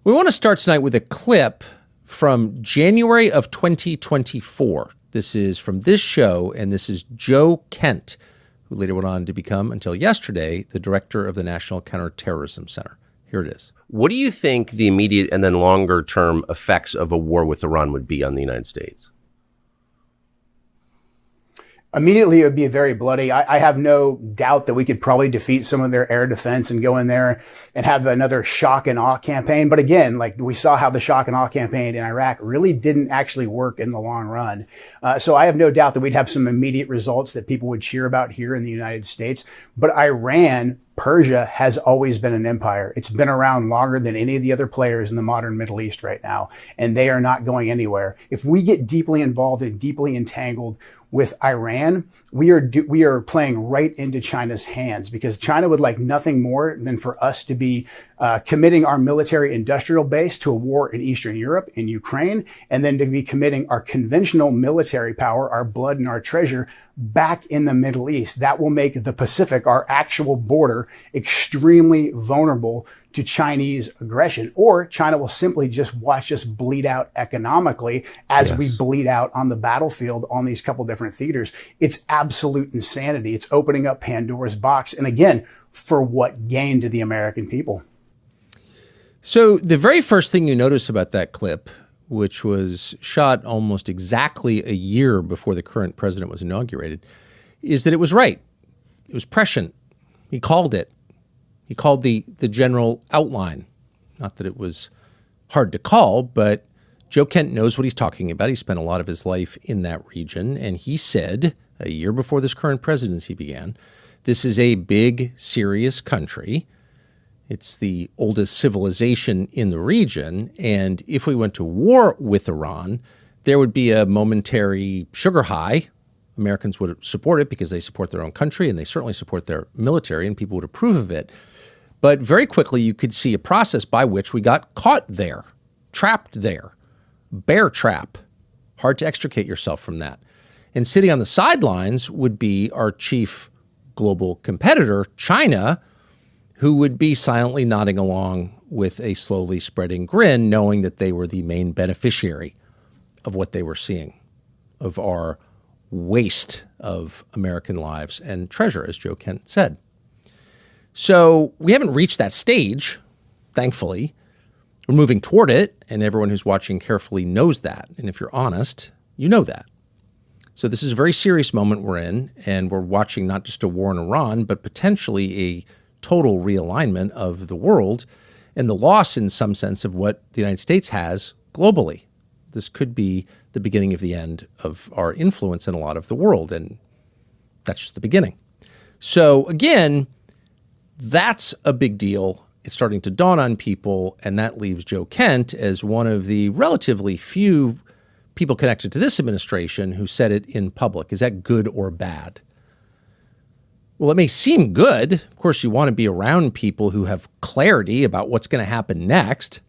We want to start tonight with a clip from January of 2024. This is from this show, and this is Joe Kent, who later went on to become, until yesterday, the director of the National Counterterrorism Center. Here it is. What do you think the immediate and then longer term effects of a war with Iran would be on the United States? Immediately, it would be very bloody. I have no doubt that we could probably defeat some of their air defense and go in there and have another shock and awe campaign. But again, like we saw how the shock and awe campaign in Iraq really didn't actually work in the long run. So I have no doubt that we'd have some immediate results that people would cheer about here in the United States. But Iran, Persia has always been an empire. It's been around longer than any of the other players in the modern Middle East right now, and they are not going anywhere. If we get deeply involved and deeply entangled with Iran, we are playing right into China's hands, because China would like nothing more than for us to be committing our military industrial base to a war in Eastern Europe, in Ukraine, and then to be committing our conventional military power, our blood and our treasure, back in the Middle East. That will make the Pacific, our actual border, extremely vulnerable to Chinese aggression. Or China will simply just watch us bleed out economically as we bleed out on the battlefield on these couple different theaters. It's absolute insanity. It's opening up Pandora's box. And again, for what gain to the American people? So the very first thing you notice about that clip, which was shot almost exactly a year before the current president was inaugurated, is that it was right. It was prescient. He called it. He called the general outline. Not that it was hard to call, but Joe Kent knows what he's talking about. He spent a lot of his life in that region, and he said a year before this current presidency began, this is a big, serious country. It's the oldest civilization in the region, and if we went to war with Iran, there would be a momentary sugar high. Americans would support it because they support their own country, and they certainly support their military, and people would approve of it. But very quickly, you could see a process by which we got caught there, trapped there, bear trap. Hard to extricate yourself from that. And sitting on the sidelines would be our chief global competitor, China, who would be silently nodding along with a slowly spreading grin, knowing that they were the main beneficiary of what they were seeing, of our waste of American lives and treasure, as Joe Kent said. So we haven't reached that stage, thankfully. We're moving toward it, and everyone who's watching carefully knows that. And if you're honest, you know that. So this is a very serious moment we're in, and we're watching not just a war in Iran, but potentially a total realignment of the world and the loss, in some sense, of what the United States has globally. This could be the beginning of the end of our influence in a lot of the world, and that's just the beginning. So again, that's a big deal. It's starting to dawn on people, and that leaves Joe Kent as one of the relatively few people connected to this administration who said it in public. Is that good or bad? Well, it may seem good. Of course, you want to be around people who have clarity about what's going to happen next.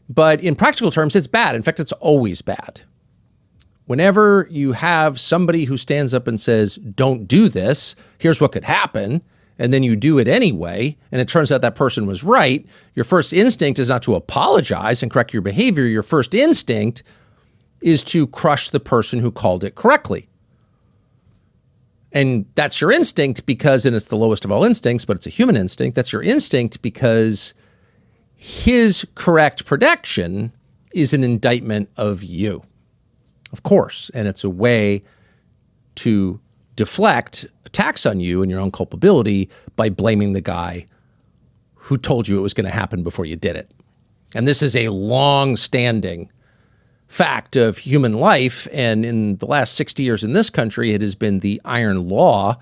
But in practical terms, it's bad. In fact, it's always bad. Whenever you have somebody who stands up and says, don't do this, here's what could happen, and then you do it anyway, and it turns out that person was right, your first instinct is not to apologize and correct your behavior. Your first instinct is to crush the person who called it correctly. And that's your instinct because, and it's the lowest of all instincts, but it's a human instinct. That's your instinct because his correct prediction is an indictment of you, of course. And it's a way to deflect attacks on you and your own culpability by blaming the guy who told you it was going to happen before you did it. And this is a long-standing fact of human life, and in the last 60 years in this country, it has been the iron law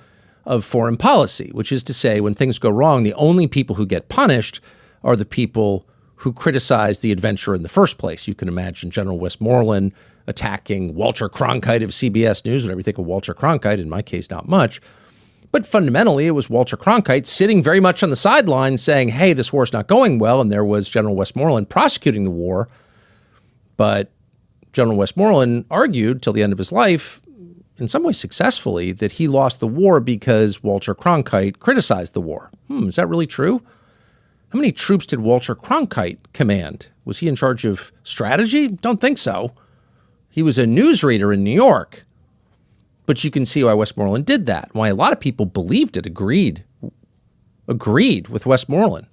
of foreign policy, which is to say, when things go wrong, the only people who get punished are the people who criticize the adventure in the first place. You can imagine General Westmoreland attacking Walter Cronkite of CBS News, whatever you think of Walter Cronkite, in my case, not much. But fundamentally, it was Walter Cronkite sitting very much on the sidelines saying, hey, this war's not going well, and there was General Westmoreland prosecuting the war. But General Westmoreland argued till the end of his life, in some ways successfully, that he lost the war because Walter Cronkite criticized the war. Is that really true? How many troops did Walter Cronkite command? Was he in charge of strategy? Don't think so. He was a newsreader in New York. But you can see why Westmoreland did that, why a lot of people believed it, agreed with Westmoreland.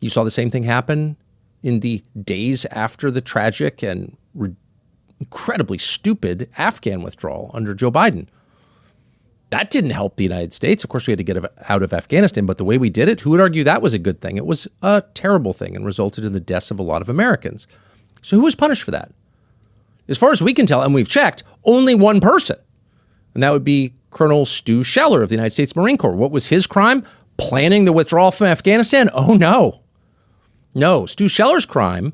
You saw the same thing happen in the days after the tragic and incredibly stupid Afghan withdrawal under Joe Biden. That didn't help the United States. Of course, we had to get out of Afghanistan, but the way we did it, who would argue that was a good thing? It was a terrible thing and resulted in the deaths of a lot of Americans. So who was punished for that? As far as we can tell, and we've checked, only one person. And that would be Colonel Stu Scheller of the United States Marine Corps. What was his crime? Planning the withdrawal from Afghanistan? Oh, no. No, Stu Scheller's crime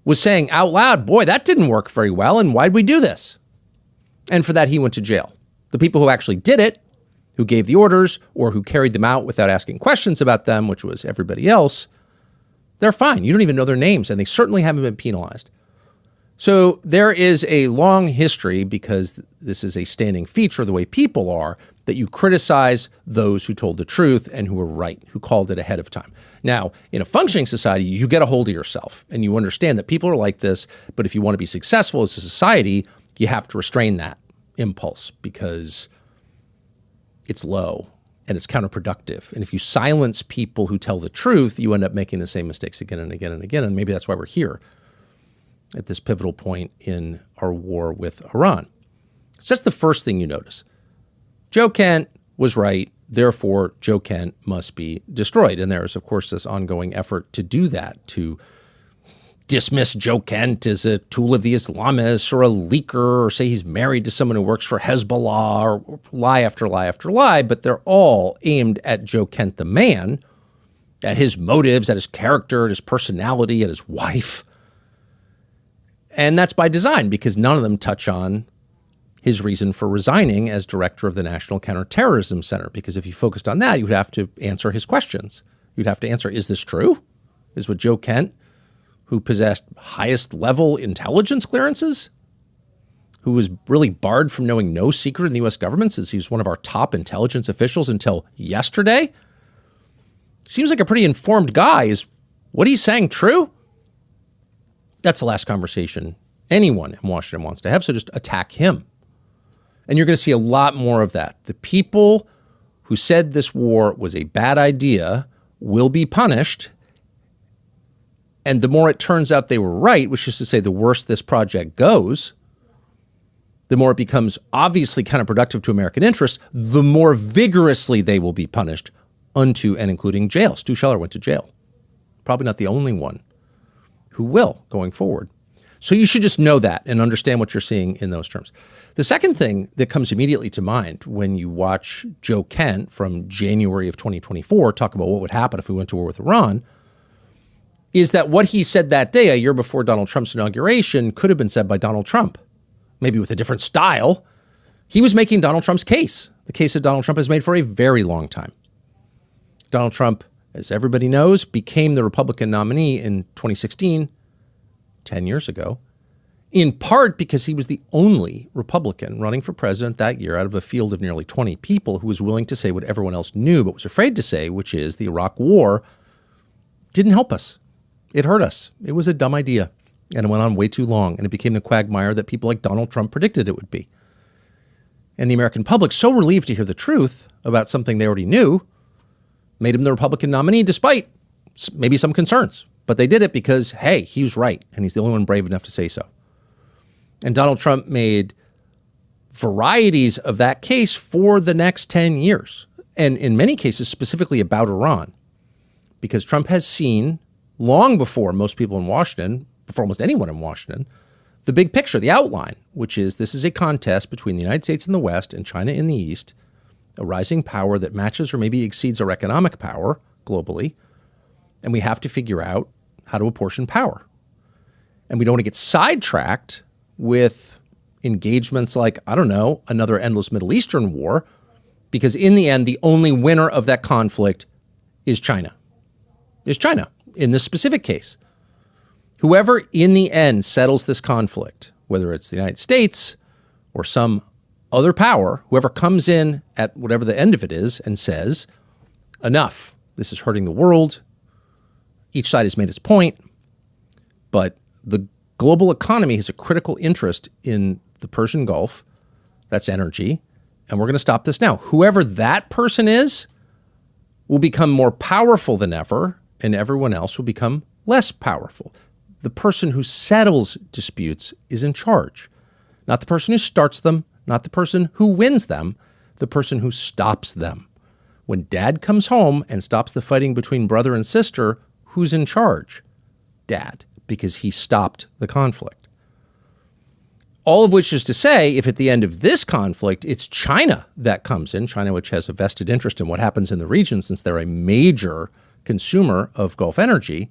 was saying out loud, boy, that didn't work very well, and why'd we do this? And for that, he went to jail. The people who actually did it, who gave the orders, or who carried them out without asking questions about them, which was everybody else, they're fine. You don't even know their names, and they certainly haven't been penalized. So there is a long history, because this is a standing feature of the way people are, that you criticize those who told the truth and who were right, who called it ahead of time. Now, in a functioning society, you get a hold of yourself and you understand that people are like this, but if you want to be successful as a society, you have to restrain that impulse because it's low and it's counterproductive. And if you silence people who tell the truth, you end up making the same mistakes again and again and again. And maybe that's why we're here at this pivotal point in our war with Iran. So that's the first thing you notice. Joe Kent was right. Therefore, Joe Kent must be destroyed. And there is, of course, this ongoing effort to do that, to dismiss Joe Kent as a tool of the Islamists or a leaker or say he's married to someone who works for Hezbollah or lie after lie after lie. But they're all aimed at Joe Kent, the man, at his motives, at his character, at his personality, at his wife. And that's by design because none of them touch on his reason for resigning as director of the National Counterterrorism Center. Because if you focused on that, you would have to answer his questions. You'd have to answer, is this true? Is what Joe Kent, who possessed highest level intelligence clearances, who was really barred from knowing no secret in the U.S. government since he was one of our top intelligence officials until yesterday, seems like a pretty informed guy. Is what he's saying true? That's the last conversation anyone in Washington wants to have, so just attack him. And you're going to see a lot more of that. The people who said this war was a bad idea will be punished. And the more it turns out they were right, which is to say the worse this project goes, the more it becomes obviously counterproductive to American interests, the more vigorously they will be punished, unto and including jail. Stu Scheller went to jail. Probably not the only one who will going forward. So you should just know that and understand what you're seeing in those terms. The second thing that comes immediately to mind when you watch Joe Kent from January of 2024 talk about what would happen if we went to war with Iran is that what he said that day, a year before Donald Trump's inauguration, could have been said by Donald Trump, maybe with a different style. He was making Donald Trump's case, the case that Donald Trump has made for a very long time. Donald Trump, as everybody knows, became the Republican nominee in 2016, 10 years ago, in part because he was the only Republican running for president that year out of a field of nearly 20 people who was willing to say what everyone else knew but was afraid to say, which is the Iraq War didn't help us. It hurt us. It was a dumb idea, and it went on way too long, and it became the quagmire that people like Donald Trump predicted it would be. And the American public, so relieved to hear the truth about something they already knew, made him the Republican nominee despite maybe some concerns. But they did it because, hey, he was right, and he's the only one brave enough to say so. And Donald Trump made varieties of that case for the next 10 years, and in many cases specifically about Iran, because Trump has seen, long before most people in Washington, before almost anyone in Washington, the big picture, the outline, which is this is a contest between the United States in the West and China in the East, a rising power that matches or maybe exceeds our economic power globally, and we have to figure out how to apportion power. And we don't want to get sidetracked with engagements like, I don't know, another endless Middle Eastern war, because in the end, the only winner of that conflict is China. In this specific case. Whoever in the end settles this conflict, whether it's the United States or some other power, whoever comes in at whatever the end of it is and says, enough, This is hurting the world. Each side has made its point, but the global economy has a critical interest in the Persian Gulf. That's energy. And we're going to stop this now. Whoever that person is will become more powerful than ever, and everyone else will become less powerful. The person who settles disputes is in charge, not the person who starts them, not the person who wins them, the person who stops them. When dad comes home and stops the fighting between brother and sister, who's in charge? Dad, because he stopped the conflict. All of which is to say, if at the end of this conflict, it's China that comes in, China which has a vested interest in what happens in the region since they're a major consumer of Gulf energy,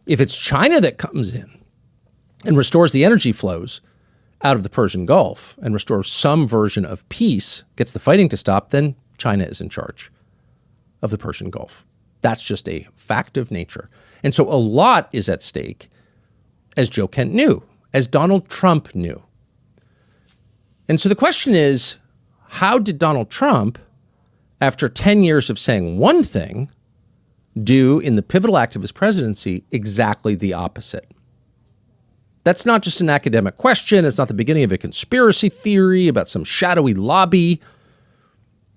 if it's China that comes in and restores the energy flows out of the Persian Gulf and restores some version of peace, gets the fighting to stop, then China is in charge of the Persian Gulf. That's just a fact of nature. And so a lot is at stake, as Joe Kent knew, as Donald Trump knew. And so the question is, how did Donald Trump, after 10 years of saying one thing, do in the pivotal act of his presidency exactly the opposite? That's not just an academic question. It's not the beginning of a conspiracy theory about some shadowy lobby.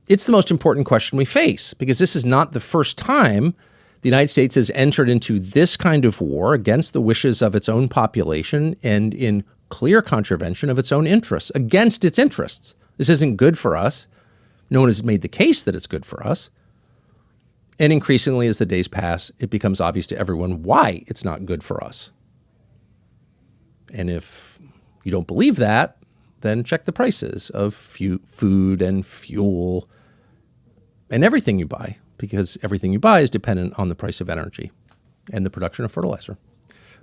It's the most important question we face, because this is not the first time the United States has entered into this kind of war against the wishes of its own population and in clear contravention of its own interests, against its interests. This isn't good for us. No one has made the case that it's good for us. And increasingly, as the days pass, it becomes obvious to everyone why it's not good for us. And if you don't believe that, then check the prices of food and fuel and everything you buy, because everything you buy is dependent on the price of energy and the production of fertilizer,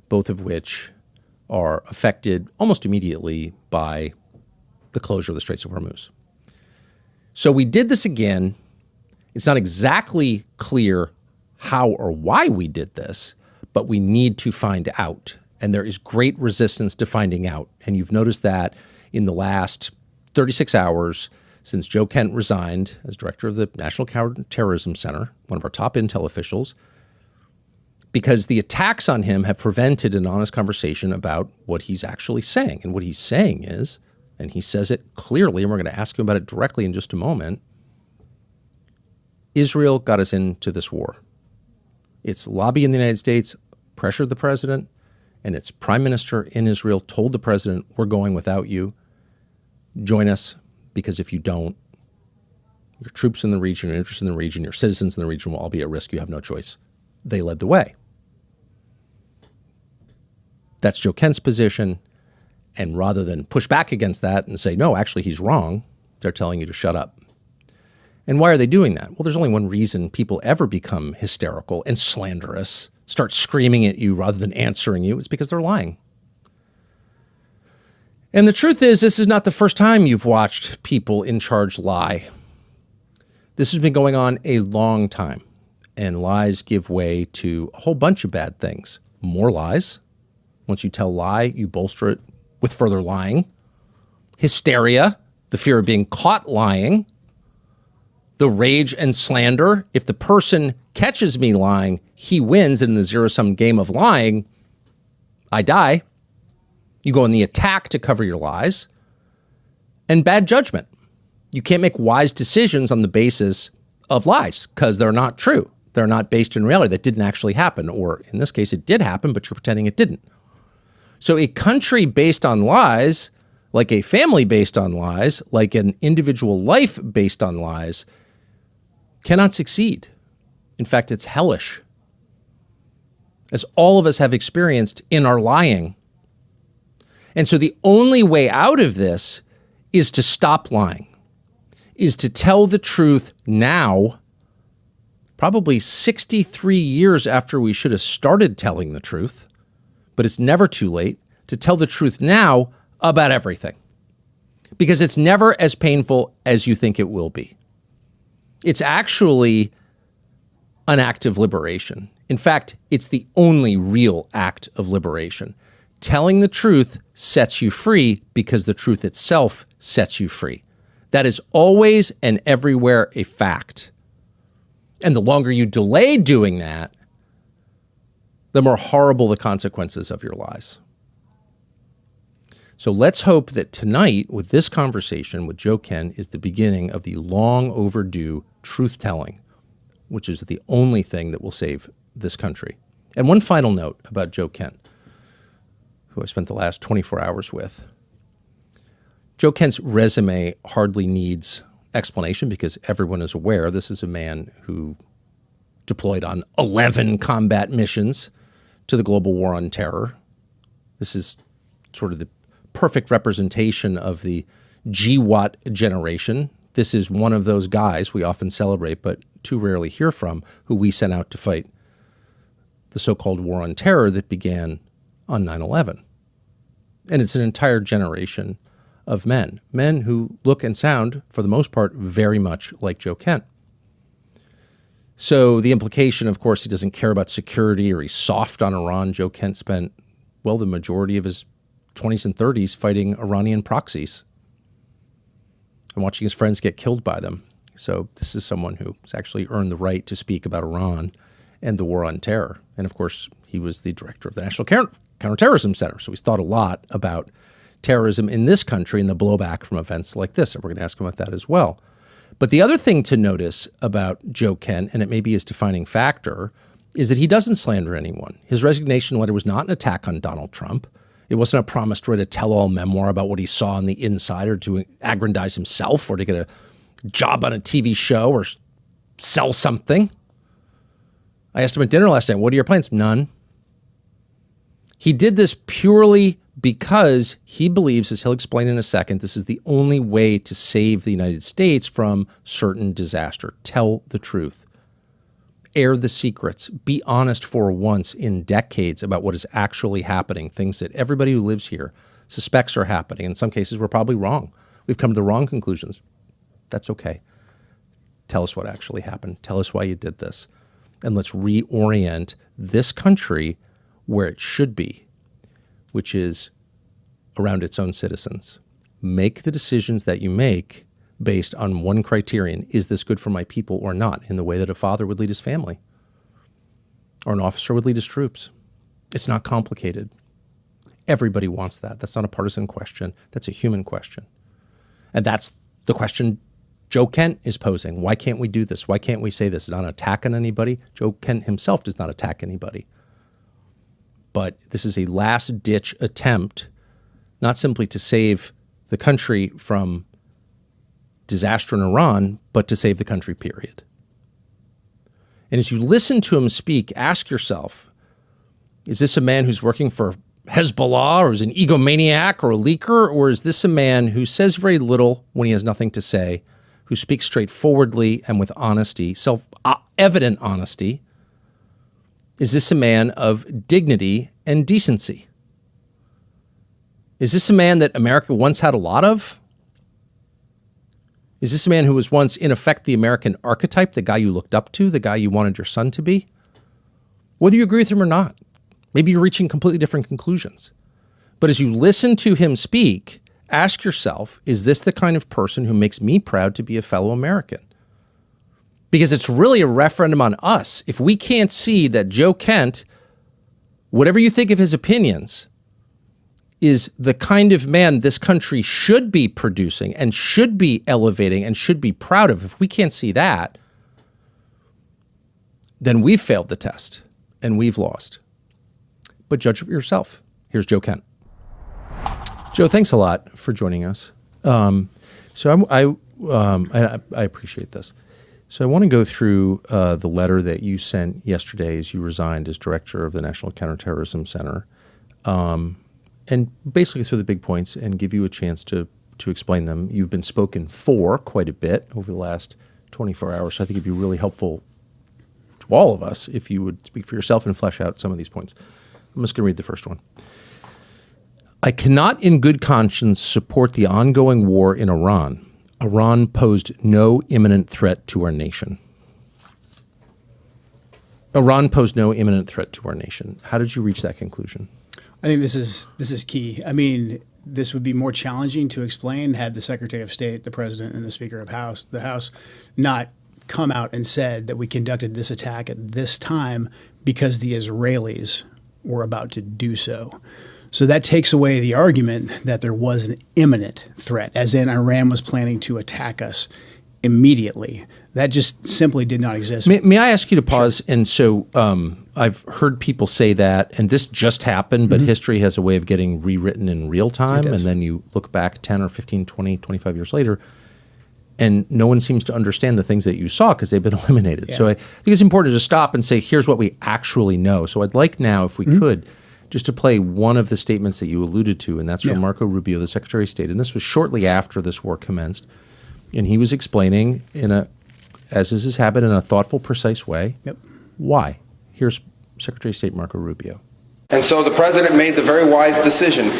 both of which are affected almost immediately by the closure of the Straits of Hormuz. So we did this again. It's not exactly clear how or why we did this, but we need to find out. And there is great resistance to finding out. And you've noticed that in the last 36 hours since Joe Kent resigned as director of the National Counterterrorism Center, one of our top intel officials, because the attacks on him have prevented an honest conversation about what he's actually saying. And what he's saying is, and he says it clearly, and we're going to ask him about it directly in just a moment, Israel got us into this war. Its lobby in the United States pressured the president, and its prime minister in Israel told the president, we're going without you. Join us, because if you don't, your troops in the region, your interests in the region, your citizens in the region will all be at risk. You have no choice. They led the way. That's Joe Kent's position. And rather than push back against that and say, no, actually, he's wrong, they're telling you to shut up. And why are they doing that? Well, there's only one reason people ever become hysterical and slanderous, start screaming at you rather than answering you. It's because they're lying. And the truth is, this is not the first time you've watched people in charge lie. This has been going on a long time, and lies give way to a whole bunch of bad things. More lies. Once you tell a lie, you bolster it with further lying. Hysteria, the fear of being caught lying. The rage and slander. If the person catches me lying, he wins. And in the zero-sum game of lying, I die. You go in the attack to cover your lies. And bad judgment. You can't make wise decisions on the basis of lies because they're not true. They're not based in reality. That didn't actually happen. Or in this case, it did happen, but you're pretending it didn't. So a country based on lies, like a family based on lies, like an individual life based on lies, cannot succeed. In fact, it's hellish, as all of us have experienced in our lying. And so the only way out of this is to stop lying, is to tell the truth now, probably 63 years after we should have started telling the truth, but it's never too late to tell the truth now about everything, because it's never as painful as you think it will be. It's actually an act of liberation. In fact, it's the only real act of liberation. Telling the truth sets you free because the truth itself sets you free. That is always and everywhere a fact. And the longer you delay doing that, the more horrible the consequences of your lies. So let's hope that tonight, with this conversation with Joe Kent, is the beginning of the long overdue truth-telling, which is the only thing that will save this country. And one final note about Joe Kent, who I spent the last 24 hours with. Joe Kent's resume hardly needs explanation because everyone is aware this is a man who deployed on 11 combat missions to the global war on terror. This is sort of the perfect representation of the GWAT generation. This is one of those guys we often celebrate but too rarely hear from, who we sent out to fight the so-called war on terror that began on 9/11. And it's an entire generation of men who look and sound, for the most part, very much like Joe Kent. So the implication, of course, he doesn't care about security or he's soft on Iran. Joe Kent spent, well, the majority of his 20s and 30s fighting Iranian proxies and watching his friends get killed by them. So this is someone who's actually earned the right to speak about Iran and the war on terror. And of course, he was the director of the National Counterterrorism Center. So he's thought a lot about terrorism in this country and the blowback from events like this. And we're going to ask him about that as well. But the other thing to notice about Joe Kent, and it may be his defining factor, is that he doesn't slander anyone. His resignation letter was not an attack on Donald Trump. It wasn't a promise to write a tell-all memoir about what he saw on the inside or to aggrandize himself or to get a job on a TV show or sell something. I asked him at dinner last night, what are your plans? None. He did this purely because he believes, as he'll explain in a second, this is the only way to save the United States from certain disaster. Tell the truth. Air the secrets. Be honest for once in decades about what is actually happening, things that everybody who lives here suspects are happening. In some cases, we're probably wrong. We've come to the wrong conclusions. That's okay. Tell us what actually happened. Tell us why you did this. And let's reorient this country where it should be, which is around its own citizens. Make the decisions that you make based on one criterion. Is this good for my people or not? In the way that a father would lead his family or an officer would lead his troops. It's not complicated. Everybody wants that. That's not a partisan question. That's a human question. And that's the question Joe Kent is posing. Why can't we do this? Why can't we say this? It's not an attack on anybody. Joe Kent himself does not attack anybody. But this is a last-ditch attempt, not simply to save the country from disaster in Iran, but to save the country, period. And as you listen to him speak, ask yourself, is this a man who's working for Hezbollah or is an egomaniac or a leaker? Or is this a man who says very little when he has nothing to say, who speaks straightforwardly and with honesty, self-evident honesty? Is this a man of dignity and decency? Is this a man that America once had a lot of? Is this a man who was once, in effect, the American archetype, the guy you looked up to, the guy you wanted your son to be? Whether you agree with him or not, maybe you're reaching completely different conclusions. But as you listen to him speak, ask yourself, is this the kind of person who makes me proud to be a fellow American? Because it's really a referendum on us. If we can't see that Joe Kent, whatever you think of his opinions, is the kind of man this country should be producing and should be elevating and should be proud of, if we can't see that, then we've failed the test and we've lost. But judge for yourself. Here's Joe Kent. Joe, thanks a lot for joining us. I appreciate this. So I want to go through the letter that you sent yesterday as you resigned as director of the National Counterterrorism Center, and basically through the big points and give you a chance to explain them. You've been spoken for quite a bit over the last 24 hours, so I think it'd be really helpful to all of us if you would speak for yourself and flesh out some of these points. I'm just going to read the first one. I cannot in good conscience support the ongoing war in Iran. Iran posed no imminent threat to our nation. Iran posed no imminent threat to our nation. How did you reach that conclusion? I think this is key. I mean, this would be more challenging to explain had the Secretary of State, the President, and the Speaker of the House not come out and said that we conducted this attack at this time because the Israelis were about to do so. So that takes away the argument that there was an imminent threat, as in Iran was planning to attack us immediately. That just simply did not exist. May I ask you to pause? Sure. And so I've heard people say that, and this just happened, but history has a way of getting rewritten in real time. And then you look back 10 or 15, 20, 25 years later, and no one seems to understand the things that you saw because they've been eliminated. Yeah. So I think it's important to stop and say, here's what we actually know. So I'd like now, if we could, just to play one of the statements that you alluded to, and that's from Marco Rubio, the Secretary of State. And this was shortly after this war commenced. And he was explaining, as is his habit, in a thoughtful, precise way, why. Here's Secretary of State Marco Rubio. And so the president made the very wise decision.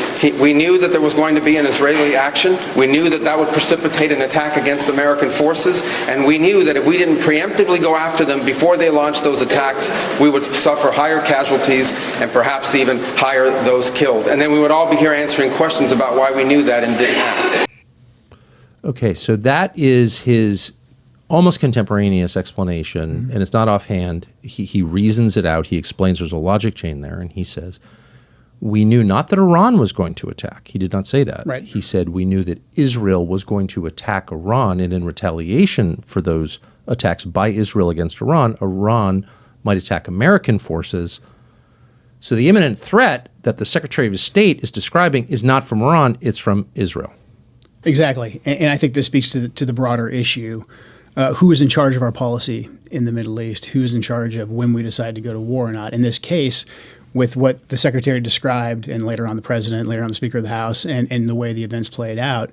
We knew that there was going to be an Israeli action. We knew that that would precipitate an attack against American forces. And we knew that if we didn't preemptively go after them before they launched those attacks, we would suffer higher casualties and perhaps even higher those killed. And then we would all be here answering questions about why we knew that and didn't act. Okay, so that is his almost contemporaneous explanation, and it's not offhand. He reasons it out. He explains there's a logic chain there, and he says, we knew not that Iran was going to attack. He did not say that. Right. He said we knew that Israel was going to attack Iran, and in retaliation for those attacks by Israel against Iran, Iran might attack American forces. So the imminent threat that the Secretary of State is describing is not from Iran, it's from Israel. Exactly. And I think this speaks to the broader issue. Who is in charge of our policy in the Middle East? Who is in charge of when we decide to go to war or not? In this case, with what the Secretary described, and later on the President, later on the Speaker of the House, and the way the events played out,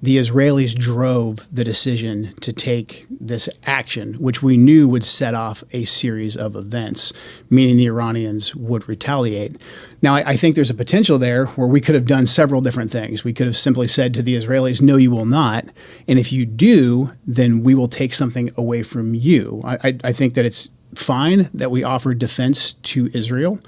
the Israelis drove the decision to take this action, which we knew would set off a series of events, meaning the Iranians would retaliate. Now, I think there's a potential there where we could have done several different things. We could have simply said to the Israelis, no, you will not. And if you do, then we will take something away from you. I think that it's fine that we offer defense to Israel.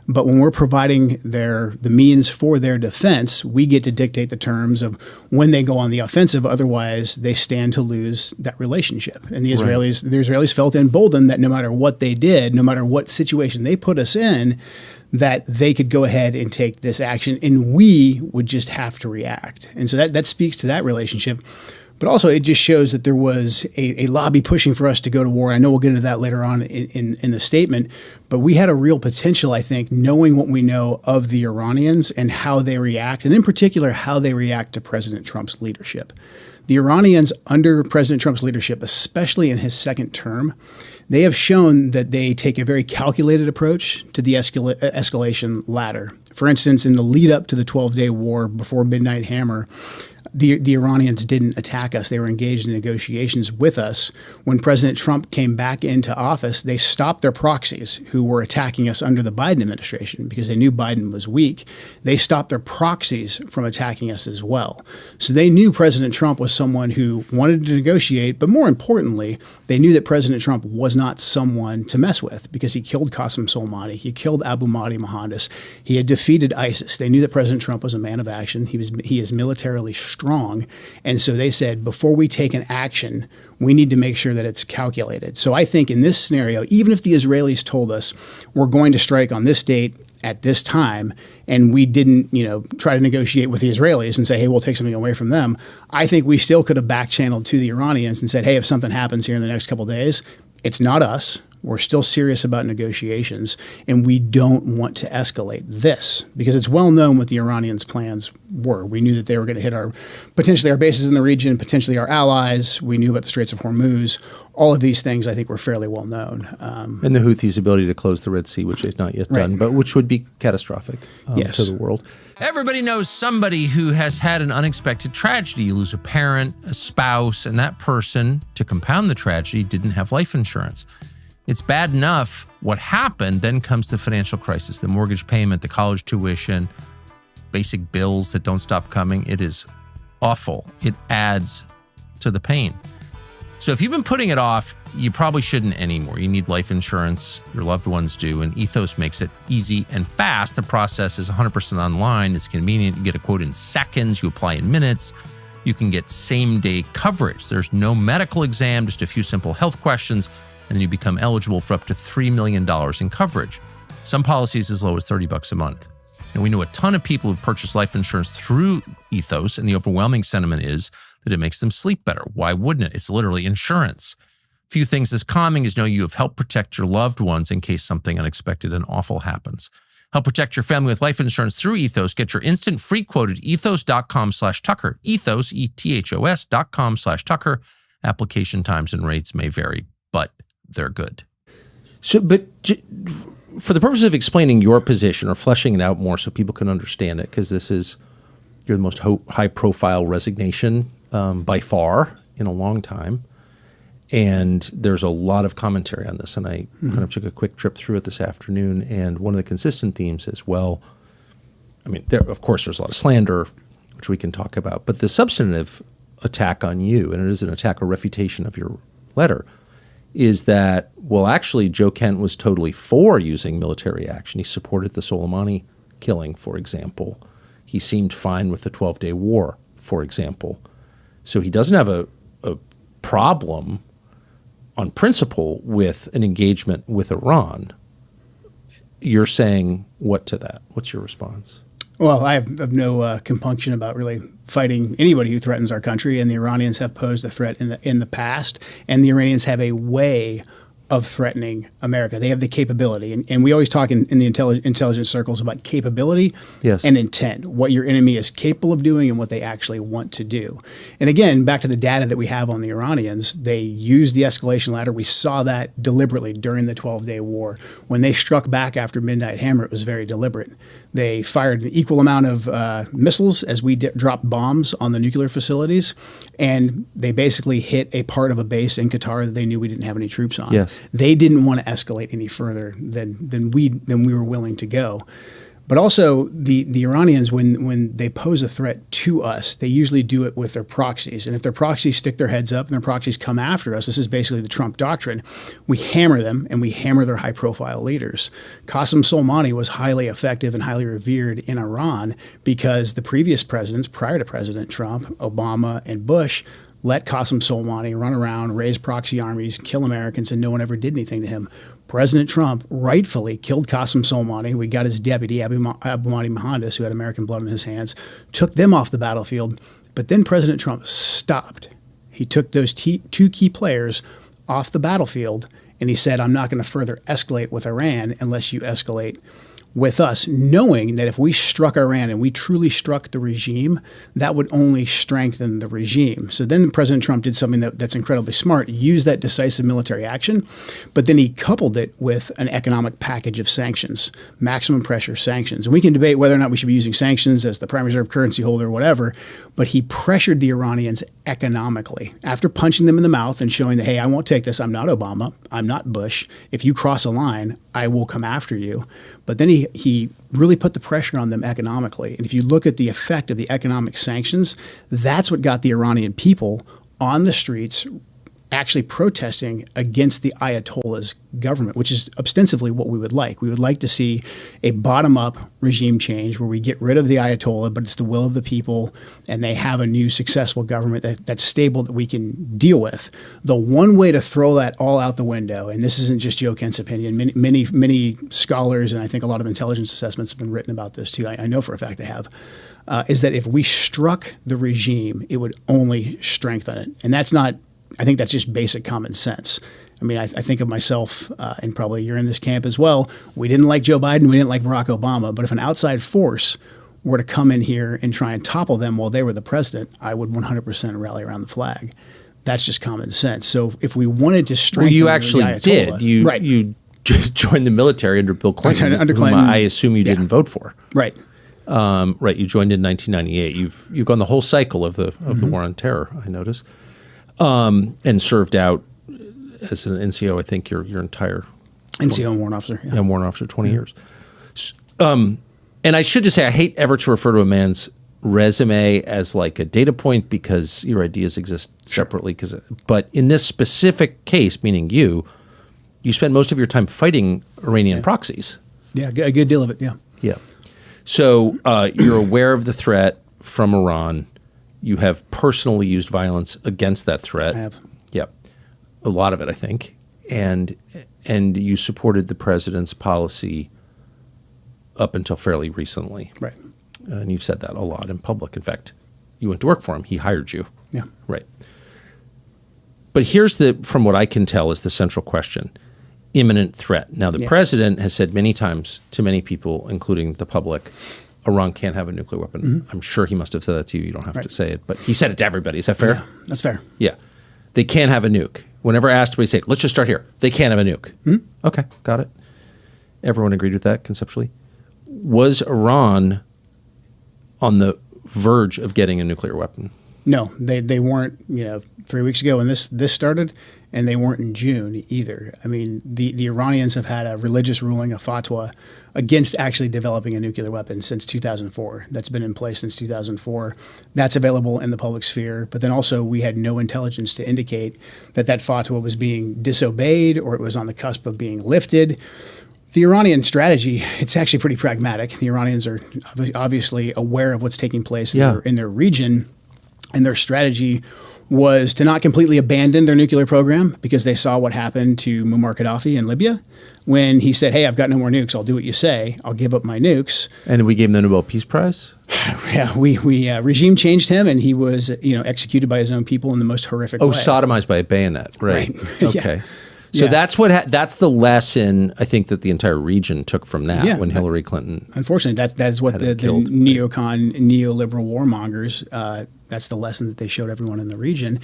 But when we're providing the means for their defense, we get to dictate the terms of when they go on the offensive. Otherwise, they stand to lose that relationship. And the Israelis felt emboldened that no matter what they did, no matter what situation they put us in, that they could go ahead and take this action, and we would just have to react. And so that speaks to that relationship. But also, it just shows that there was a lobby pushing for us to go to war. I know we'll get into that later on in the statement, but we had a real potential, I think, knowing what we know of the Iranians and how they react, and in particular, how they react to President Trump's leadership. The Iranians, under President Trump's leadership, especially in his second term, they have shown that they take a very calculated approach to the escalation ladder. For instance, in the lead up to the 12-day war before Midnight Hammer, the Iranians didn't attack us. They were engaged in negotiations with us. When President Trump came back into office, they stopped their proxies who were attacking us under the Biden administration because they knew Biden was weak. They stopped their proxies from attacking us as well. So they knew President Trump was someone who wanted to negotiate, but more importantly, they knew that President Trump was not someone to mess with because he killed Qasem Soleimani. He killed Abu Mahdi Mohandas. He had defeated ISIS. They knew that President Trump was a man of action. He is militarily strong. And so they said, before we take an action, we need to make sure that it's calculated. So I think in this scenario, even if the Israelis told us we're going to strike on this date at this time, and we didn't, try to negotiate with the Israelis and say, hey, we'll take something away from them, I think we still could have back-channeled to the Iranians and said, hey, if something happens here in the next couple of days, it's not us. We're still serious about negotiations, and we don't want to escalate this because it's well known what the Iranians' plans were. We knew that they were going to hit potentially our bases in the region, potentially our allies. We knew about the Straits of Hormuz. All of these things, I think, were fairly well known. And the Houthis' ability to close the Red Sea, which they've not yet done, but which would be catastrophic to the world. Everybody knows somebody who has had an unexpected tragedy. You lose a parent, a spouse, and that person, to compound the tragedy, didn't have life insurance. It's bad enough what happened, then comes the financial crisis, the mortgage payment, the college tuition, basic bills that don't stop coming. It is awful. It adds to the pain. So if you've been putting it off, you probably shouldn't anymore. You need life insurance. Your loved ones do. And Ethos makes it easy and fast. The process is 100% online. It's convenient. You get a quote in seconds. You apply in minutes. You can get same-day coverage. There's no medical exam, just a few simple health questions, and then you become eligible for up to $3 million in coverage. Some policies as low as $30 a month. And we know a ton of people who've purchased life insurance through Ethos, and the overwhelming sentiment is that it makes them sleep better. Why wouldn't it? It's literally insurance. Few things as calming as knowing you have helped protect your loved ones in case something unexpected and awful happens. Help protect your family with life insurance through Ethos. Get your instant free quote at ethos.com/Tucker. Ethos, ETHOS.com/Tucker. Application times and rates may vary, but they're good. So, for the purpose of explaining your position or fleshing it out more so people can understand it, because you're the most high-profile resignation by far in a long time. And there's a lot of commentary on this. And I kind of took a quick trip through it this afternoon. And one of the consistent themes is, well, I mean, of course, there's a lot of slander, which we can talk about. But the substantive attack on you, and it is an attack or refutation of your letter, is that, well, actually, Joe Kent was totally for using military action. He supported the Soleimani killing, for example. He seemed fine with the 12-day war, for example. So he doesn't have a problem on principle with an engagement with Iran. You're saying what to that? What's your response? Well, I have no compunction about really fighting anybody who threatens our country, and the Iranians have posed a threat in the past, and the Iranians have a way of threatening America. They have the capability, and we always talk in the intelligence circles about capability and intent, what your enemy is capable of doing and what they actually want to do. And again, back to the data that we have on the Iranians, they used the escalation ladder. We saw that deliberately during the 12-day war. When they struck back after Midnight Hammer, it was very deliberate. They fired an equal amount of missiles as we dropped bombs on the nuclear facilities, and they basically hit a part of a base in Qatar that they knew we didn't have any troops on. Yes. They didn't want to escalate any further than we were willing to go. But also, the Iranians, when they pose a threat to us, they usually do it with their proxies. And if their proxies stick their heads up and their proxies come after us, this is basically the Trump doctrine, we hammer them and we hammer their high-profile leaders. Qasem Soleimani was highly effective and highly revered in Iran because the previous presidents, prior to President Trump, Obama and Bush, let Qasem Soleimani run around, raise proxy armies, kill Americans, and no one ever did anything to him. President Trump rightfully killed Qasem Soleimani. We got his deputy, Abu Mahdi Mohandas, who had American blood on his hands, took them off the battlefield. But then President Trump stopped. He took those two key players off the battlefield, and he said, I'm not going to further escalate with Iran unless you escalate with us, knowing that if we struck Iran and we truly struck the regime, that would only strengthen the regime. So then President Trump did something that's incredibly smart, used that decisive military action, but then he coupled it with an economic package of sanctions, maximum pressure sanctions. And we can debate whether or not we should be using sanctions as the prime reserve currency holder or whatever, but he pressured the Iranians economically. After punching them in the mouth and showing that, hey, I won't take this, I'm not Obama, I'm not Bush. If you cross a line, I will come after you. But then he really put the pressure on them economically. And if you look at the effect of the economic sanctions, that's what got the Iranian people on the streets actually protesting against the Ayatollah's government, which is ostensibly what we would like. We would like to see a bottom-up regime change where we get rid of the Ayatollah, but it's the will of the people, and they have a new successful government that's stable that we can deal with. The one way to throw that all out the window, and this isn't just Joe Kent's opinion, many scholars, and I think a lot of intelligence assessments have been written about this too, I know for a fact they have, is that if we struck the regime, it would only strengthen it. And that's not, I think that's just basic common sense. I mean, I think of myself, and probably you're in this camp as well. We didn't like Joe Biden. We didn't like Barack Obama. But if an outside force were to come in here and try and topple them while they were the president, I would 100% rally around the flag. That's just common sense. So if we wanted to strengthen you actually the Ayatollah, did. You joined the military under Bill Clinton, under Clinton, whom I assume you didn't vote for. Right. Right. You joined in 1998. You've gone the whole cycle of the war on terror, I notice. And served out as an NCO, I think, your entire... NCO and warrant officer. Yeah, warrant officer, 20 years. And I should just say, I hate ever to refer to a man's resume as like a data point because your ideas exist separately. But in this specific case, meaning you spent most of your time fighting Iranian proxies. Yeah, a good deal of it, yeah. Yeah. So you're aware of the threat from Iran. You have personally used violence against that threat. I have. Yeah, a lot of it, I think. And you supported the president's policy up until fairly recently. Right. And you've said that a lot in public. In fact, you went to work for him. He hired you. Yeah. Right. But here's from what I can tell, is the central question: imminent threat. Now, the president has said many times to many people, including the public, Iran can't have a nuclear weapon. Mm-hmm. I'm sure he must have said that to you. You don't have to say it, but he said it to everybody. Is that fair? Yeah, that's fair. Yeah. They can't have a nuke. Whenever asked, we say, let's just start here. They can't have a nuke. Mm-hmm. Okay, got it. Everyone agreed with that conceptually. Was Iran on the verge of getting a nuclear weapon? No, they weren't, 3 weeks ago when this started, and they weren't in June either. I mean, the Iranians have had a religious ruling, a fatwa, against actually developing a nuclear weapon since 2004. That's been in place since 2004. That's available in the public sphere. But then also we had no intelligence to indicate that fatwa was being disobeyed or it was on the cusp of being lifted. The Iranian strategy, it's actually pretty pragmatic. The Iranians are obviously aware of what's taking place in their region. And their strategy was to not completely abandon their nuclear program, because they saw what happened to Muammar Gaddafi in Libya when he said, hey, I've got no more nukes. I'll do what you say. I'll give up my nukes. And we gave him the Nobel Peace Prize? Yeah, we regime changed him, and he was executed by his own people in the most horrific way. Oh, sodomized by a bayonet. Right. Okay. Yeah. So that's the lesson, I think, that the entire region took from that when Hillary Clinton. Unfortunately, that is what the neocon, neoliberal warmongers, that's the lesson that they showed everyone in the region.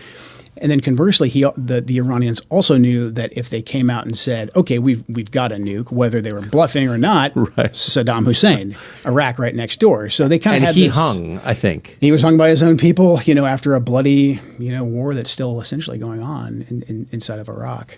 And then conversely, the Iranians also knew that if they came out and said, okay, we've got a nuke, whether they were bluffing or not, Saddam Hussein, Iraq right next door. So they kind of had this. And he hung, I think. He was hung by his own people, after a bloody, war that's still essentially going on inside of Iraq.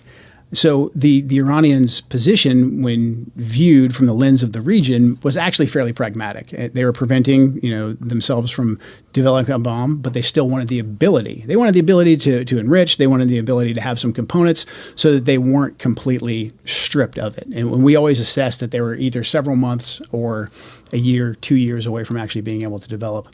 So the Iranians' position, when viewed from the lens of the region, was actually fairly pragmatic. They were preventing, themselves from developing a bomb, but they still wanted the ability. They wanted the ability to enrich. They wanted the ability to have some components so that they weren't completely stripped of it. And when we always assessed that they were either several months or a year, 2 years away from actually being able to develop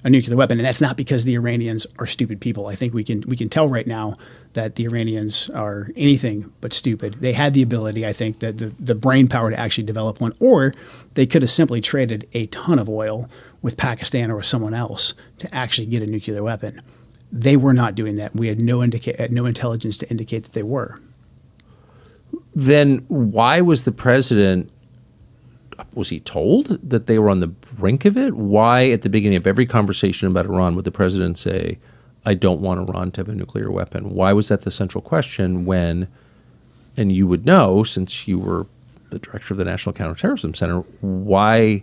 a nuclear weapon. And that's not because the Iranians are stupid people. I think we can tell right now that the Iranians are anything but stupid. They had the ability, I think, that the brain power to actually develop one, or they could have simply traded a ton of oil with Pakistan or with someone else to actually get a nuclear weapon. They were not doing that. We had no intelligence to indicate that they were. Then why was the president... Was he told that they were on the brink of it? Why, at the beginning of every conversation about Iran, would the president say, I don't want Iran to have a nuclear weapon? Why was that the central question when, and you would know since you were the director of the National Counterterrorism Center, why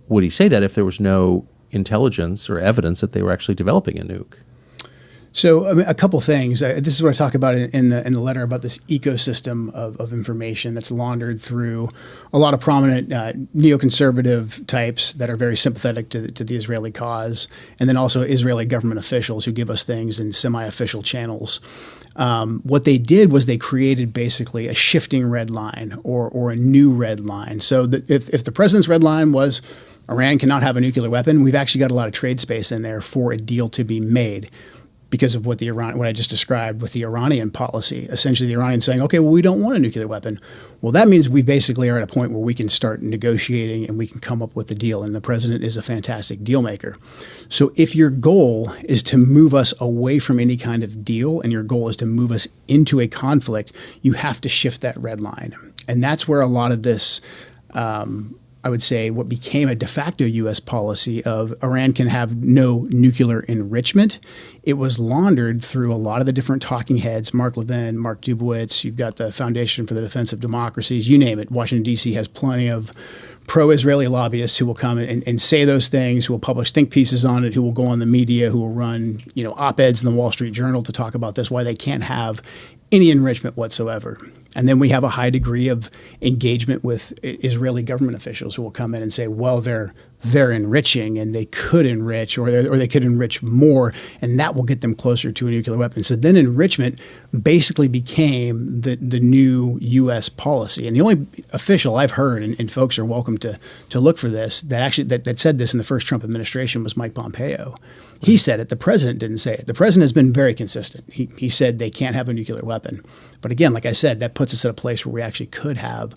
would he say that if there was no intelligence or evidence that they were actually developing a nuke? So a couple things. This is what I talk about in the letter about this ecosystem of information that's laundered through a lot of prominent neoconservative types that are very sympathetic to the Israeli cause, and then also Israeli government officials who give us things in semi-official channels. What they did was they created basically a shifting red line or a new red line. So if the president's red line was Iran cannot have a nuclear weapon, we've actually got a lot of trade space in there for a deal to be made, because of what I just described with the Iranian policy. Essentially, the Iranians saying, okay, well, we don't want a nuclear weapon. Well, that means we basically are at a point where we can start negotiating and we can come up with a deal. And the president is a fantastic deal maker. So if your goal is to move us away from any kind of deal and your goal is to move us into a conflict, you have to shift that red line. And that's where a lot of this I would say what became a de facto U.S. policy of Iran can have no nuclear enrichment. It was laundered through a lot of the different talking heads, Mark Levin, Mark Dubowitz. You've got the Foundation for the Defense of Democracies, you name it. Washington, D.C. has plenty of pro-Israeli lobbyists who will come and say those things, who will publish think pieces on it, who will go on the media, who will run op-eds in the Wall Street Journal to talk about this, why they can't have any enrichment whatsoever. And then we have a high degree of engagement with Israeli government officials who will come in and say, well, they're enriching and they could enrich or they could enrich more, and that will get them closer to a nuclear weapon. So then enrichment basically became the new U.S. policy. And the only official I've heard, and folks are welcome to look for this, that said this in the first Trump administration was Mike Pompeo. He said it. The president didn't say it. The president has been very consistent. He said they can't have a nuclear weapon. But again, like I said, that puts us at a place where we actually could have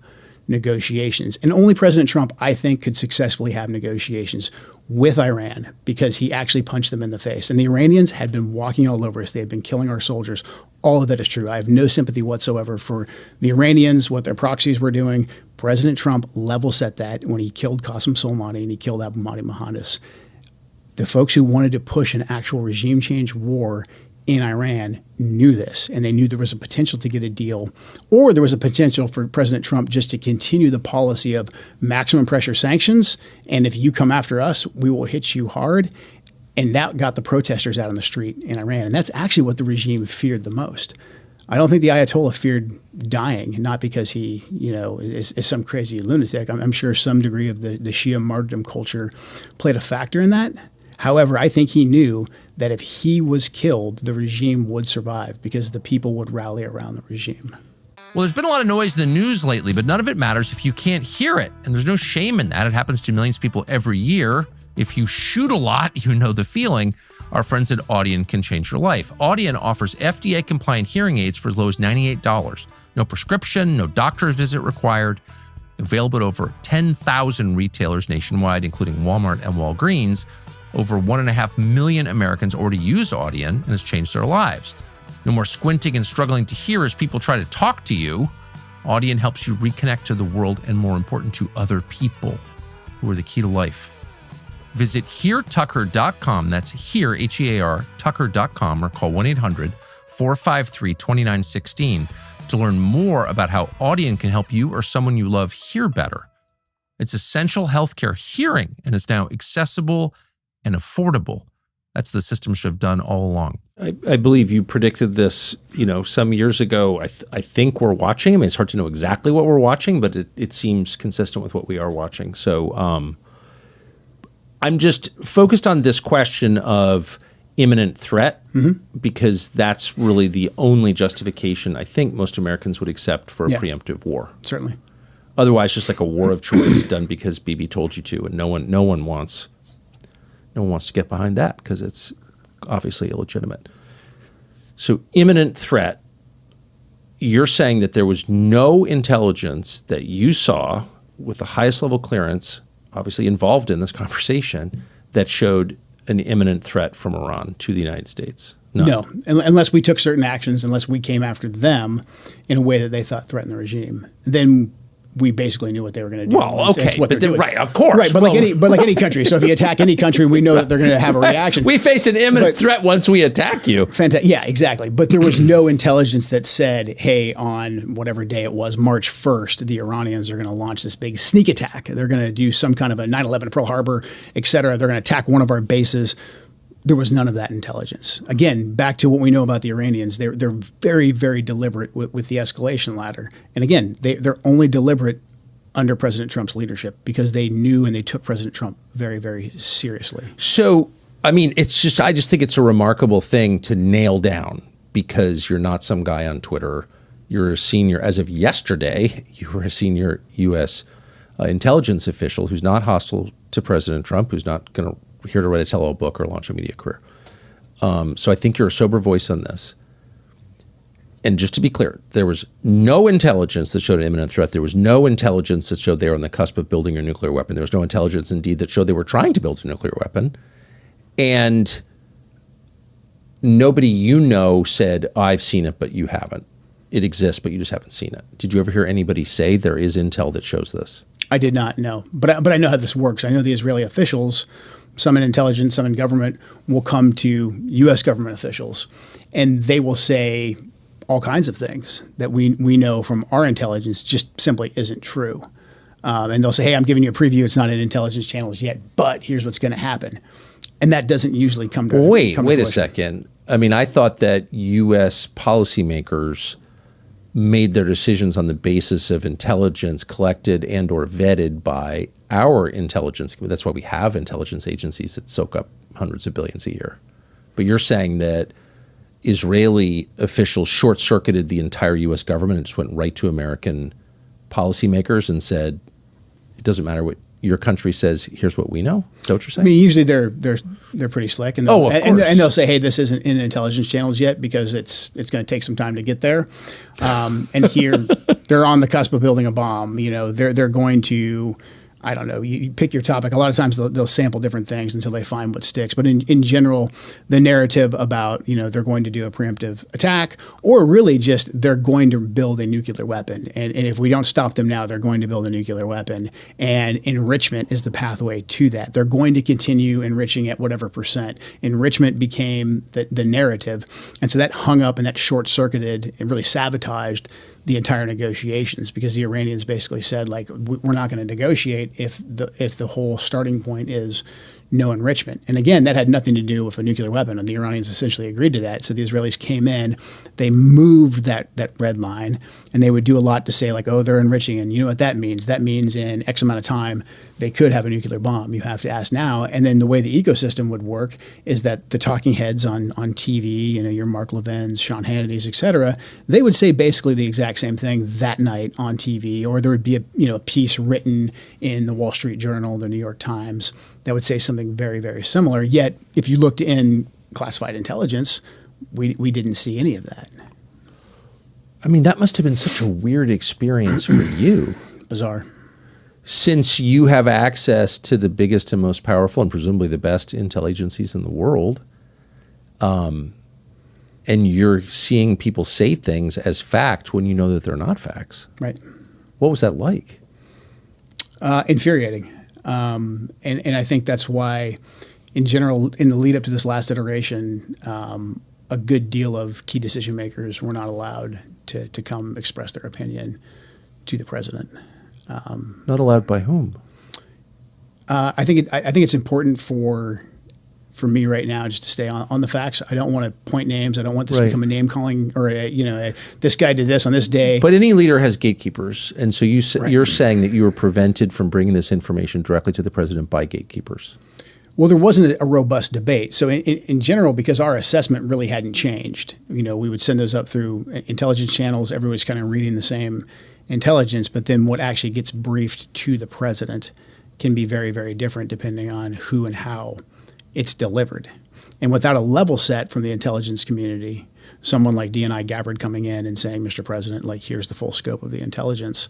negotiations. And only President Trump, I think, could successfully have negotiations with Iran because he actually punched them in the face. And the Iranians had been walking all over us. They had been killing our soldiers. All of that is true. I have no sympathy whatsoever for the Iranians, what their proxies were doing. President Trump level set that when he killed Qasem Soleimani and he killed Abu Mahdi Mohandas. The folks who wanted to push an actual regime change war in Iran knew this, and they knew there was a potential to get a deal, or there was a potential for President Trump just to continue the policy of maximum pressure sanctions, and if you come after us, we will hit you hard. And that got the protesters out on the street in Iran, and that's actually what the regime feared the most. I don't think the Ayatollah feared dying, not because he, is some crazy lunatic. I'm sure some degree of the Shia martyrdom culture played a factor in that. However, I think he knew that if he was killed, the regime would survive because the people would rally around the regime. Well, there's been a lot of noise in the news lately, but none of it matters if you can't hear it. And there's no shame in that. It happens to millions of people every year. If you shoot a lot, you know the feeling. Our friends at Audion can change your life. Audion offers FDA-compliant hearing aids for as low as $98. No prescription, no doctor's visit required. Available at over 10,000 retailers nationwide, including Walmart and Walgreens. Over 1.5 million Americans already use Audion, and it's changed their lives. No more squinting and struggling to hear as people try to talk to you. Audion helps you reconnect to the world and, more important, to other people who are the key to life. Visit heartucker.com. That's hear, H-E-A-R, tucker.com, or call 1-800-453-2916 to learn more about how Audion can help you or someone you love hear better. It's essential healthcare hearing, and it's now accessible and affordable. That's the system should have done all along. I believe you predicted this, some years ago. I think we're watching. I mean, it's hard to know exactly what we're watching, but it seems consistent with what we are watching. So I'm just focused on this question of imminent threat because that's really the only justification I think most Americans would accept for a preemptive war. Certainly. Otherwise, just like a war of choice done because Bibi told you to, and no one wants to get behind that because it's obviously illegitimate. So imminent threat, you're saying that there was no intelligence that you saw with the highest level clearance, obviously involved in this conversation, that showed an imminent threat from Iran to the United States? No, unless we took certain actions, unless we came after them in a way that they thought threatened the regime. Then we basically knew what they were going to do. Well, okay, but right, of course. Right, but like any country. So if you attack any country, we know that they're going to have a reaction. We face an imminent threat once we attack you. Fantastic. Yeah, exactly. But there was no intelligence that said, hey, on whatever day it was, March 1st, the Iranians are going to launch this big sneak attack. They're going to do some kind of a 9/11 Pearl Harbor, et cetera. They're going to attack one of our bases. There was none of that intelligence. Again, back to what we know about the Iranians, they're very, very deliberate with the escalation ladder. And again, they're only deliberate under President Trump's leadership because they knew and they took President Trump very, very seriously. So, I mean, I just think it's a remarkable thing to nail down because you're not some guy on Twitter. You're a senior, as of yesterday, you were a senior U.S. Intelligence official who's not hostile to President Trump, who's not going to here to write a tell-all book or launch a media career. So I think you're a sober voice on this. And just to be clear, there was no intelligence that showed an imminent threat. There was no intelligence that showed they were on the cusp of building a nuclear weapon. There was no intelligence, indeed, that showed they were trying to build a nuclear weapon. And nobody said, I've seen it, but you haven't. It exists, but you just haven't seen it. Did you ever hear anybody say there is intel that shows this? I did not, no. But I know how this works. I know the Israeli officials, some in intelligence, some in government, will come to U.S. government officials, and they will say all kinds of things that we know from our intelligence just simply isn't true. And they'll say, hey, I'm giving you a preview. It's not in intelligence channels yet, but here's what's going to happen. And that doesn't usually come to Wait a second. I mean, I thought that U.S. policymakers made their decisions on the basis of intelligence collected and or vetted by our intelligence. That's why we have intelligence agencies that soak up hundreds of billions a year. But you're saying that Israeli officials short-circuited the entire U.S. government and just went right to American policymakers and said, it doesn't matter what your country says, here's what we know? Is that what you're saying? I mean, usually they're pretty slick, and of course. And they'll say, "Hey, this isn't in intelligence channels yet because it's going to take some time to get there." And here, they're on the cusp of building a bomb. You know, they're going to, I don't know, you pick your topic. A lot of times they'll sample different things until they find what sticks. But in general, the narrative about, you know, they're going to do a preemptive attack, or really just they're going to build a nuclear weapon. And if we don't stop them now, they're going to build a nuclear weapon. And enrichment is the pathway to that. They're going to continue enriching at whatever percent. Enrichment became the narrative. And so that hung up and that short-circuited and really sabotaged the entire negotiations, because the Iranians basically said, like, we're not going to negotiate if the whole starting point is no enrichment. And again, that had nothing to do with a nuclear weapon, and the Iranians essentially agreed to that. So the Israelis came in, they moved that red line, and they would do a lot to say, like, oh, they're enriching, and you know what that means? That means in X amount of time they could have a nuclear bomb. You have to ask now. And then the way the ecosystem would work is that the talking heads on TV, you know, your Mark Levin's, Sean Hannity's, et cetera, they would say basically the exact same thing that night on TV, or there would be a piece written in the Wall Street Journal, the New York Times, that would say something very, very similar. Yet, if you looked in classified intelligence, we didn't see any of that. I mean, that must have been such a weird experience for you. Bizarre. Since you have access to the biggest and most powerful and presumably the best intel agencies in the world, and you're seeing people say things as fact when you know that they're not facts. Right. What was that like? Infuriating. And I think that's why, in general, in the lead up to this last iteration, a good deal of key decision makers were not allowed to come express their opinion to the president. Not allowed by whom? I think it's important for me right now just to stay on the facts. I don't want to point names. I don't want this to become a name calling, or this guy did this on this day. But any leader has gatekeepers, and so you're saying that you were prevented from bringing this information directly to the president by gatekeepers. Well, there wasn't a robust debate. So in general, because our assessment really hadn't changed, we would send those up through intelligence channels. Everybody's kind of reading the same intelligence, but then what actually gets briefed to the president can be very, very different depending on who and how it's delivered. And without a level set from the intelligence community, someone like D&I Gabbard coming in and saying, Mr. President, like, here's the full scope of the intelligence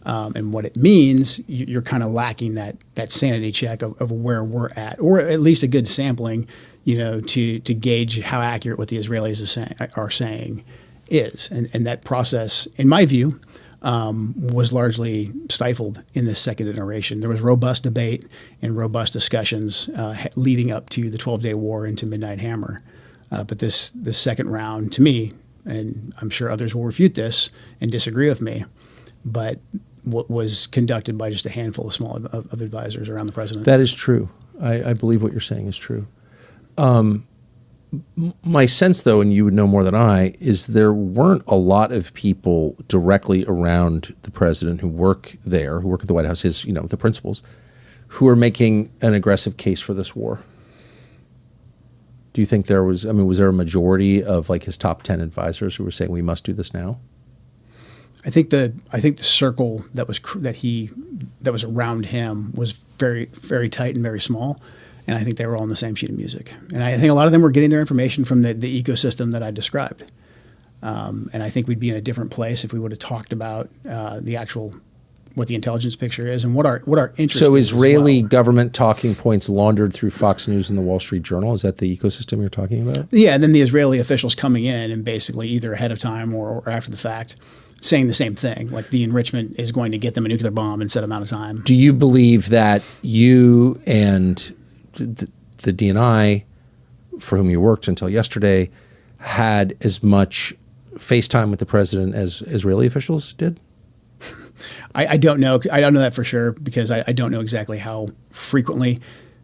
and what it means, you're kind of lacking that sanity check of where we're at, or at least a good sampling, to gauge how accurate what the Israelis are saying is. And that process, in my view, was largely stifled in this second iteration. There was robust debate and robust discussions leading up to the 12-day war into Midnight Hammer. But this second round, to me, and I'm sure others will refute this and disagree with me, but what was conducted by just a handful of small of advisors around the president. That is true. I believe what you're saying is true. My sense, though, and you would know more than I, is there weren't a lot of people directly around the president who work there, who work at the White House, the principals, who are making an aggressive case for this war. Do you think there was there a majority of like his top 10 advisors who were saying we must do this now? I think the circle that was around him was very, very tight and very small. And I think they were all on the same sheet of music. And I think a lot of them were getting their information from the ecosystem that I described. And I think we'd be in a different place if we would have talked about what the intelligence picture is and what our interest is. So Israeli government talking points laundered through Fox News and the Wall Street Journal, is that the ecosystem you're talking about? Yeah, and then the Israeli officials coming in and basically either ahead of time or after the fact saying the same thing, like the enrichment is going to get them a nuclear bomb in a set amount of time. Do you believe that you and the D&I, for whom you worked until yesterday, had as much FaceTime with the president as Israeli officials did? I don't know. I don't know that for sure because I don't know exactly how frequently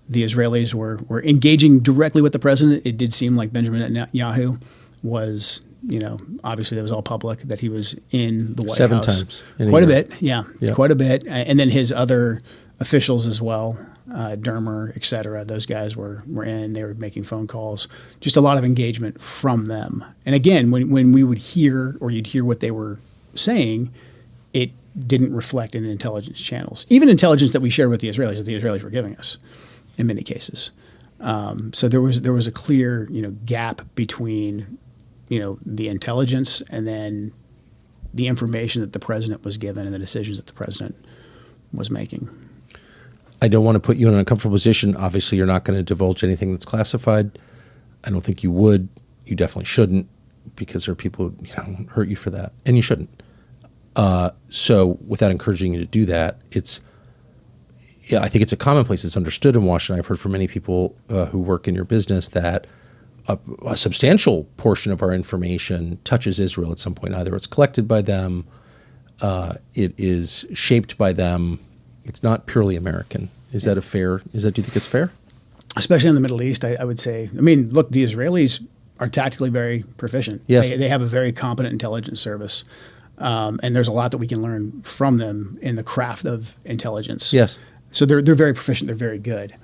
the Israelis were engaging directly with the president. It did seem like Benjamin Netanyahu was Obviously that was all public that he was in the White 7 House. times in a Quite a year. bit, yeah, quite a bit. And then his other officials as well, Dermer, et cetera, those guys were in, they were making phone calls, just a lot of engagement from them. And again, when we would hear, or you'd hear what they were saying, it didn't reflect in intelligence channels, even intelligence that we shared with the Israelis, that the Israelis were giving us in many cases. So there was a clear, gap between, the intelligence and then the information that the president was given and the decisions that the president was making. I don't want to put you in an uncomfortable position. Obviously, you're not going to divulge anything that's classified. I don't think you would. You definitely shouldn't, because there are people who hurt you for that, and you shouldn't. So without encouraging you to do that, I think it's a commonplace. It's understood in Washington. I've heard from many people who work in your business that a substantial portion of our information touches Israel at some point. Either it's collected by them, it is shaped by them. It's not purely American. Do you think it's fair? Especially in the Middle East, I would say. I mean, look, the Israelis are tactically very proficient. Yes. They have a very competent intelligence service. And there's a lot that we can learn from them in the craft of intelligence. Yes. So they're very proficient. They're very good.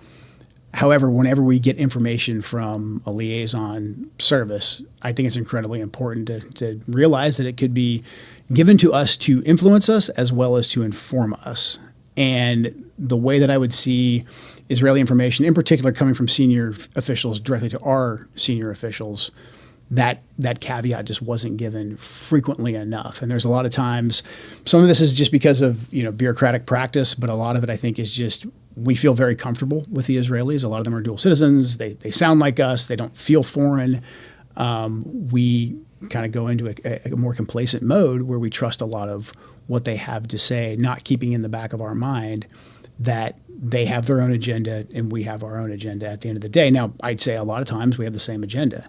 However, whenever we get information from a liaison service, I think it's incredibly important to realize that it could be given to us to influence us as well as to inform us. And the way that I would see Israeli information, in particular coming from senior officials directly to our senior officials, that caveat just wasn't given frequently enough. And there's a lot of times, some of this is just because of bureaucratic practice, but a lot of it I think is just we feel very comfortable with the Israelis. A lot of them are dual citizens. They sound like us. They don't feel foreign. We kind of go into a more complacent mode where we trust a lot of what they have to say, not keeping in the back of our mind that they have their own agenda and we have our own agenda at the end of the day. Now, I'd say a lot of times we have the same agenda.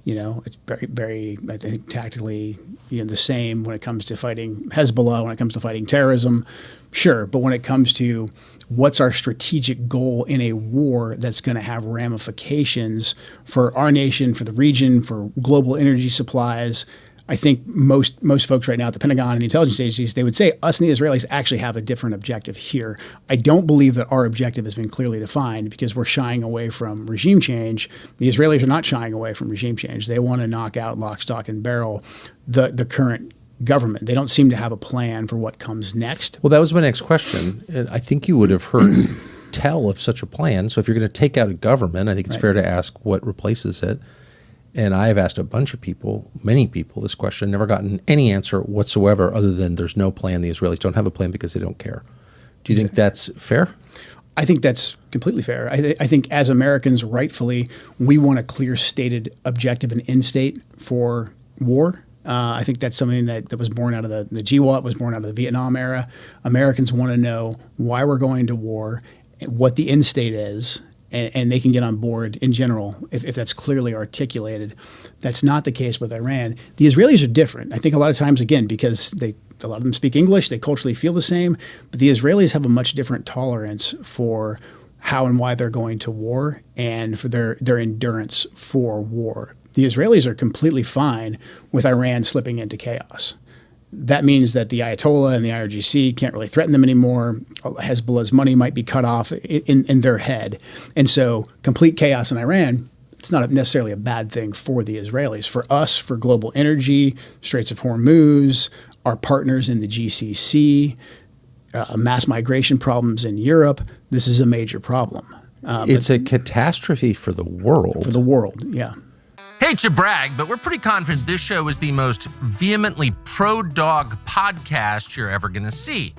It's very, very, I think, tactically the same when it comes to fighting Hezbollah, when it comes to fighting terrorism, sure. But when it comes to what's our strategic goal in a war that's going to have ramifications for our nation, for the region, for global energy supplies, I think most folks right now at the Pentagon and the intelligence agencies, they would say us and the Israelis actually have a different objective here. I don't believe that our objective has been clearly defined because we're shying away from regime change. The Israelis are not shying away from regime change. They want to knock out lock, stock, and barrel the current government. They don't seem to have a plan for what comes next. Well, that was my next question. And I think you would have heard tell of such a plan. So if you're going to take out a government, I think it's fair to ask what replaces it. And I have asked a bunch of people, many people, this question, never gotten any answer whatsoever other than there's no plan. The Israelis don't have a plan because they don't care. Do you think that's fair? I think that's completely fair. I think as Americans, rightfully, we want a clear stated objective and end state for war. I think that's something that was born out of the GWOT, was born out of the Vietnam era. Americans want to know why we're going to war, what the end state is, and they can get on board in general if that's clearly articulated. That's not the case with Iran. The Israelis are different. I think a lot of times, again, because a lot of them speak English, they culturally feel the same, but the Israelis have a much different tolerance for how and why they're going to war and for their endurance for war. The Israelis are completely fine with Iran slipping into chaos. That means that the Ayatollah and the IRGC can't really threaten them anymore. Hezbollah's money might be cut off in their head. And so complete chaos in Iran, it's not necessarily a bad thing for the Israelis. For us, for global energy, Straits of Hormuz, our partners in the GCC, mass migration problems in Europe, this is a major problem. It's a catastrophe for the world. For the world, yeah. Hate to brag, but we're pretty confident this show is the most vehemently pro-dog podcast you're ever going to see.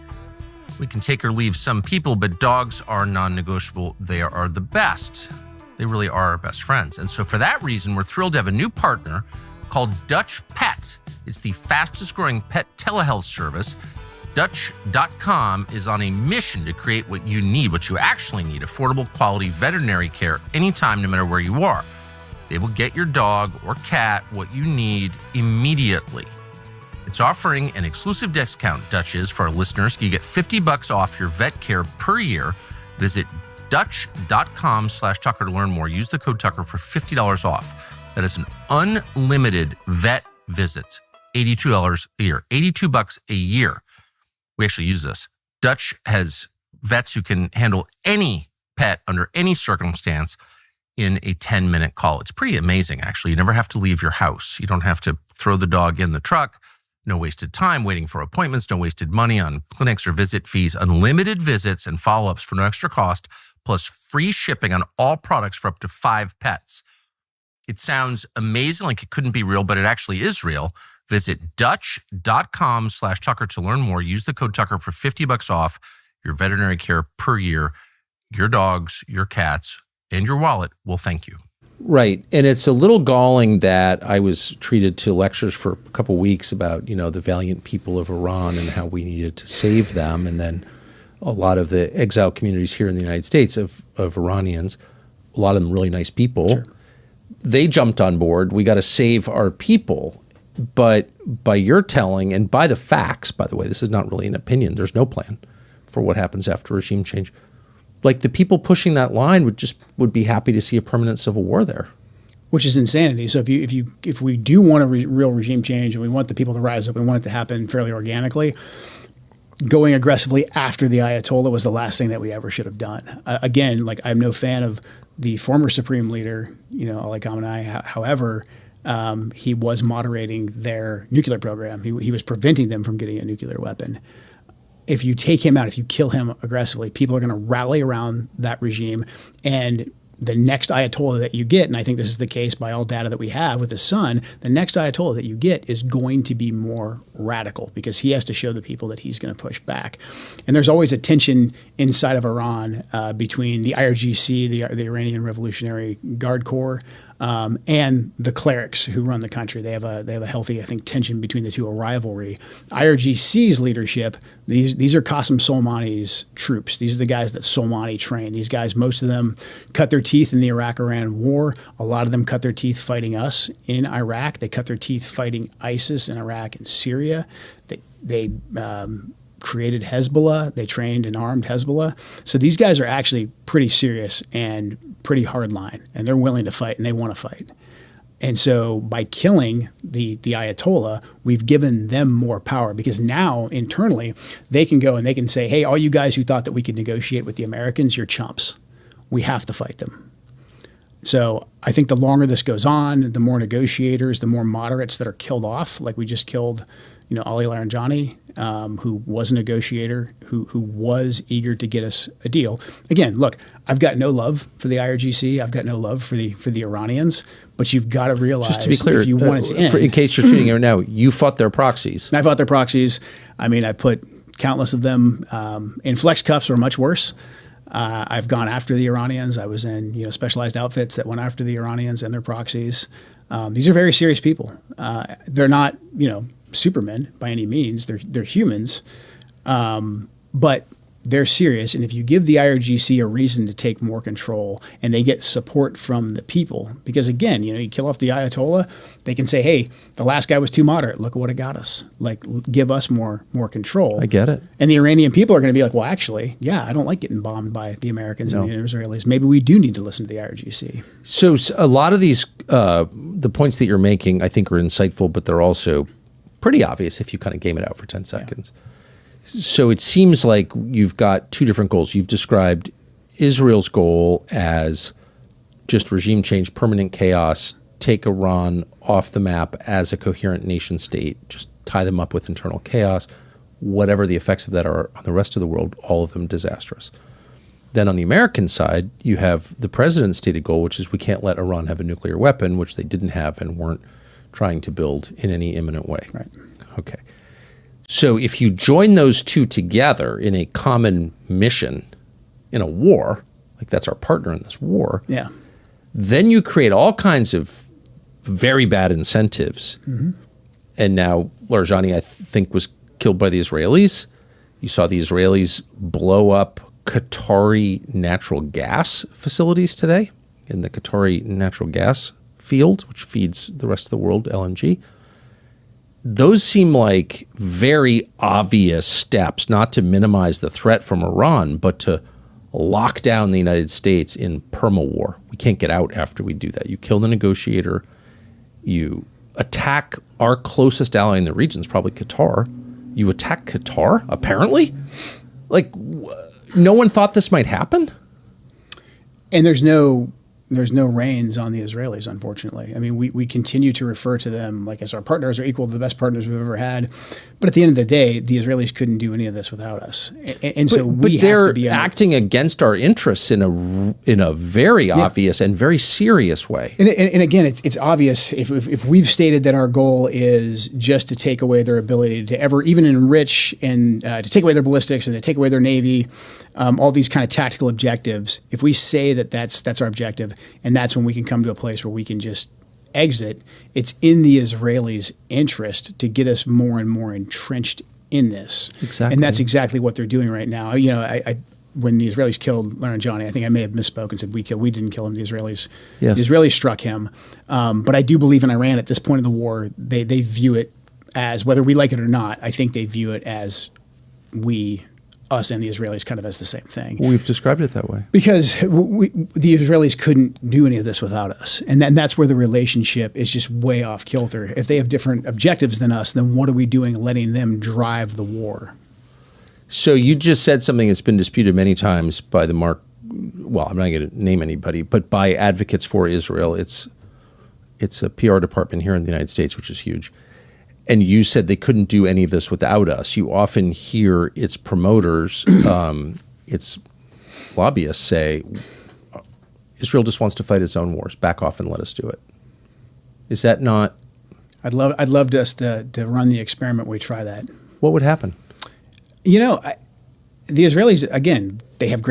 We can take or leave some people, but dogs are non-negotiable. They are the best. They really are our best friends. And so for that reason, we're thrilled to have a new partner called Dutch Pet. It's the fastest growing pet telehealth service. Dutch.com is on a mission to create what you need, what you actually need, affordable quality veterinary care anytime, no matter where you are. They will get your dog or cat what you need immediately. It's offering an exclusive discount, Dutch is, for our listeners. You get $50 off your vet care per year. Visit Dutch.com/Tucker to learn more. Use the code Tucker for $50 off. That is an unlimited vet visits. $82 a year, $82 a year. We actually use this. Dutch has vets who can handle any pet under any circumstance in a 10-minute call. It's pretty amazing, actually. You never have to leave your house. You don't have to throw the dog in the truck. No wasted time waiting for appointments, no wasted money on clinics or visit fees, unlimited visits and follow-ups for no extra cost, plus free shipping on all products for up to 5 pets. It sounds amazing, like it couldn't be real, but it actually is real. Visit Dutch.com/Tucker to learn more. Use the code Tucker for $50 off your veterinary care per year. Your dogs, your cats, and your wallet will thank you. Right. And it's a little galling that I was treated to lectures for a couple of weeks about, the valiant people of Iran and how we needed to save them. And then a lot of the exile communities here in the United States of Iranians, a lot of them really nice people, sure. They jumped on board. We got to save our people. But by your telling and by the facts, by the way, this is not really an opinion. There's no plan for what happens after regime change. Like the people pushing that line would be happy to see a permanent civil war there, which is insanity. So if we do want a real regime change and we want the people to rise up, we want it to happen fairly organically. Going aggressively after the Ayatollah was the last thing that we ever should have done. Again, like I'm no fan of the former supreme leader, Ali Khamenei. However, he was moderating their nuclear program. He was preventing them from getting a nuclear weapon. If you take him out, if you kill him aggressively, people are going to rally around that regime. And the next Ayatollah that you get, and I think this is the case by all data that we have with his son, the next Ayatollah that you get is going to be more radical because he has to show the people that he's going to push back. And there's always a tension inside of Iran between the IRGC, the Iranian Revolutionary Guard Corps, and the clerics who run the country. They have a healthy, I think, tension between the two, a rivalry. IRGC's leadership, these are Qasem Soleimani's troops. These are the guys that Soleimani trained. These guys, most of them cut their teeth in the Iraq-Iran war. A lot of them cut their teeth fighting us in Iraq. They cut their teeth fighting ISIS in Iraq and Syria. They created Hezbollah. They trained and armed Hezbollah. So these guys are actually pretty serious and pretty hardline, and they're willing to fight, and they want to fight. And so by killing the Ayatollah, we've given them more power because now internally they can go and they can say, hey, all you guys who thought that we could negotiate with the Americans, you're chumps. We have to fight them. So I think the longer this goes on, the more negotiators, the more moderates that are killed off, like we just killed Ali Laranjani, who was a negotiator, who was eager to get us a deal. Again, look, I've got no love for the IRGC. I've got no love for the Iranians. But you've got to realize, just to be clear, if you want it to end, in case you're tuning in right now, you fought their proxies. I fought their proxies. I mean, I put countless of them in flex cuffs or much worse. I've gone after the Iranians. I was in specialized outfits that went after the Iranians and their proxies. These are very serious people. They're not supermen by any means. They're humans, but they're serious. And if you give the IRGC a reason to take more control and they get support from the people, because again, you kill off the Ayatollah, they can say, hey, the last guy was too moderate. Look at what it got us. Like, give us more control. I get it. And the Iranian people are going to be like, well, actually, yeah, I don't like getting bombed by the Americans and the Israelis. Maybe we do need to listen to the IRGC. So a lot of these, the points that you're making, I think are insightful, but they're also pretty obvious if you kind of game it out for 10 seconds. Yeah. So it seems like you've got two different goals. You've described Israel's goal as just regime change, permanent chaos, take Iran off the map as a coherent nation state, just tie them up with internal chaos, whatever the effects of that are on the rest of the world, all of them disastrous. Then on the American side, you have the president's stated goal, which is we can't let Iran have a nuclear weapon, which they didn't have and weren't trying to build in any imminent way. Right. Okay. So if you join those two together in a common mission in a war, like that's our partner in this war, yeah, then you create all kinds of very bad incentives. Mm-hmm. And now Laranjani, I think, was killed by the Israelis. You saw the Israelis blow up Qatari natural gas facilities today in the Qatari natural gas field, which feeds the rest of the world LNG. Those seem like very obvious steps, not to minimize the threat from Iran, but to lock down the United States in perma-war. We can't get out after we do that. You kill the negotiator, you attack our closest ally in the region, is probably Qatar. You attack Qatar, apparently? Like, no one thought this might happen? And there's no reins on the Israelis, unfortunately. I mean, we continue to refer to them like as our partners are equal to the best partners we've ever had. But at the end of the day, the Israelis couldn't do any of this without us. And so we have to be acting against our interests in a very obvious and very serious way. And again, it's obvious if we've stated that our goal is just to take away their ability to ever even enrich and to take away their ballistics and to take away their Navy, all these kind of tactical objectives. If we say that that's our objective, and that's when we can come to a place where we can just exit, it's in the Israelis' interest to get us more and more entrenched in this. Exactly. And that's exactly what they're doing right now. You know, I when the Israelis killed Laranjani, I think I may have misspoke and said we didn't kill him. The Israelis, yes. The Israelis struck him. But I do believe in Iran at this point of the war, they view it as, whether we like it or not, I think they view it as us and the Israelis kind of as the same thing. We've described it that way. Because the Israelis couldn't do any of this without us. And that's where the relationship is just way off kilter. If they have different objectives than us, then what are we doing letting them drive the war? So you just said something that's been disputed many times by I'm not going to name anybody, but by advocates for Israel. It's a PR department here in the United States, which is huge. And you said they couldn't do any of this without us. You often hear its promoters, its lobbyists say, Israel just wants to fight its own wars. Back off and let us do it. Is that not? I'd love us to run the experiment. We try that. What would happen? You know, the Israelis, again, they have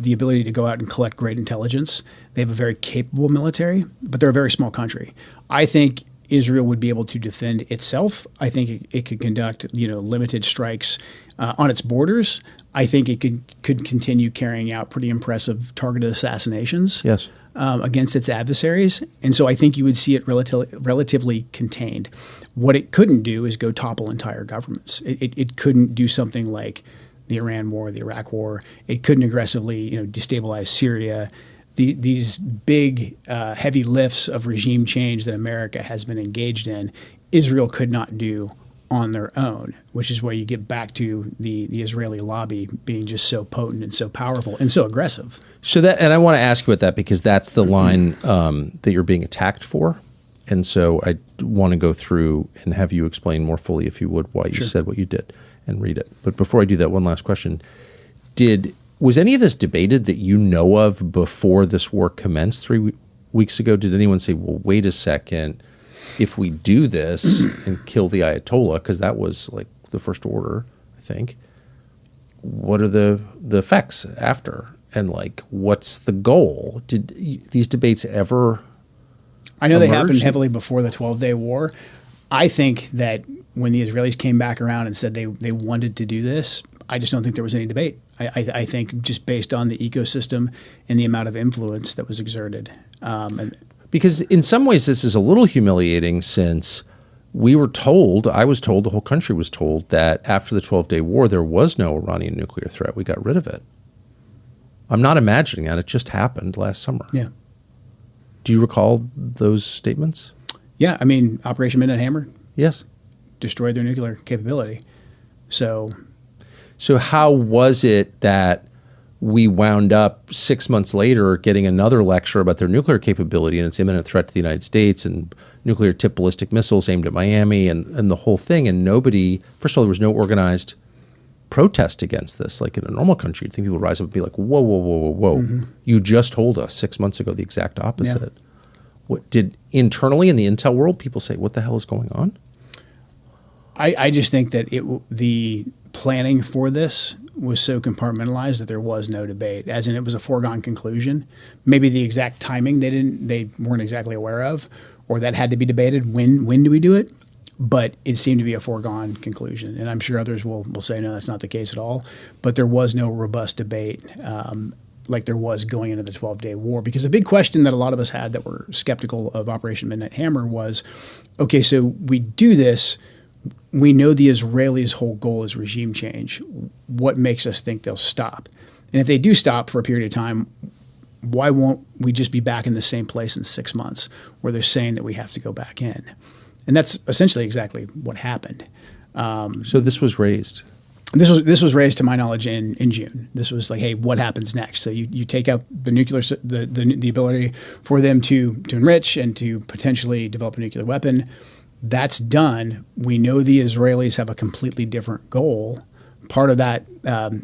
the ability to go out and collect great intelligence. They have a very capable military, but they're a very small country. I think Israel would be able to defend itself. I think it could conduct, limited strikes on its borders. I think it could continue carrying out pretty impressive targeted assassinations against its adversaries. And so I think you would see it relatively contained. What it couldn't do is go topple entire governments. It couldn't do something like the Iran war, the Iraq war. It couldn't aggressively, destabilize Syria. These big, heavy lifts of regime change that America has been engaged in, Israel could not do on their own, which is where you get back to the Israeli lobby being just so potent and so powerful and so aggressive. And I want to ask you about that because that's the line that you're being attacked for. And so I want to go through and have you explain more fully, if you would, why you said what you did and read it. But before I do that, one last question. Was any of this debated that you know of before this war commenced 3 weeks ago? Did anyone say, well, wait a second, if we do this and kill the Ayatollah, because that was like the first order, I think, what are the effects after? And like, what's the goal? Did these debates ever I know emerge? They happened heavily before the 12-day war. I think that when the Israelis came back around and said they wanted to do this, I just don't think there was any debate. I think just based on the ecosystem and the amount of influence that was exerted. Because in some ways this is a little humiliating since I was told, the whole country was told that after the 12-day war there was no Iranian nuclear threat. We got rid of it. I'm not imagining that. It just happened last summer. Yeah. Do you recall those statements? Yeah. I mean, Operation Midnight Hammer. Yes. Destroyed their nuclear capability. So how was it that we wound up 6 months later getting another lecture about their nuclear capability and its imminent threat to the United States and nuclear tipped ballistic missiles aimed at Miami and the whole thing? And nobody, first of all, there was no organized protest against this. Like in a normal country, you'd think people would rise up and be like, whoa, whoa, whoa, whoa, whoa. Mm-hmm. You just told us 6 months ago the exact opposite. Yeah. What did internally in the intel world people say, what the hell is going on? I just think that the planning for this was so compartmentalized that there was no debate, as in it was a foregone conclusion. Maybe the exact timing they weren't exactly aware of, or that had to be debated. When do we do it? But it seemed to be a foregone conclusion, and I'm sure others will say no, that's not the case at all. But there was no robust debate like there was going into the 12-day war, because the big question that a lot of us had that were skeptical of Operation Midnight Hammer was, okay, so we do this. We know the Israelis' whole goal is regime change. What makes us think they'll stop? And if they do stop for a period of time, why won't we just be back in the same place in 6 months where they're saying that we have to go back in? And that's essentially exactly what happened. So this was raised. This was raised, to my knowledge, in June. This was like, hey, what happens next? So you take out the nuclear, the ability for them to enrich and to potentially develop a nuclear weapon. That's done. We know the Israelis have a completely different goal. Part of that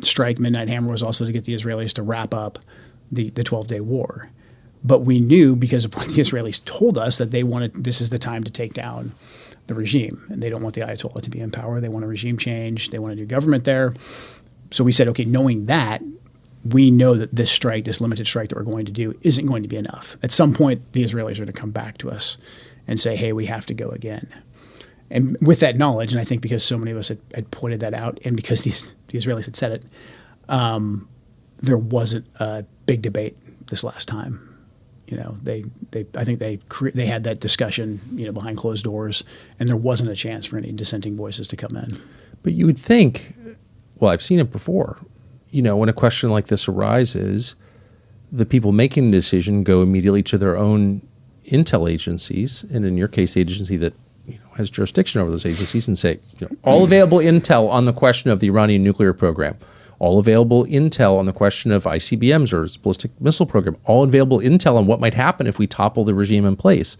strike, Midnight Hammer, was also to get the Israelis to wrap up the 12-day war. But we knew, because of what the Israelis told us, that they wanted, this is the time to take down the regime. And they don't want the Ayatollah to be in power. They want a regime change. They want a new government there. So we said, okay, knowing that, we know that this strike, this limited strike that we're going to do, isn't going to be enough. At some point, the Israelis are going to come back to us and say, hey, we have to go again. And with that knowledge, and I think because so many of us had pointed that out, and because the Israelis had said it, there wasn't a big debate this last time. I think they had that discussion, behind closed doors, and there wasn't a chance for any dissenting voices to come in. But you would think, well, I've seen it before. When a question like this arises, the people making the decision go immediately to their own intel agencies, and in your case, the agency that has jurisdiction over those agencies, and say, all available intel on the question of the Iranian nuclear program, all available intel on the question of ICBMs or its ballistic missile program, all available intel on what might happen if we topple the regime in place.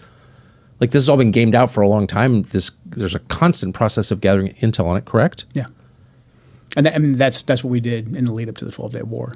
Like, this has all been gamed out for a long time. There's a constant process of gathering intel on it, correct? Yeah. And that's what we did in the lead up to the 12-day war.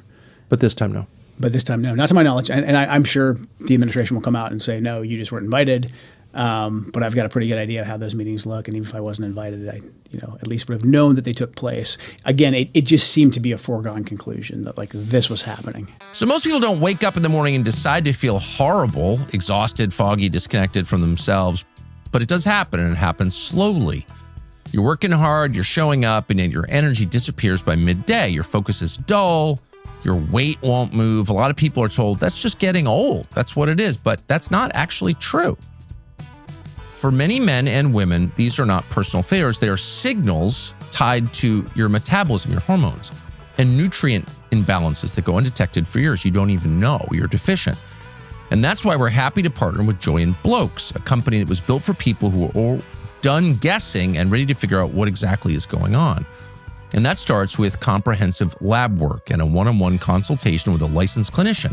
But this time, no. But this time, no. Not to my knowledge. And I'm sure the administration will come out and say, no, you just weren't invited. But I've got a pretty good idea of how those meetings look. And even if I wasn't invited, I at least would have known that they took place. Again, it just seemed to be a foregone conclusion that, like, this was happening. So most people don't wake up in the morning and decide to feel horrible, exhausted, foggy, disconnected from themselves. But it does happen, and it happens slowly. You're working hard, you're showing up, and then your energy disappears by midday. Your focus is dull. Your weight won't move. A lot of people are told that's just getting old. That's what it is. But that's not actually true. For many men and women, these are not personal failures. They are signals tied to your metabolism, your hormones, and nutrient imbalances that go undetected for years. You don't even know you're deficient. And that's why we're happy to partner with Joy & Blokes, a company that was built for people who are all done guessing and ready to figure out what exactly is going on. And that starts with comprehensive lab work and a one-on-one consultation with a licensed clinician.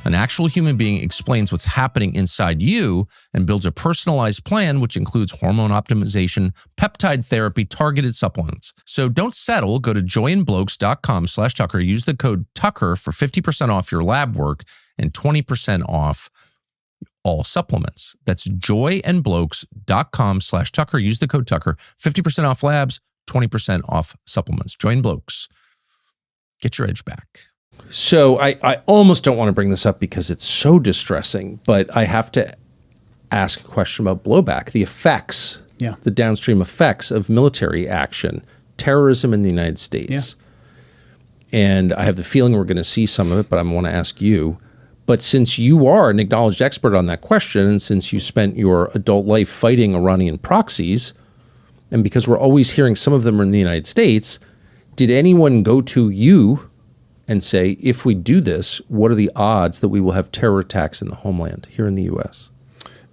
An actual human being explains what's happening inside you and builds a personalized plan, which includes hormone optimization, peptide therapy, targeted supplements. So don't settle. Go to joyandblokes.com/Tucker. Use the code Tucker for 50% off your lab work and 20% off all supplements. That's joyandblokes.com/Tucker. Use the code Tucker. 50% off labs, 20% off supplements. Join Blokes. Get your edge back. So I almost don't want to bring this up because it's so distressing, but I have to ask a question about blowback, the effects, the downstream effects of military action, terrorism in the United States. Yeah. And I have the feeling we're going to see some of it, but I want to ask you. But since you are an acknowledged expert on that question, and since you spent your adult life fighting Iranian proxies, and because we're always hearing some of them are in the United States, did anyone go to you and say, if we do this, what are the odds that we will have terror attacks in the homeland here in the U.S.?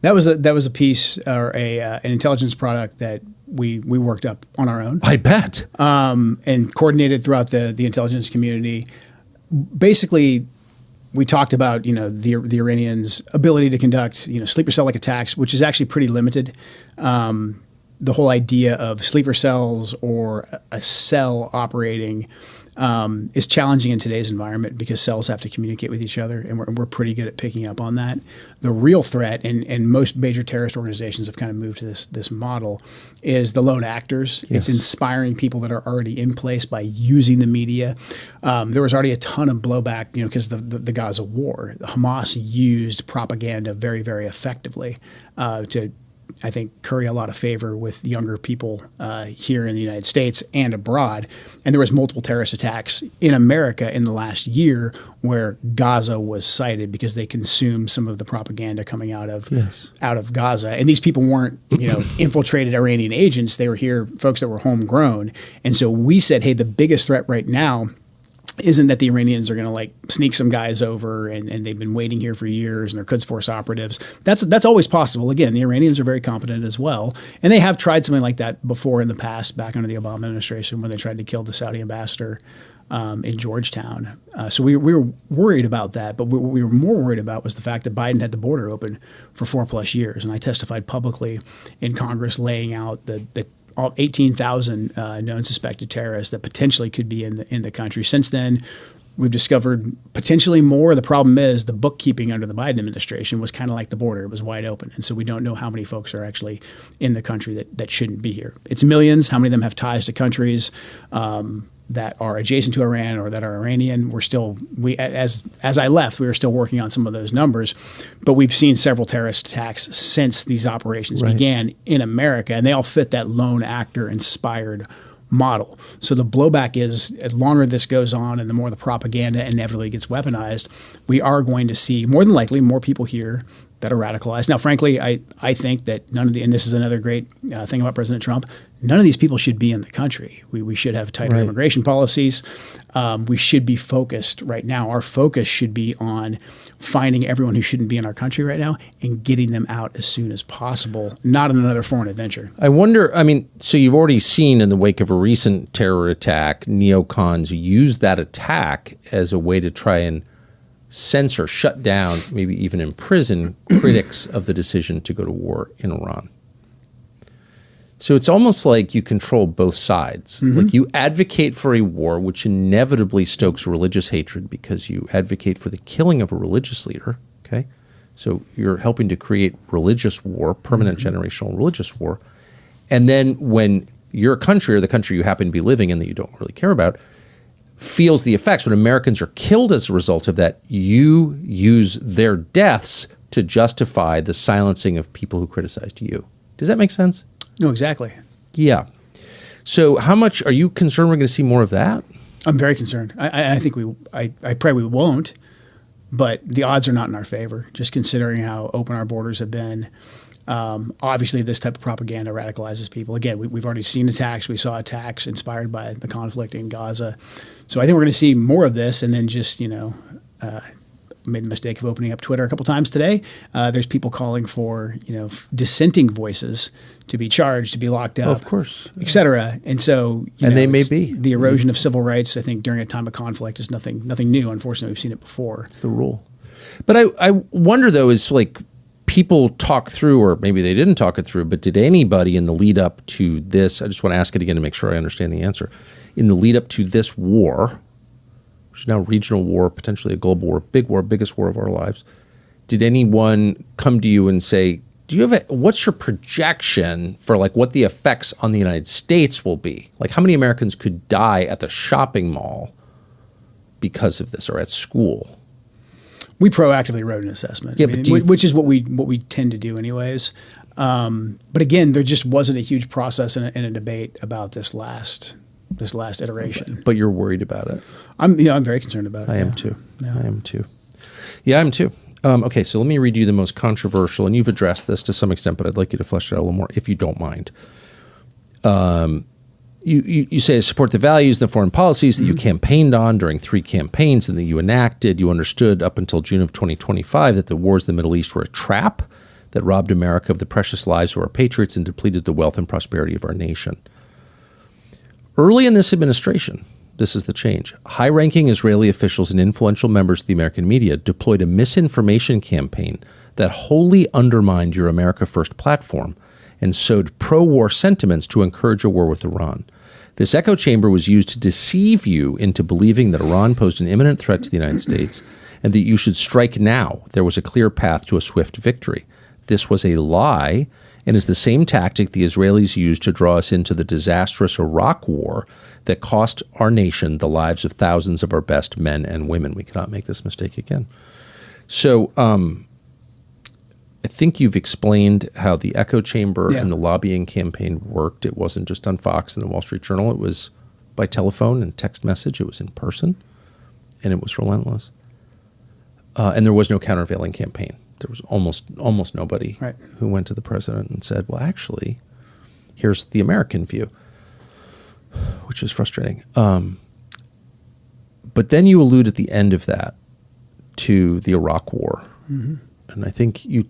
That was a piece or an intelligence product that we worked up on our own. I bet. And coordinated throughout the intelligence community. Basically, we talked about the Iranians' ability to conduct sleeper cell-like attacks, which is actually pretty limited. The whole idea of sleeper cells or a cell operating is challenging in today's environment because cells have to communicate with each other, and we're pretty good at picking up on that. The real threat, and most major terrorist organizations have kind of moved to this model, is the lone actors. Yes. It's inspiring people that are already in place by using the media. There was already a ton of blowback, because the Gaza war. Hamas used propaganda very, very effectively to, I think, curry a lot of favor with younger people here in the United States and abroad. And there was multiple terrorist attacks in America in the last year where Gaza was cited because they consumed some of the propaganda coming out of Gaza. And these people weren't, infiltrated Iranian agents. They were here, folks that were homegrown. And so we said, hey, the biggest threat right now isn't that the Iranians are going to like sneak some guys over and they've been waiting here for years and they're Quds Force operatives. That's always possible. Again, the Iranians are very competent as well. And they have tried something like that before in the past, back under the Obama administration, when they tried to kill the Saudi ambassador in Georgetown. So we were worried about that. But what we were more worried about was the fact that Biden had the border open for 4+ years. And I testified publicly in Congress laying out the 18,000 known suspected terrorists that potentially could be in the country. Since then, we've discovered potentially more. The problem is the bookkeeping under the Biden administration was kind of like the border. It was wide open. And so we don't know how many folks are actually in the country that shouldn't be here. It's millions. How many of them have ties to countries that are adjacent to Iran or that are Iranian? As I left, we were still working on some of those numbers, but we've seen several terrorist attacks since these operations began in America, and they all fit that lone actor inspired model. So the blowback is, the longer this goes on and the more the propaganda inevitably gets weaponized, we are going to see more than likely more people here that are radicalized. Now, frankly, I think that none of and this is another great thing about President Trump, none of these people should be in the country. We should have tighter immigration policies. We should be focused right now. Our focus should be on finding everyone who shouldn't be in our country right now and getting them out as soon as possible, not on another foreign adventure. I wonder, so you've already seen in the wake of a recent terror attack, neocons use that attack as a way to try and censor, shut down, maybe even imprison critics of the decision to go to war in Iran. So it's almost like you control both sides. Like you advocate for a war, which inevitably stokes religious hatred because you advocate for the killing of a religious leader. Okay, so you're helping to create religious war, permanent generational religious war. And then when your country or the country you happen to be living in that you don't really care about feels the effects, when Americans are killed as a result of that, you use their deaths to justify the silencing of people who criticized you. Does that make sense? No, exactly. Yeah. So how much are you concerned we're going to see more of that? I'm very concerned. I think I pray we won't, but the odds are not in our favor, just considering how open our borders have been. Obviously, this type of propaganda radicalizes people. Again, we've already seen attacks. We saw attacks inspired by the conflict in Gaza. So I think we're going to see more of this. And then just, made the mistake of opening up Twitter a couple times today. There's people calling for, dissenting voices to be charged, to be locked up, of course, et cetera. And so, they may be. The erosion of civil rights, I think, during a time of conflict is nothing new. Unfortunately, we've seen it before. It's the rule. But I wonder, though, is like people talk through, or maybe they didn't talk it through, but did anybody in the lead up to this, I just want to ask it again to make sure I understand the answer, in the lead up to this war, which is now a regional war, potentially a global war, big war, biggest war of our lives, did anyone come to you and say, what's your projection for like what the effects on the United States will be? Like how many Americans could die at the shopping mall because of this, or at school? We proactively wrote an assessment, which is what we tend to do anyways. But again, there just wasn't a huge process and a debate about this last iteration. But you're worried about it. I'm very concerned about it. I am too. Yeah. I am too. Yeah, I'm too. Okay, so let me read you the most controversial, and you've addressed this to some extent, but I'd like you to flesh it out a little more, if you don't mind. You say to support the values and the foreign policies that you campaigned on during 3 campaigns and that you enacted. You understood up until June of 2025 that the wars in the Middle East were a trap that robbed America of the precious lives of our patriots and depleted the wealth and prosperity of our nation. Early in this administration, this is the change, high-ranking Israeli officials and influential members of the American media deployed a misinformation campaign that wholly undermined your America First platform and sowed pro-war sentiments to encourage a war with Iran. This echo chamber was used to deceive you into believing that Iran posed an imminent threat to the United States and that you should strike now. There was a clear path to a swift victory. This was a lie and is the same tactic the Israelis used to draw us into the disastrous Iraq war that cost our nation the lives of thousands of our best men and women. We cannot make this mistake again. So I think you've explained how the echo chamber and the lobbying campaign worked. It wasn't just on Fox and the Wall Street Journal. It was by telephone and text message. It was in person, and it was relentless. And there was no countervailing campaign. There was almost nobody who went to the president and said, well, actually, here's the American view, which is frustrating. But then you allude at the end of that to the Iraq War. And I think you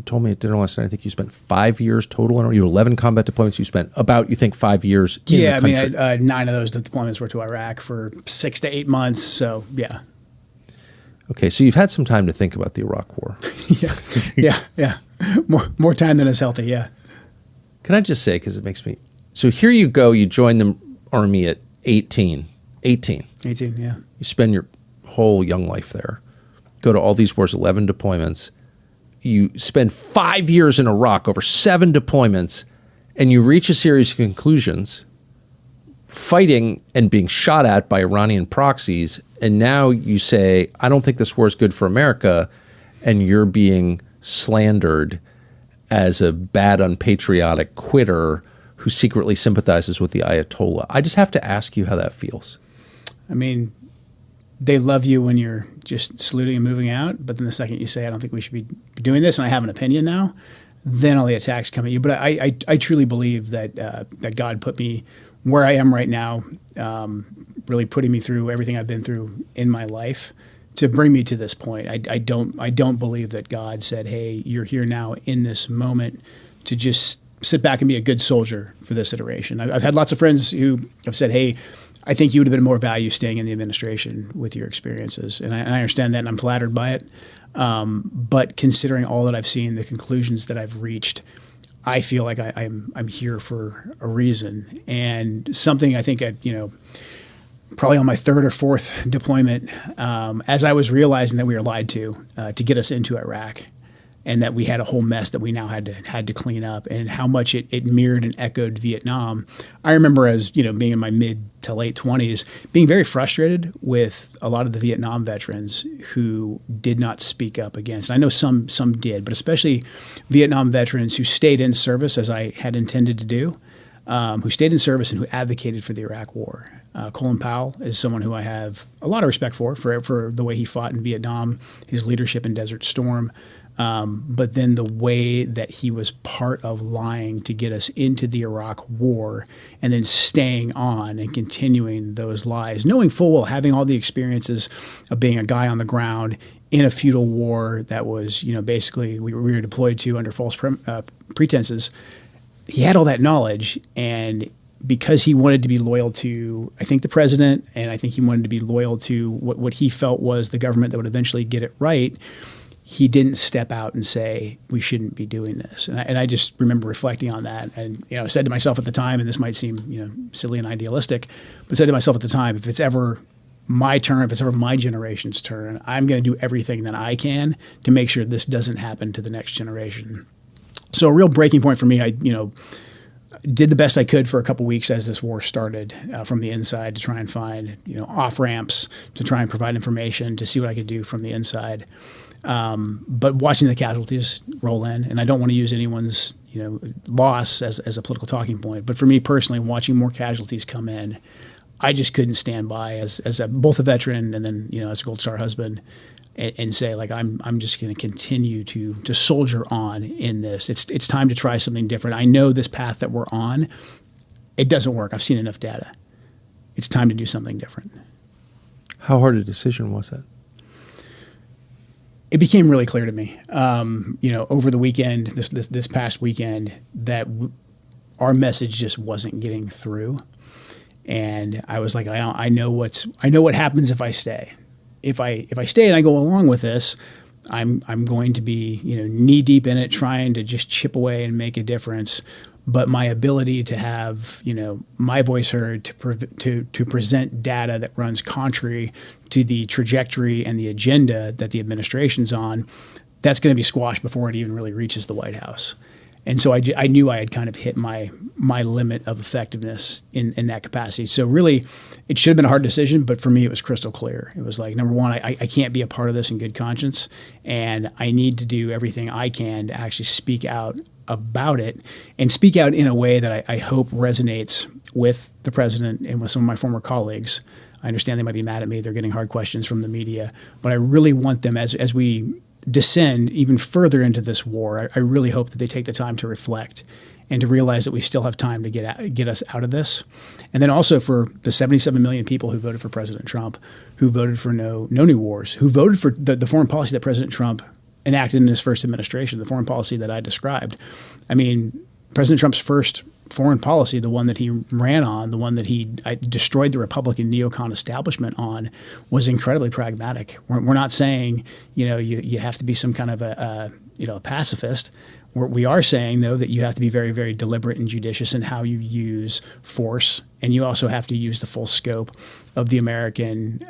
told me at dinner last night, I think you spent 5 years total. You had 11 combat deployments. You spent about, you think, 5 years in the country. Yeah, I mean, 9 of those deployments were to Iraq for 6 to 8 months. So, yeah. Okay, so you've had some time to think about the Iraq War. yeah. More time than is healthy, yeah. Can I just say, because it makes me... So here you go, you join the Army at 18. 18, yeah. You spend your whole young life there. Go to all these wars, 11 deployments. You spend 5 years in Iraq, over 7 deployments, and you reach a series of conclusions, fighting and being shot at by Iranian proxies, and now you say, I don't think this war is good for America, and you're being slandered as a bad, unpatriotic quitter who secretly sympathizes with the Ayatollah. I just have to ask you how that feels. I mean, they love you when you're just saluting and moving out, but then the second you say, I don't think we should be doing this, and I have an opinion now, then all the attacks come at you. But I truly believe that that God put me where I am right now, really putting me through everything I've been through in my life to bring me to this point. I don't believe that God said, hey, you're here now in this moment to just sit back and be a good soldier for this iteration. I've had lots of friends who have said, hey, I think you would have been more value staying in the administration with your experiences. And I understand that, and I'm flattered by it. But considering all that I've seen, the conclusions that I've reached, I feel like I'm here for a reason. And something I think probably on my 3rd or 4th deployment, as I was realizing that we were lied to get us into Iraq, and that we had a whole mess that we now had to clean up, and how much it mirrored and echoed Vietnam. I remember, as being in my mid to late 20s, being very frustrated with a lot of the Vietnam veterans who did not speak up against. I know some did, but especially Vietnam veterans who stayed in service, as I had intended to do, who stayed in service and who advocated for the Iraq War. Colin Powell is someone who I have a lot of respect for the way he fought in Vietnam, his leadership in Desert Storm. But then the way that he was part of lying to get us into the Iraq War, and then staying on and continuing those lies, knowing full well, having all the experiences of being a guy on the ground in a feudal war that was, basically we were deployed to under false pretenses. He had all that knowledge, and because he wanted to be loyal to, I think, the president, and I think he wanted to be loyal to what he felt was the government that would eventually get it right, he didn't step out and say, we shouldn't be doing this. And I just remember reflecting on that. And, I said to myself at the time, and this might seem, silly and idealistic, but said to myself at the time, if it's ever my turn, if it's ever my generation's turn, I'm going to do everything that I can to make sure this doesn't happen to the next generation. So a real breaking point for me, I did the best I could for a couple weeks as this war started, from the inside, to try and find, off ramps, to try and provide information, to see what I could do from the inside. But watching the casualties roll in, and I don't want to use anyone's loss as a political talking point, but for me personally, watching more casualties come in, I just couldn't stand by as both a veteran and then as a Gold Star husband, and say, like, I'm just going to continue to soldier on in this. It's time to try something different. I know this path that we're on, it doesn't work. I've seen enough data. It's time to do something different. How hard a decision was that? It became really clear to me, over the weekend, this past weekend, that our message just wasn't getting through, and I was like, I know what happens if I stay. If I stay and I go along with this, I'm going to be knee deep in it, trying to just chip away and make a difference. But my ability to have my voice heard, to present data that runs contrary to the trajectory and the agenda that the administration's on, that's going to be squashed before it even really reaches the White House. And so I knew I had kind of hit my limit of effectiveness in that capacity. So really, it should have been a hard decision, but for me, it was crystal clear. It was like, number one, I can't be a part of this in good conscience, and I need to do everything I can to actually speak out about it, and speak out in a way that I hope resonates with the president and with some of my former colleagues. I understand they might be mad at me. They're getting hard questions from the media, but I really want them, as we descend even further into this war, I really hope that they take the time to reflect and to realize that we still have time to get us out of this. And then also for the 77 million people who voted for President Trump, who voted for no new wars, who voted for the foreign policy that President Trump enacted in his first administration, the foreign policy that I described. I mean, President Trump's first foreign policy, the one that he ran on, the one that he destroyed the Republican neocon establishment on, was incredibly pragmatic. We're not saying, you have to be some kind of a pacifist. We are saying, though, that you have to be very, very deliberate and judicious in how you use force, and you also have to use the full scope of the American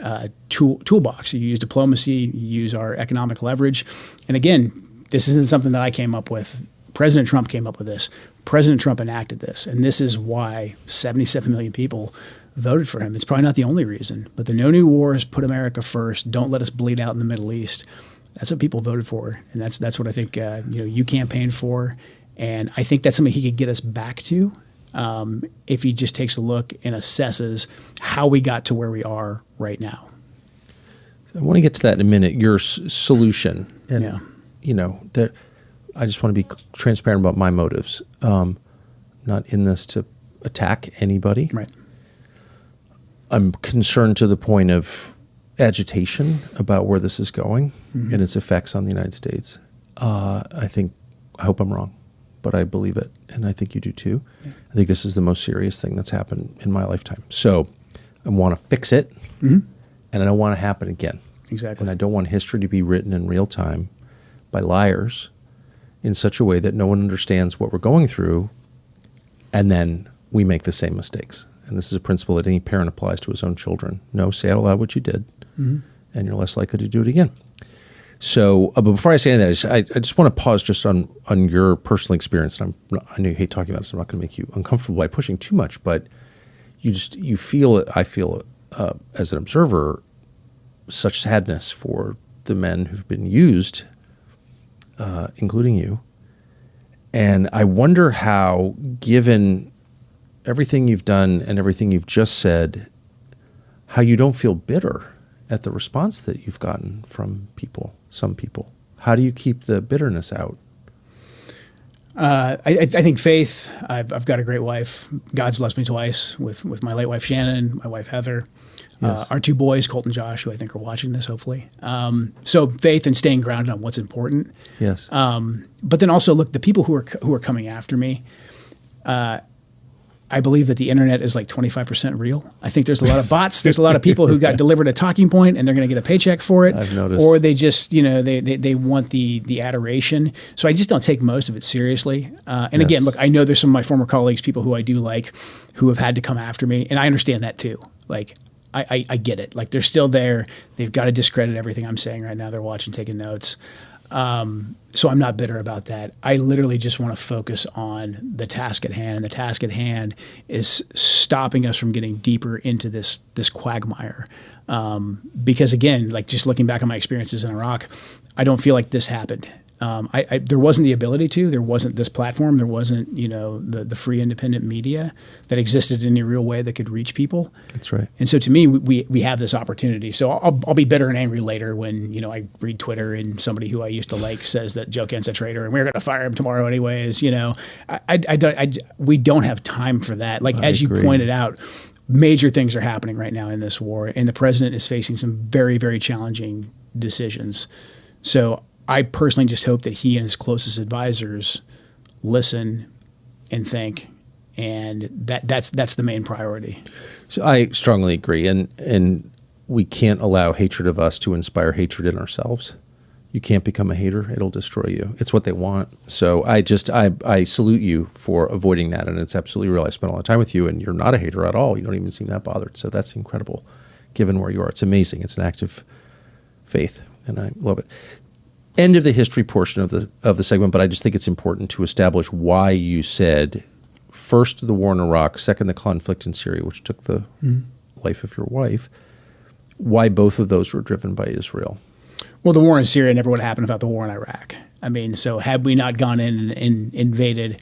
toolbox. You use diplomacy, you use our economic leverage. And again, this isn't something that I came up with. President Trump came up with this. President Trump enacted this. And this is why 77 million people voted for him. It's probably not the only reason, but the no new wars, put America first, don't let us bleed out in the Middle East. That's what people voted for, and that's what I think you campaigned for, and I think that's something he could get us back to if he just takes a look and assesses how we got to where we are right now. I want to get to that in a minute. Your solution, and I just want to be transparent about my motives. Not in this to attack anybody. Right. I'm concerned to the point of agitation about where this is going and its effects on the United States. I hope I'm wrong, but I believe it, and I think you do too. Yeah. I think this is the most serious thing that's happened in my lifetime. So I want to fix it, and I don't want it to happen again. Exactly. And I don't want history to be written in real time by liars in such a way that no one understands what we're going through, and then we make the same mistakes. And this is a principle that any parent applies to his own children. No, say out loud what you did, and you're less likely to do it again. So, but before I say any of that, I just want to pause just on your personal experience. And I know you hate talking about it, so I'm not going to make you uncomfortable by pushing too much. But you feel it. I feel it as an observer, such sadness for the men who've been used, including you. And I wonder how, given everything you've done and everything you've just said, how you don't feel bitter at the response that you've gotten from people, some people. How do you keep the bitterness out? I think faith. I've got a great wife. God's blessed me twice with my late wife Shannon, my wife Heather, Yes. our two boys, Colt and Josh, who I think are watching this, hopefully. So faith and staying grounded on what's important. Yes. But then also, look, the people who are coming after me, I believe that the internet is like 25% real. I think there's a lot of bots. There's a lot of people who got delivered a talking point and they're going to get a paycheck for it. I've noticed. Or they just, they want the adoration. So I just don't take most of it seriously. And again, look, I know there's some of my former colleagues, people who I do like, who have had to come after me. And I understand that too. Like, I get it. Like, they're still there. They've got to discredit everything I'm saying right now. They're watching, taking notes. So I'm not bitter about that. I literally just want to focus on the task at hand, and the task at hand is stopping us from getting deeper into this quagmire. Because again, like just looking back on my experiences in Iraq, I don't feel like this happened. There wasn't the ability to. There wasn't this platform. There wasn't the free independent media that existed in any real way that could reach people. That's right. And so to me, we have this opportunity. So I'll be bitter and angry later when I read Twitter and somebody who I used to like says that Joe Kent's a traitor and we're going to fire him tomorrow anyways. We don't have time for that. Like as you pointed out, major things are happening right now in this war, and the president is facing some very, very challenging decisions. So I personally just hope that he and his closest advisors listen and think, and that's the main priority. So I strongly agree, and we can't allow hatred of us to inspire hatred in ourselves. You can't become a hater; it'll destroy you. It's what they want. So I salute you for avoiding that, and it's absolutely real. I spent a lot of time with you, and you're not a hater at all. You don't even seem that bothered. So that's incredible, given where you are. It's amazing. It's an act of faith, and I love it. End of the history portion of the segment, but I just think it's important to establish why you said first the war in Iraq, second the conflict in Syria, which took the life of your wife. Why both of those were driven by Israel? Well, the war in Syria never would have happened without the war in Iraq. I mean, so had we not gone in and invaded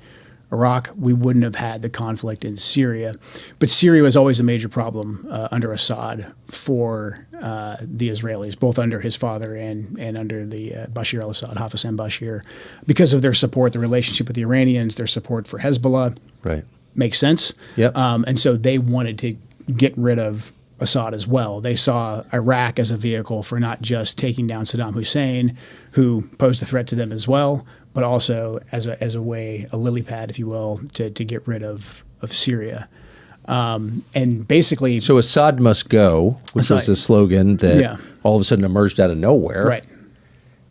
Iraq, we wouldn't have had the conflict in Syria. But Syria was always a major problem under Assad for the Israelis, both under his father and under the Bashar al-Assad, Hafez al-Bashir, because of their support, the relationship with the Iranians, their support for Hezbollah. Right. Makes sense. Yep. And so they wanted to get rid of Assad as well. They saw Iraq as a vehicle for not just taking down Saddam Hussein, who posed a threat to them as well, but also as a way, a lily pad, if you will, to get rid of Syria. And basically... So Assad must go, which was a slogan that all of a sudden emerged out of nowhere. Right.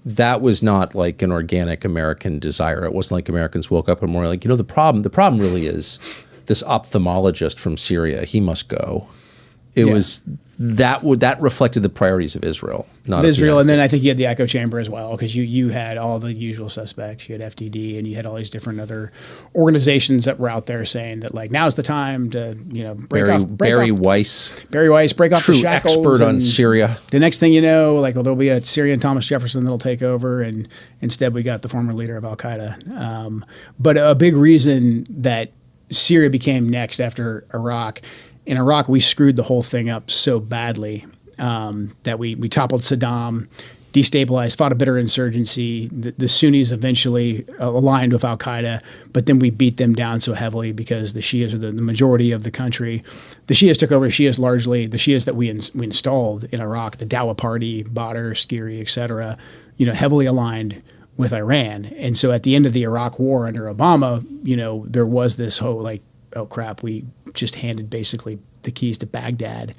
That was not like an organic American desire. It wasn't like Americans woke up and were like, the problem really is this ophthalmologist from Syria. He must go. It was that reflected the priorities of Israel, not of Israel. And then I States. think you had the echo chamber as well, because you had all the usual suspects. You had FDD, and you had all these different other organizations that were out there saying that like now's the time to Barry Weiss, break off true the shackles. expert on and Syria. The next thing you know, like there'll be a Syrian Thomas Jefferson that'll take over, and instead we got the former leader of Al Qaeda. But a big reason that Syria became next after Iraq. In Iraq, we screwed the whole thing up so badly that we toppled Saddam, destabilized, fought a bitter insurgency. The Sunnis eventually aligned with Al Qaeda, but then we beat them down so heavily because the Shias are the majority of the country. The Shias took over. Shias largely the Shias that we installed in Iraq, the Dawa Party, Badr, Skiri, et cetera, heavily aligned with Iran. And so at the end of the Iraq War under Obama, there was this whole like, oh crap, we just handed basically the keys to Baghdad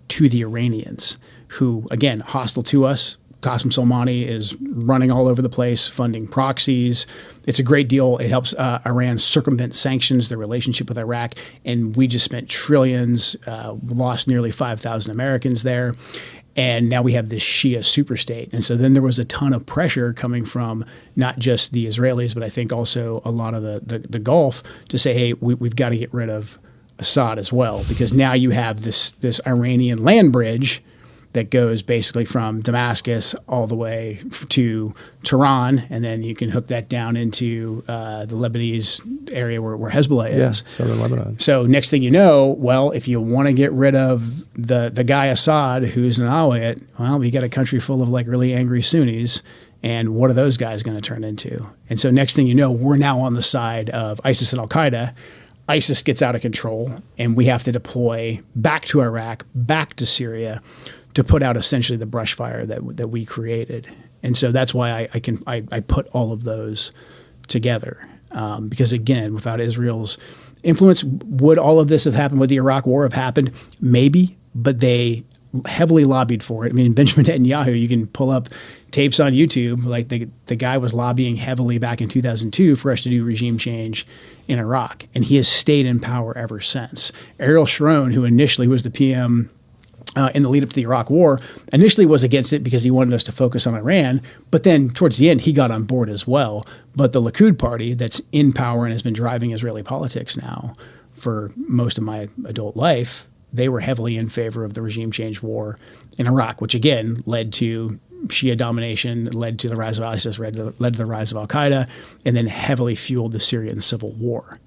to the Iranians, who, again, hostile to us. Qasem Soleimani is running all over the place, funding proxies. It's a great deal. It helps Iran circumvent sanctions, their relationship with Iraq, and we just spent trillions, lost nearly 5,000 Americans there. And now we have this Shia superstate. And so then there was a ton of pressure coming from not just the Israelis, but I think also a lot of the Gulf to say, hey, we've got to get rid of Assad as well, because now you have this Iranian land bridge that goes basically from Damascus all the way to Tehran, and then you can hook that down into the Lebanese area where Hezbollah is. Yeah, southern Lebanon. So next thing you know, well, if you want to get rid of the guy Assad, who's an Alawite, well, you got a country full of like really angry Sunnis, and what are those guys going to turn into? And so next thing you know, we're now on the side of ISIS and Al-Qaeda. ISIS gets out of control, and we have to deploy back to Iraq, back to Syria, to put out essentially the brush fire that we created. And so that's why I put all of those together. Because again, without Israel's influence, would all of this have happened? Would the Iraq War have happened? Maybe, but they heavily lobbied for it. I mean, Benjamin Netanyahu, you can pull up tapes on YouTube, like the guy was lobbying heavily back in 2002 for us to do regime change in Iraq. And he has stayed in power ever since. Ariel Sharon, who initially was the PM in the lead up to the Iraq War, initially was against it because he wanted us to focus on Iran. But then towards the end, he got on board as well. But the Likud party that's in power and has been driving Israeli politics now for most of my adult life, they were heavily in favor of the regime change war in Iraq, which again led to Shia domination, led to the rise of ISIS, led to the rise of Al-Qaeda, and then heavily fueled the Syrian civil war.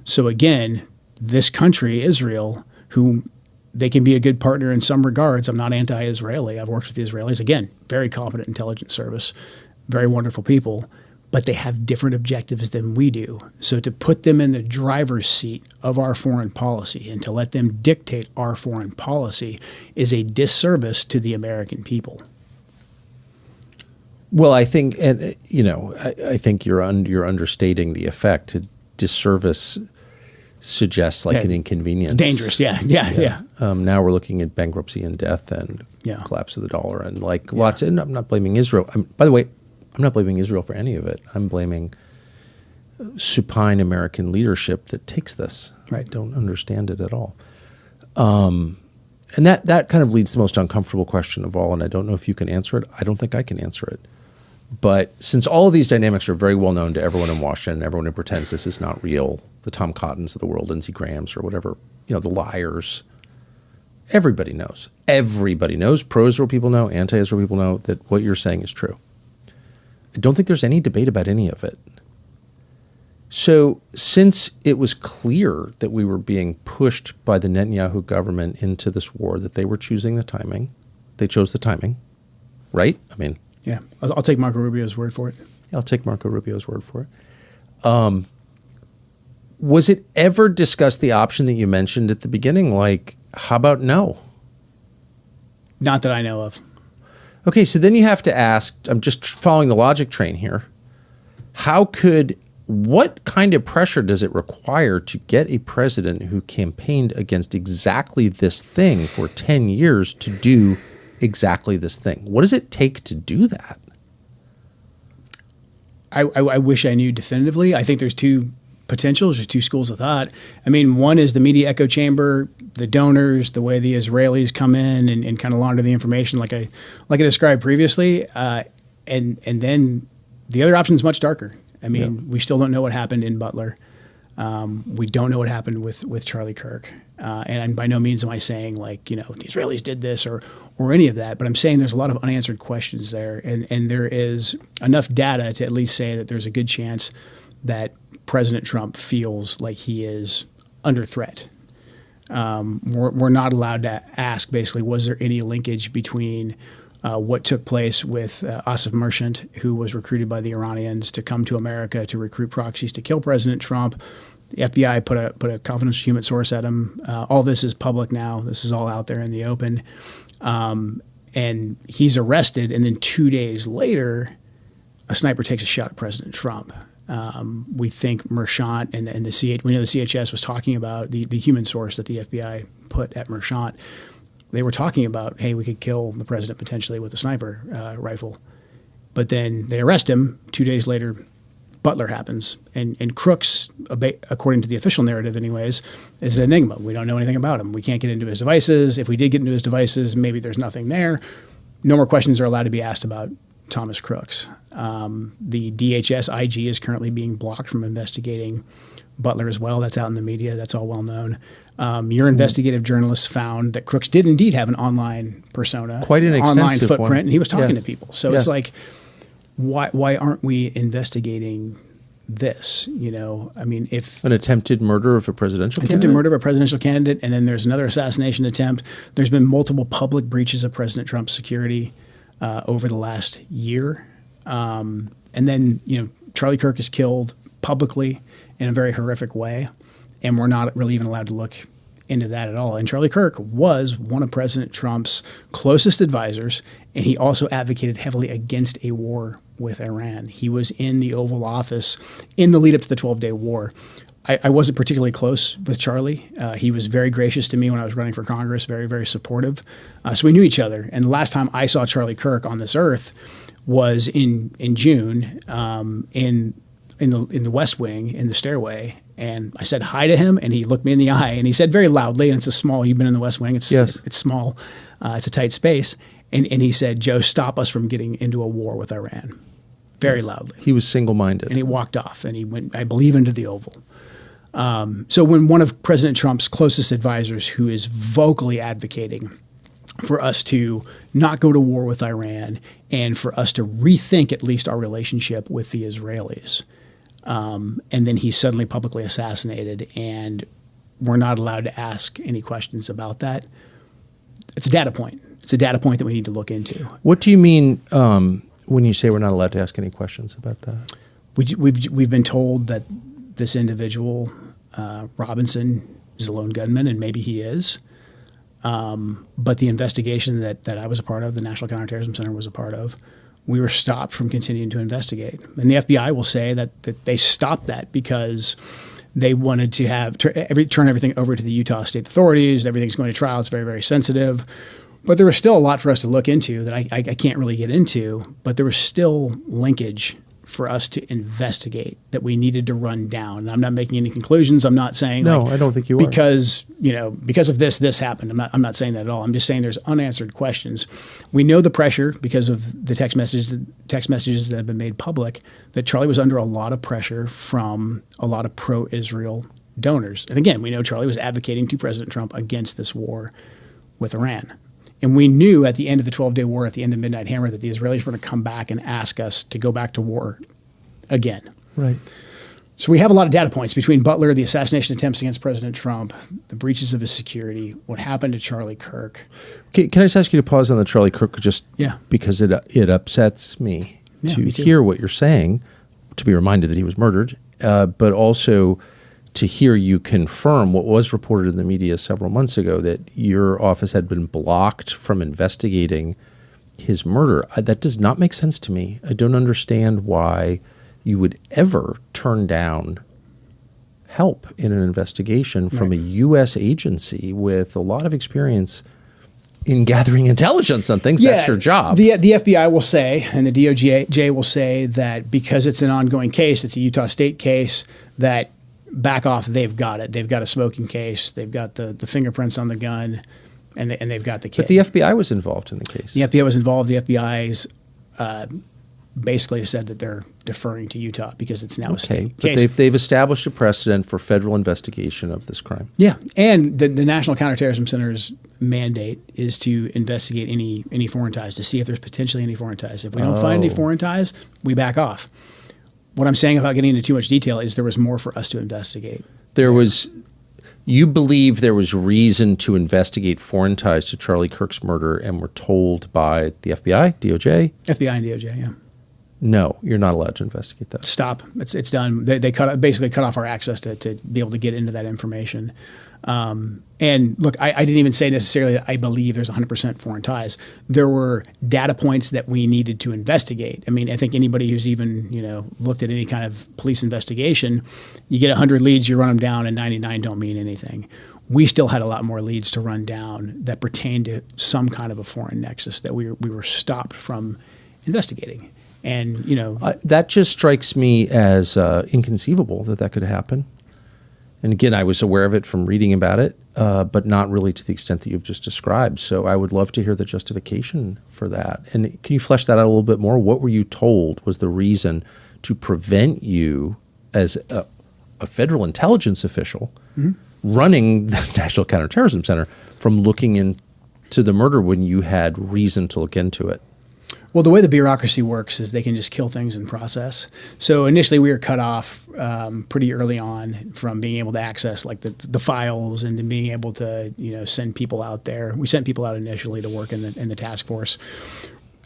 So again, this country, Israel, who they can be a good partner in some regards. I'm not anti-Israeli. I've worked with the Israelis. Again, very competent intelligence service, very wonderful people, but they have different objectives than we do. So to put them in the driver's seat of our foreign policy and to let them dictate our foreign policy is a disservice to the American people. Well, I think, and I think you're understating the effect. Disservice suggests like an inconvenience. It's dangerous, yeah. Now we're looking at bankruptcy and death and collapse of the dollar and like lots. And I'm not blaming Israel. By the way, I'm not blaming Israel for any of it. I'm blaming supine American leadership that takes this. Right. I don't understand it at all. And that kind of leads to the most uncomfortable question of all, and I don't know if you can answer it. I don't think I can answer it. But since all of these dynamics are very well known to everyone in Washington, everyone who pretends this is not real, the Tom Cottons of the world, Lindsey Grahams or whatever, the liars, everybody knows. Everybody knows, pro-Israel people know, anti-Israel people know that what you're saying is true. I don't think there's any debate about any of it. So since it was clear that we were being pushed by the Netanyahu government into this war, that they were choosing the timing, they chose the timing, right? I mean, Yeah, I'll take Marco Rubio's word for it. I'll take Marco Rubio's word for it. Was it ever discussed, the option that you mentioned at the beginning, like, how about no? Not that I know of. Okay, so then you have to ask, I'm just following the logic train here, what kind of pressure does it require to get a president who campaigned against exactly this thing for 10 years to do exactly this thing? What does it take to do that? I wish I knew definitively. I think there's two potentials, there's two schools of thought. I mean, one is the media echo chamber, the donors, the way the Israelis come in and kind of launder the information like I described previously. And then the other option is much darker. I mean, we still don't know what happened in Butler. We don't know what happened with Charlie Kirk. And by no means am I saying, like, the Israelis did this or any of that, but I'm saying there's a lot of unanswered questions there. And there is enough data to at least say that there's a good chance that President Trump feels like he is under threat. We're not allowed to ask, basically, was there any linkage between what took place with Asif Merchant, who was recruited by the Iranians to come to America to recruit proxies to kill President Trump. The FBI put a confidential human source at him. All this is public now. This is all out there in the open. And he's arrested, and then 2 days later, a sniper takes a shot at President Trump. We think Merchant and we know the CHS was talking about the human source that the FBI put at Merchant. They were talking about, hey, we could kill the president potentially with a sniper rifle. But then they arrest him. 2 days later, Butler happens. And Crooks, according to the official narrative anyways, is an enigma. We don't know anything about him. We can't get into his devices. If we did get into his devices, maybe there's nothing there. No more questions are allowed to be asked about Thomas Crooks. The DHS IG is currently being blocked from investigating Butler as well. That's out in the media. That's all well known. Your investigative journalists found that Crooks did indeed have an online persona, quite an online extensive footprint, one. and he was talking to people. So it's like, why aren't we investigating this? I mean, if an attempted murder of a presidential attempted murder of a presidential candidate, and then there's another assassination attempt. There's been multiple public breaches of President Trump's security over the last year, and then Charlie Kirk is killed publicly in a very horrific way, and we're not really even allowed to look into that at all. And Charlie Kirk was one of President Trump's closest advisors, and he also advocated heavily against a war with Iran. He was in the Oval Office in the lead up to the 12-day war. I wasn't particularly close with Charlie. He was very gracious to me when I was running for Congress, very, very supportive. So we knew each other. And the last time I saw Charlie Kirk on this earth was in June in the West Wing, in the stairway. And I said hi to him, and he looked me in the eye, and he said very loudly, and you've been in the West Wing, it's small, it's a tight space. And he said, Joe, stop us from getting into a war with Iran. Very loudly. He was single-minded. And he walked off, and he went, I believe, into the Oval. So when one of President Trump's closest advisors, who is vocally advocating for us to not go to war with Iran and for us to rethink at least our relationship with the Israelis, and then he's suddenly publicly assassinated, and we're not allowed to ask any questions about that, it's a data point. It's a data point that we need to look into. What do you mean when you say we're not allowed to ask any questions about that? We've been told that this individual, Robinson, is a lone gunman, and maybe he is. But the investigation that I was a part of, the National Counterterrorism Center was a part of, we were stopped from continuing to investigate. And the FBI will say that they stopped that because they wanted to turn everything over to the Utah state authorities. Everything's going to trial. It's very, very sensitive. But there was still a lot for us to look into that I can't really get into. But there was still linkage for us to investigate that we needed to run down. And I'm not making any conclusions. I'm not saying I don't think you are. Because of this happened. I'm not saying that at all. I'm just saying there's unanswered questions. We know the pressure because of the text messages that have been made public that Charlie was under a lot of pressure from a lot of pro-Israel donors. And again, we know Charlie was advocating to President Trump against this war with Iran. And we knew at the end of the 12-day war, at the end of Midnight Hammer, that the Israelis were going to come back and ask us to go back to war again. Right. So we have a lot of data points between Butler, the assassination attempts against President Trump, the breaches of his security, what happened to Charlie Kirk. Can I just ask you to pause on the Charlie Kirk just because it upsets me to hear what you're saying, to be reminded that he was murdered, but also to hear you confirm what was reported in the media several months ago, that your office had been blocked from investigating his murder. That does not make sense to me. I don't understand why you would ever turn down help in an investigation from a U.S. agency with a lot of experience in gathering intelligence on things. That's your job. The FBI will say, and the DOJ will say, that because it's an ongoing case, it's a Utah State case, that back off, they've got it. They've got a smoking case. They've got the fingerprints on the gun, and they've got the kid. But the FBI was involved in the case. The FBI was involved. The FBI's basically said that they're deferring to Utah because it's now a state case. But they've established a precedent for federal investigation of this crime. Yeah, and the National Counterterrorism Center's mandate is to investigate any foreign ties, to see if there's potentially any foreign ties. If we don't find any foreign ties, we back off. What I'm saying about getting into too much detail is there was more for us to investigate. You believe there was reason to investigate foreign ties to Charlie Kirk's murder and were told by the FBI, DOJ? FBI and DOJ, yeah. No, you're not allowed to investigate that. Stop. It's done. They basically cut off our access to be able to get into that information. And look, I didn't even say necessarily that I believe there's 100% foreign ties. There were data points that we needed to investigate. I mean, I think anybody who's even, looked at any kind of police investigation, you get 100 leads, you run them down, and 99 don't mean anything. We still had a lot more leads to run down that pertained to some kind of a foreign nexus that we were stopped from investigating. And, that just strikes me as inconceivable that could happen. And again, I was aware of it from reading about it, but not really to the extent that you've just described. So I would love to hear the justification for that. And can you flesh that out a little bit more? What were you told was the reason to prevent you, as a federal intelligence official running the National Counterterrorism Center, from looking into the murder when you had reason to look into it? Well, the way the bureaucracy works is they can just kill things in process. So initially we were cut off pretty early on from being able to access like the files and to being able to send people out there. We sent people out initially to work in the task force.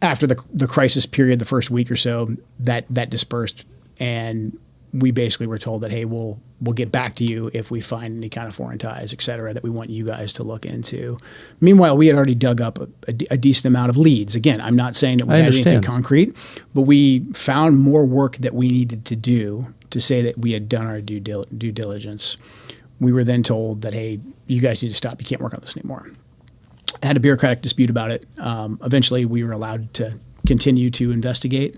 After the crisis period, the first week or so, that dispersed, and we basically were told that, hey, we'll get back to you if we find any kind of foreign ties, et cetera, that we want you guys to look into. Meanwhile, we had already dug up a decent amount of leads. Again, I'm not saying that we had anything concrete, but we found more work that we needed to do to say that we had done our due diligence. We were then told that, hey, you guys need to stop. You can't work on this anymore. I had a bureaucratic dispute about it. Eventually, we were allowed to continue to investigate.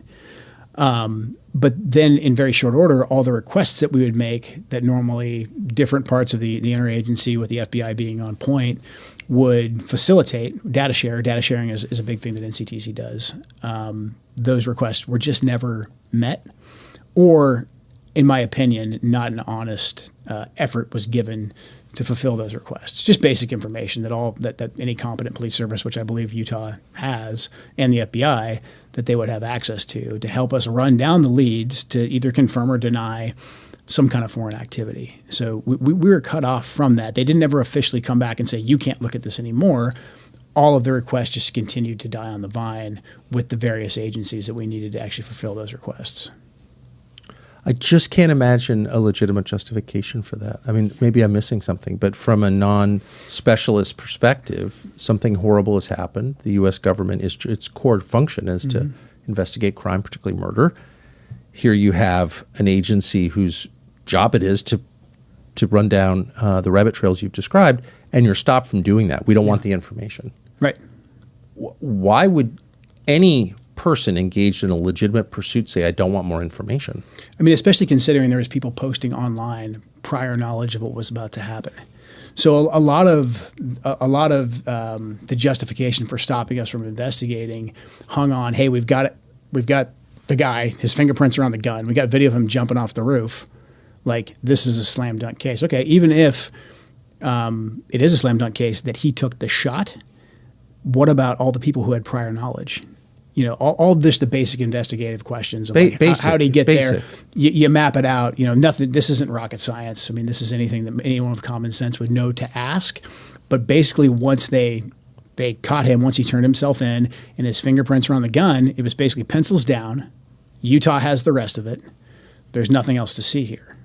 But then in very short order, all the requests that we would make that normally different parts of the interagency, with the FBI being on point, would facilitate data share. Data sharing is a big thing that NCTC does. Those requests were just never met, or, in my opinion, not an honest effort was given to fulfill those requests. Just basic information that any competent police service, which I believe Utah has, and the FBI, that they would have access to help us run down the leads to either confirm or deny some kind of foreign activity. So we were cut off from that. They didn't ever officially come back and say, you can't look at this anymore. All of the requests just continued to die on the vine with the various agencies that we needed to actually fulfill those requests. I just can't imagine a legitimate justification for that. I mean, maybe I'm missing something, but from a non-specialist perspective, something horrible has happened. The U.S. government, its core function is to investigate crime, particularly murder. Here you have an agency whose job it is to run down the rabbit trails you've described, and you're stopped from doing that. We don't want the information. Right. Why would any person engaged in a legitimate pursuit say, I don't want more information? I mean, especially considering there was people posting online prior knowledge of what was about to happen. So a lot of the justification for stopping us from investigating hung on, hey, we've got the guy, his fingerprints are on the gun. We got video of him jumping off the roof. Like, this is a slam dunk case. Okay, even if it is a slam dunk case that he took the shot, what about all the people who had prior knowledge? all this, the basic investigative questions. Of how do you get basic. there? You map it out. Nothing. This isn't rocket science. I mean, this is anything that anyone with common sense would know to ask. But basically, once they caught him, once he turned himself in and his fingerprints were on the gun, it was basically pencils down. Utah has the rest of it. There's nothing else to see here.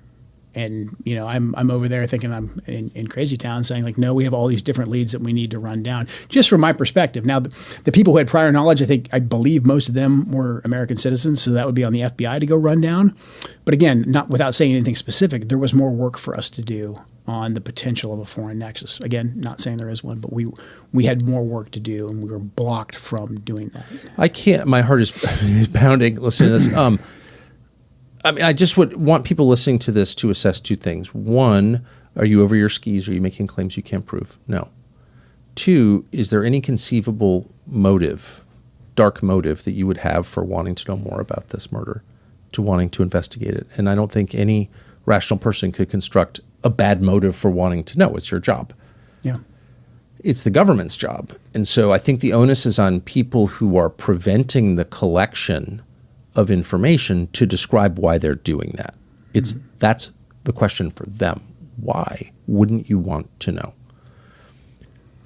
And, I'm over there thinking I'm in crazy town saying like, no, we have all these different leads that we need to run down just from my perspective. Now, the people who had prior knowledge, I believe most of them were American citizens. So that would be on the FBI to go run down. But again, not without saying anything specific, there was more work for us to do on the potential of a foreign nexus. Again, not saying there is one, but we had more work to do and we were blocked from doing that. I can't, my heart is pounding listening to this. I just would want people listening to this to assess two things. One, are you over your skis? Are you making claims you can't prove? No. Two, is there any conceivable motive, dark motive, that you would have for wanting to know more about this murder, to wanting to investigate it? And I don't think any rational person could construct a bad motive for wanting to know. It's your job. Yeah. It's the government's job. And so I think the onus is on people who are preventing the collection of information to describe why they're doing that. That's the question for them. Why wouldn't you want to know?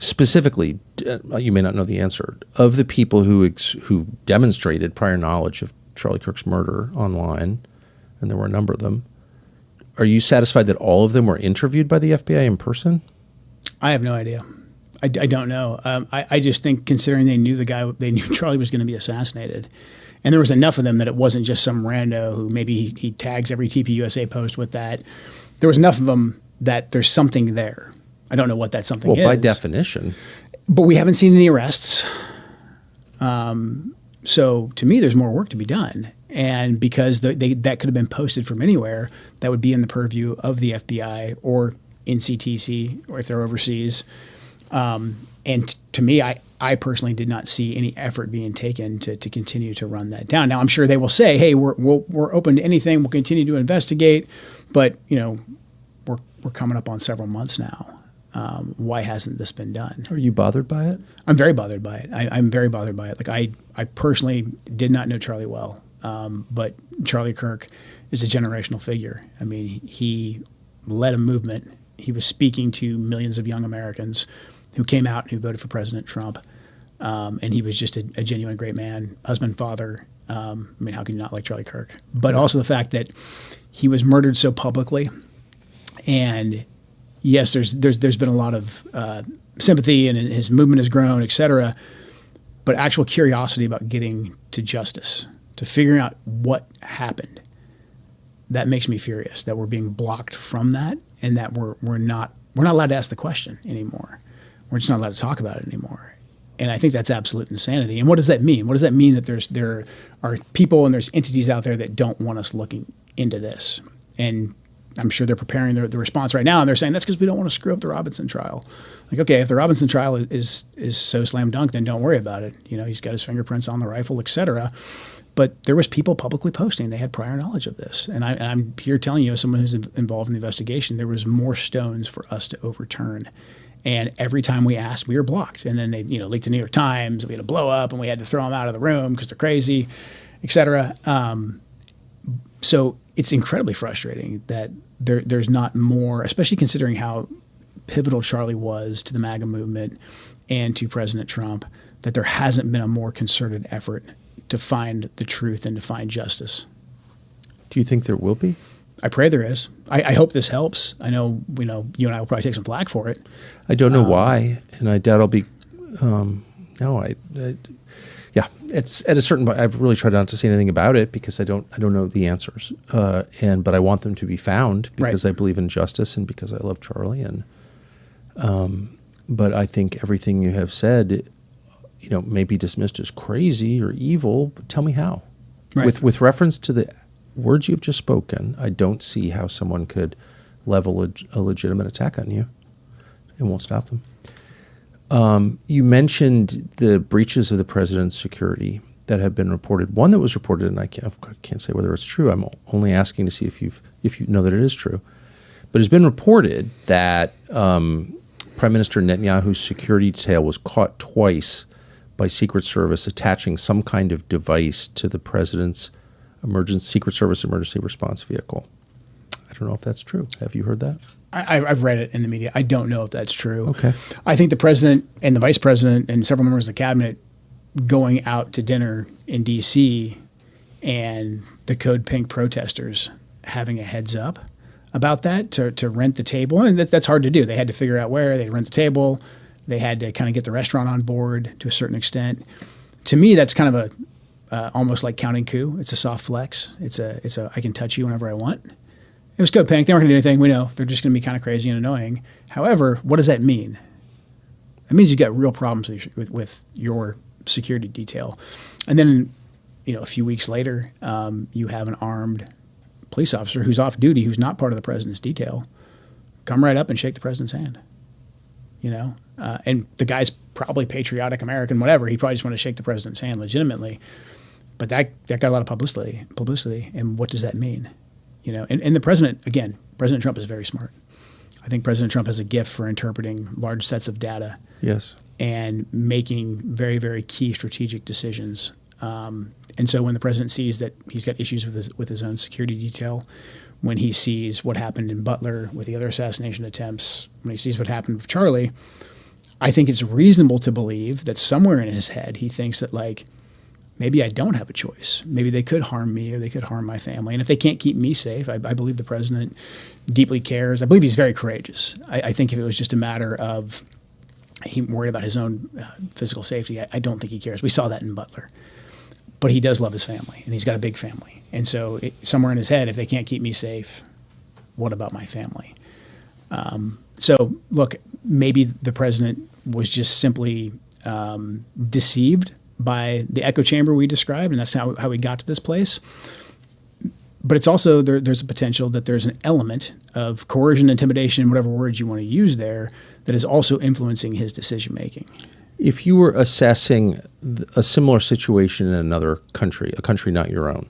Specifically, you may not know the answer. Of the people who demonstrated prior knowledge of Charlie Kirk's murder online, and there were a number of them, are you satisfied that all of them were interviewed by the FBI in person? I have no idea. I don't know. I just think considering they knew Charlie was going to be assassinated, and there was enough of them that it wasn't just some rando who maybe he tags every TPUSA post with that. There was enough of them that there's something there. I don't know what that something is. Well, by definition. But we haven't seen any arrests. So to me, there's more work to be done. And because that could have been posted from anywhere, that would be in the purview of the FBI or NCTC, or if they're overseas. And to me, I personally did not see any effort being taken to continue to run that down. Now, I'm sure they will say, hey, we're open to anything. We'll continue to investigate. But, we're coming up on several months now. Why hasn't this been done? Are you bothered by it? I'm very bothered by it. I'm very bothered by it. Like I personally did not know Charlie well, but Charlie Kirk is a generational figure. I mean, he led a movement. He was speaking to millions of young Americans who came out and who voted for President Trump. And he was just a genuine great man, husband, father. I mean, how can you not like Charlie Kirk? But also the fact that he was murdered so publicly. And yes, there's been a lot of sympathy, and his movement has grown, et cetera. But actual curiosity about getting to justice, to figuring out what happened, that makes me furious that we're being blocked from that, and that we're not allowed to ask the question anymore. We're just not allowed to talk about it anymore. And I think that's absolute insanity. And what does that mean? What does that mean that there are people and there's entities out there that don't want us looking into this? And I'm sure they're preparing the response right now, and they're saying that's because we don't want to screw up the Robinson trial. Like, okay, if the Robinson trial is so slam dunk, then don't worry about it. He's got his fingerprints on the rifle, et cetera. But there was people publicly posting they had prior knowledge of this. And I'm here telling you, as someone who's involved in the investigation, there was more stones for us to overturn. And every time we asked, we were blocked. And then they leaked to New York Times, and we had to blow up, and we had to throw them out of the room because they're crazy, et cetera. So it's incredibly frustrating that there's not more, especially considering how pivotal Charlie was to the MAGA movement and to President Trump, that there hasn't been a more concerted effort to find the truth and to find justice. Do you think there will be? I pray there is. I hope this helps. I know, you and I will probably take some flack for it. I don't know why, and I doubt I'll be. Yeah, it's at a certain point. I've really tried not to say anything about it because I don't know the answers, but I want them to be found because I believe in justice and because I love Charlie. And but I think everything you have said, may be dismissed as crazy or evil. But tell me how. Right. With reference to the words you've just spoken, I don't see how someone could level a legitimate attack on you. It won't stop them. You mentioned the breaches of the president's security that have been reported. One that was reported, and I can't say whether it's true. I'm only asking to see if you know that it is true. But it's been reported that Prime Minister Netanyahu's security detail was caught twice by Secret Service attaching some kind of device to the president's Secret Service emergency response vehicle. I don't know if that's true. Have you heard that? I've read it in the media. I don't know if that's true. Okay. I think the president and the vice president and several members of the cabinet going out to dinner in D.C. and the Code Pink protesters having a heads up about that to rent the table. And that's hard to do. They had to figure out where they'd rent the table. They had to kind of get the restaurant on board to a certain extent. To me, that's kind of a almost like counting coup. It's a soft flex. It's a I can touch you whenever I want. It was Code Pink. They weren't going to do anything. We know they're just going to be kind of crazy and annoying. However, what does that mean? That means you've got real problems with your security detail. And then, a few weeks later, you have an armed police officer who's off duty, who's not part of the president's detail, come right up and shake the president's hand. And the guy's probably patriotic American, whatever. He probably just wanted to shake the president's hand legitimately. But that got a lot of publicity. And what does that mean? And the president, again, President Trump is very smart. I think President Trump has a gift for interpreting large sets of data. Yes. And making very, very key strategic decisions. And so when the president sees that he's got issues with his own security detail, when he sees what happened in Butler with the other assassination attempts, when he sees what happened with Charlie, I think it's reasonable to believe that somewhere in his head he thinks that, like, maybe I don't have a choice. Maybe they could harm me or they could harm my family. And if they can't keep me safe, I believe the president deeply cares. I believe he's very courageous. I think if it was just a matter of he worried about his own physical safety, I don't think he cares. We saw that in Butler. But he does love his family, and he's got a big family. And so somewhere in his head, if they can't keep me safe, what about my family? So, look, maybe the president was just simply deceived by the echo chamber we described, and that's how we got to this place. But it's also, there's a potential that there's an element of coercion, intimidation, whatever words you want to use there, that is also influencing his decision-making. If you were assessing a similar situation in another country, a country not your own,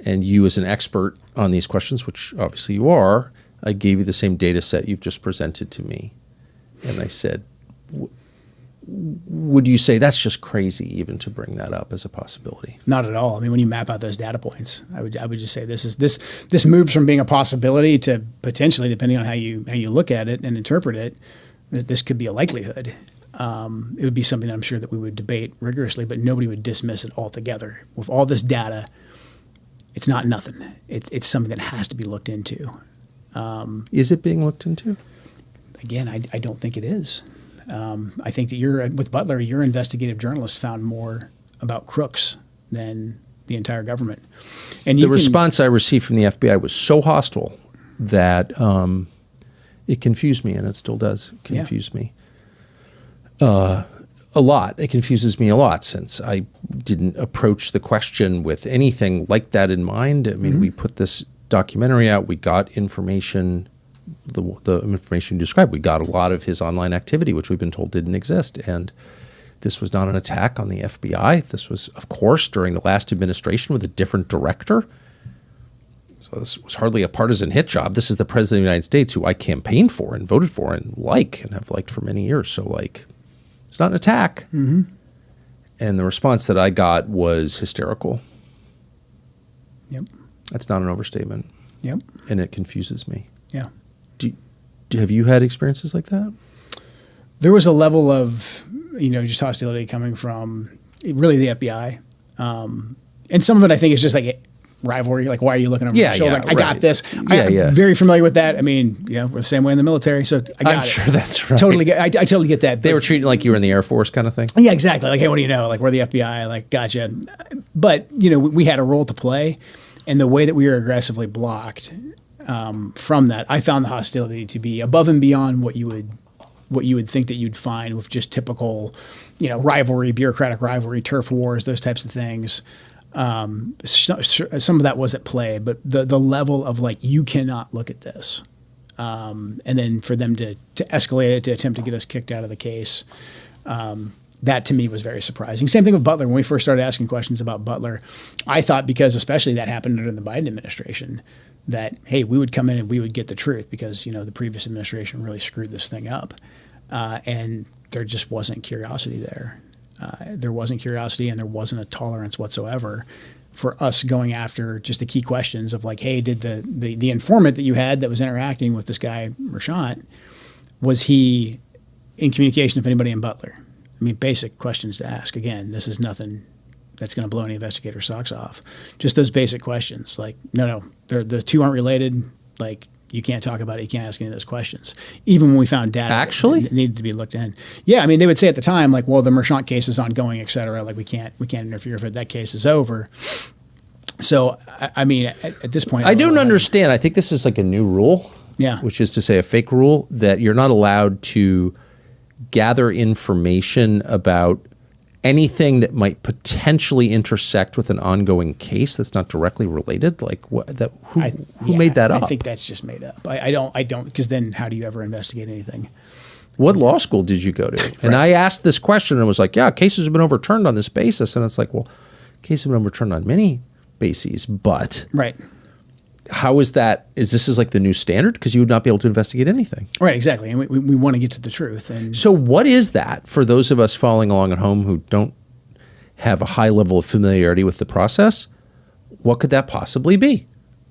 and you as an expert on these questions, which obviously you are, I gave you the same data set you've just presented to me, and I said, would you say that's just crazy even to bring that up as a possibility? Not at all. I mean, when you map out those data points, I would just say this moves from being a possibility to potentially, depending on how you look at it and interpret it, this could be a likelihood. It would be something that I'm sure that we would debate rigorously, but nobody would dismiss it altogether. With all this data, it's not nothing. It's something that has to be looked into. Is it being looked into? Again, I don't think it is. I think that with Butler, your investigative journalist found more about crooks than the entire government. And the response I received from the FBI was so hostile that it confused me, and it still does confuse me. A lot. It confuses me a lot since I didn't approach the question with anything like that in mind. I mean, we put this documentary out. We got information, the information you described. We got a lot of his online activity, which we've been told didn't exist. And this was not an attack on the FBI. This was, of course, during the last administration with a different director. So this was hardly a partisan hit job. This is the president of the United States who I campaigned for and voted for and have liked for many years. So, it's not an attack. Mm-hmm. And the response that I got was hysterical. Yep. That's not an overstatement. Yep. And it confuses me. Yeah. Have you had experiences like that? There was a level of, just hostility coming from really the FBI. And some of it I think is just like rivalry. Like, why are you looking over my shoulder? I got this. I'm very familiar with that. I mean, we're the same way in the military. So I'm sure that's right. Totally I totally get that. They were treating like you were in the Air Force kind of thing? Yeah, exactly. Like, hey, what do you know? Like, we're the FBI. Like, gotcha. But, we had a role to play. And the way that we were aggressively blocked from that, I found the hostility to be above and beyond what you would think that you'd find with just typical, rivalry, bureaucratic rivalry, turf wars, those types of things. Some of that was at play, but the level of you cannot look at this. And then for them to escalate it, to attempt to get us kicked out of the case, that to me was very surprising. Same thing with Butler. When we first started asking questions about Butler, I thought, because especially that happened under the Biden administration, that, hey, we would come in and we would get the truth because, the previous administration really screwed this thing up. And there just wasn't curiosity there. there wasn't curiosity and there wasn't a tolerance whatsoever for us going after just the key questions of like, hey, did the informant that you had that was interacting with this guy, Merchant, was he in communication with anybody in Butler? I mean, basic questions to ask. Again, this is nothing that's going to blow any investigator's socks off. Just those basic questions. Like, no, the two aren't related. Like, you can't talk about it. You can't ask any of those questions. Even when we found data that needed to be looked in. Yeah, I mean, they would say at the time, like, well, the Merchant case is ongoing, et cetera. Like, we can't interfere if that case is over. So, I mean, at this point, I don't understand. I think this is like a new rule. Yeah. Which is to say a fake rule that you're not allowed to gather information about anything that might potentially intersect with an ongoing case that's not directly related. Like what? Who made that up? I think that's just made up. I don't because then how do you ever investigate anything? What law school did you go to? Right. And I asked this question and was like, yeah, cases have been overturned on this basis. And it's like, well, cases have been overturned on many bases, but right. How is that? Is this like the new standard? Because you would not be able to investigate anything. Right, exactly. And we want to get to the truth. And so what is that for those of us following along at home who don't have a high level of familiarity with the process? What could that possibly be?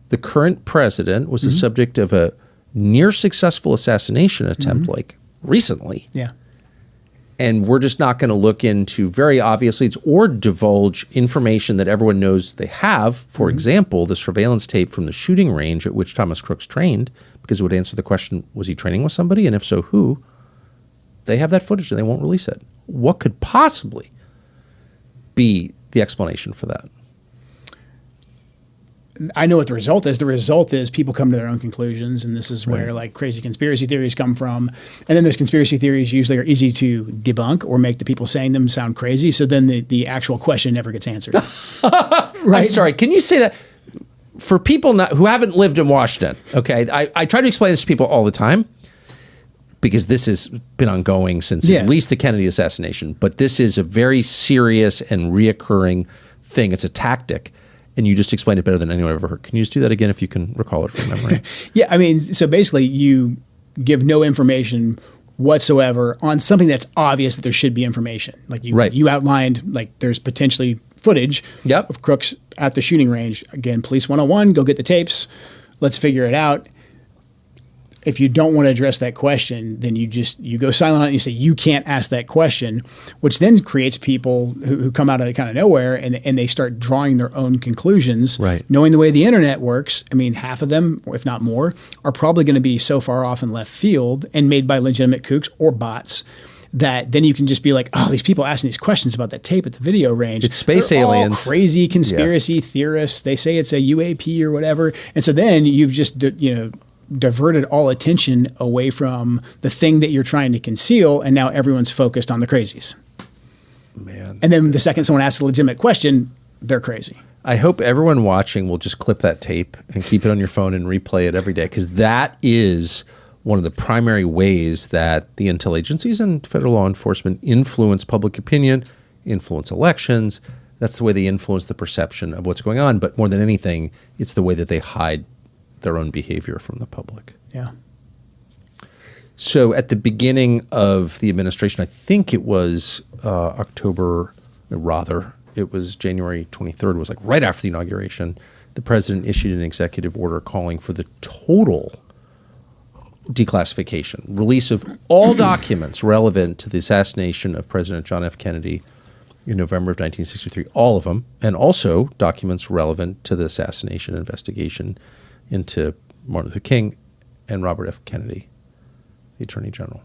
The current president was the subject of a near successful assassination attempt like recently. Yeah. And we're just not going to look into very obvious leads or divulge information that everyone knows they have. For example, the surveillance tape from the shooting range at which Thomas Crooks trained, because it would answer the question, was he training with somebody? And if so, who? They have that footage and they won't release it. What could possibly be the explanation for that? I know what the result is. The result is people come to their own conclusions, and this is where like crazy conspiracy theories come from. And then those conspiracy theories usually are easy to debunk or make the people saying them sound crazy. So then the actual question never gets answered. Right? I'm sorry. Can you say that for people who haven't lived in Washington? Okay, I try to explain this to people all the time because this has been ongoing since at least the Kennedy assassination. But this is a very serious and reoccurring thing. It's a tactic. And you just explained it better than anyone I've ever heard. Can you just do that again if you can recall it from memory? Yeah, I mean, so basically you give no information whatsoever on something that's obvious that there should be information. Like you outlined, like there's potentially footage of Crooks at the shooting range. Again, Police 101, go get the tapes. Let's figure it out. If you don't want to address that question, then you go silent on it and you say, you can't ask that question, which then creates people who come out of kind of nowhere and they start drawing their own conclusions. Right. Knowing the way the internet works, I mean, half of them, if not more, are probably going to be so far off in left field and made by legitimate kooks or bots that then you can just be like, oh, these people asking these questions about that tape at the video range. It's space They're aliens. All crazy conspiracy theorists. They say it's a UAP or whatever. And so then you've just, diverted all attention away from the thing that you're trying to conceal, and now everyone's focused on the crazies. Man. And then the second someone asks a legitimate question, they're crazy. I hope everyone watching will just clip that tape and keep it on your phone and replay it every day, because that is one of the primary ways that the intel agencies and federal law enforcement influence public opinion, influence elections. That's the way they influence the perception of what's going on. But more than anything, it's the way that they hide their own behavior from the public. Yeah. So at the beginning of the administration, I think it was it was January 23rd, was like right after the inauguration, the president issued an executive order calling for the total declassification, release of all documents relevant to the assassination of President John F. Kennedy in November of 1963, all of them, and also documents relevant to the assassination investigation into Martin Luther King and Robert F. Kennedy, the Attorney General.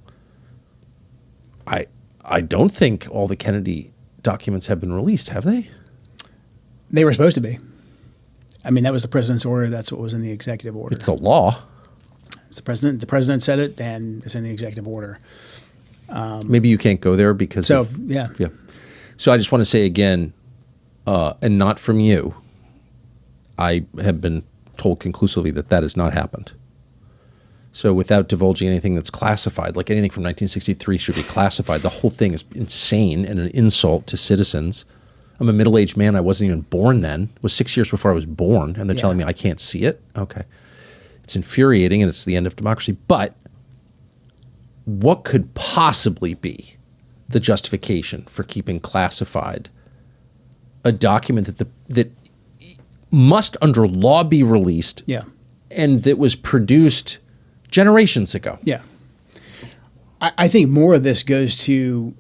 I don't think all the Kennedy documents have been released, have they? They were supposed to be. I mean, that was the president's order. That's what was in the executive order. It's the law. It's the president. The president said it, and it's in the executive order. Maybe you can't go there because So I just want to say again, and not from you, I have been told conclusively that has not happened. So without divulging anything that's classified, like anything from 1963 should be classified, the whole thing is insane and an insult to citizens. I'm a middle-aged man. I wasn't even born then. It was 6 years before I was born, and they're telling me I can't see it? Okay. It's infuriating, and it's the end of democracy. But what could possibly be the justification for keeping classified a document that must under law be released, and that was produced generations ago. Yeah. I think more of this goes to